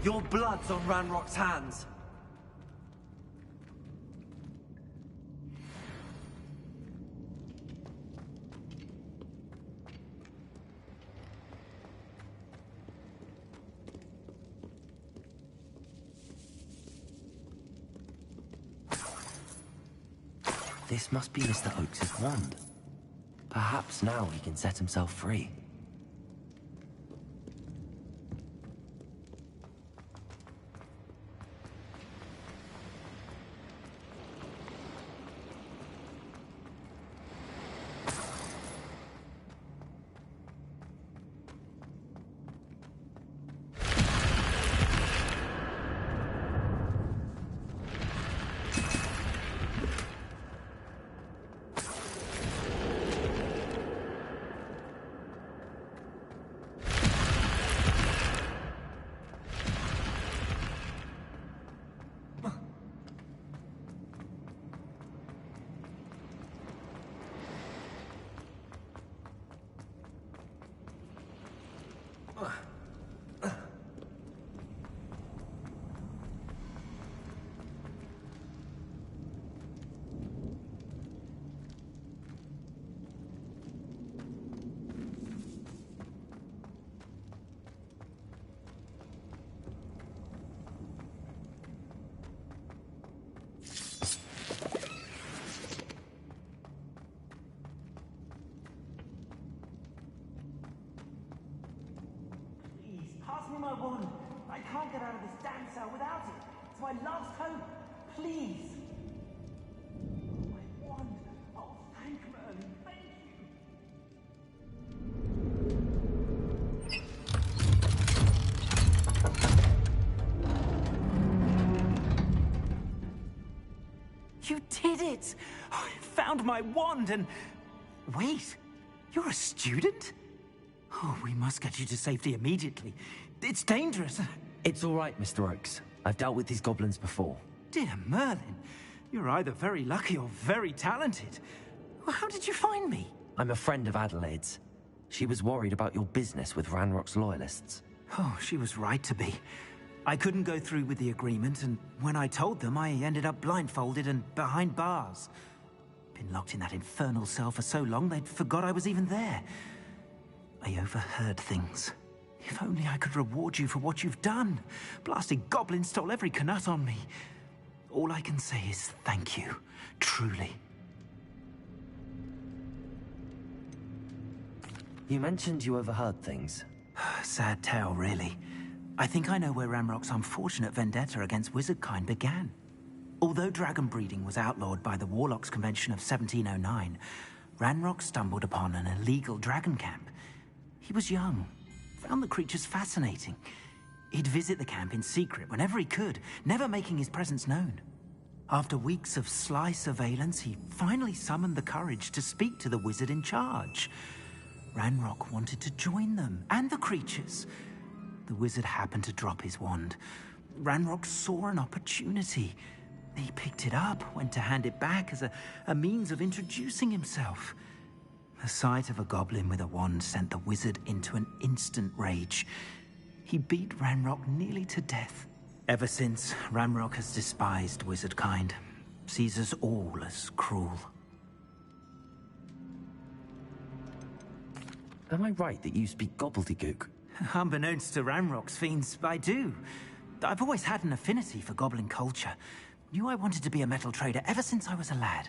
Your blood's on Ranrock's hands.
This must be Mr. Oakes' wand. Perhaps now he can set himself free.
Pass me my wand. I can't get out of this damn cell without it. It's my last hope. Please. My wand. Oh, thank Merlin. Thank you. You did it! I found my wand and... Wait, you're a student? Oh, we must get you to safety immediately. It's dangerous.
It's all right, Mr. Oakes. I've dealt with these goblins before.
Dear Merlin, you're either very lucky or very talented. Well, how did you find me?
I'm a friend of Adelaide's. She was worried about your business with Ranrock's loyalists.
Oh, she was right to be. I couldn't go through with the agreement, and when I told them, I ended up blindfolded and behind bars. Been locked in that infernal cell for so long, they'd forgot I was even there. I overheard things. If only I could reward you for what you've done. Blasted goblins stole every Knut on me. All I can say is thank you. Truly.
You mentioned you overheard things.
Sad tale, really. I think I know where Ranrock's unfortunate vendetta against wizardkind began. Although dragon breeding was outlawed by the Warlocks Convention of 1709, Ranrock stumbled upon an illegal dragon camp. He was young, found the creatures fascinating. He'd visit the camp in secret whenever he could, never making his presence known. After weeks of sly surveillance, he finally summoned the courage to speak to the wizard in charge. Ranrock wanted to join them, and the creatures. The wizard happened to drop his wand. Ranrock saw an opportunity. He picked it up, went to hand it back as a means of introducing himself. The sight of a goblin with a wand sent the wizard into an instant rage. He beat Ranrock nearly to death. Ever since, Ranrock has despised wizardkind, sees us all as cruel.
Am I right that you speak gobbledygook?
Unbeknownst to Ranrock's fiends, I do. I've always had an affinity for goblin culture. Knew I wanted to be a metal trader ever since I was a lad.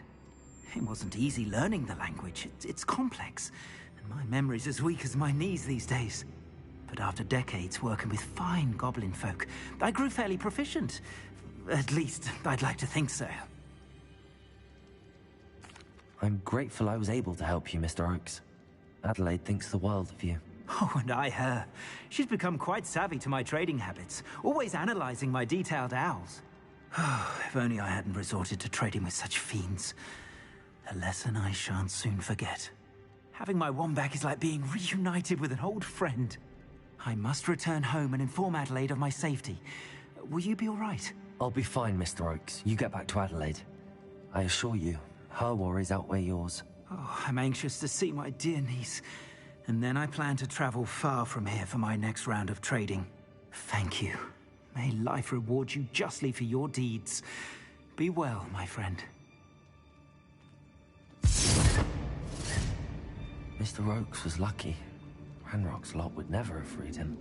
It wasn't easy learning the language. It's complex, and my memory's as weak as my knees these days. But after decades working with fine goblin folk, I grew fairly proficient. At least, I'd like to think so.
I'm grateful I was able to help you, Mr. Oakes. Adelaide thinks the world of you.
Oh, and I her. She's become quite savvy to my trading habits, always analyzing my detailed owls. If only I hadn't resorted to trading with such fiends. A lesson I shan't soon forget. Having my wand back is like being reunited with an old friend. I must return home and inform Adelaide of my safety. Will you be all right?
I'll be fine, Mr. Oakes. You get back to Adelaide. I assure you, her worries outweigh yours.
Oh, I'm anxious to see my dear niece. And then I plan to travel far from here for my next round of trading. Thank you. May life reward you justly for your deeds. Be well, my friend.
Mr. Oakes was lucky. Ranrock's lot would never have freed him.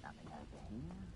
Nothing over here.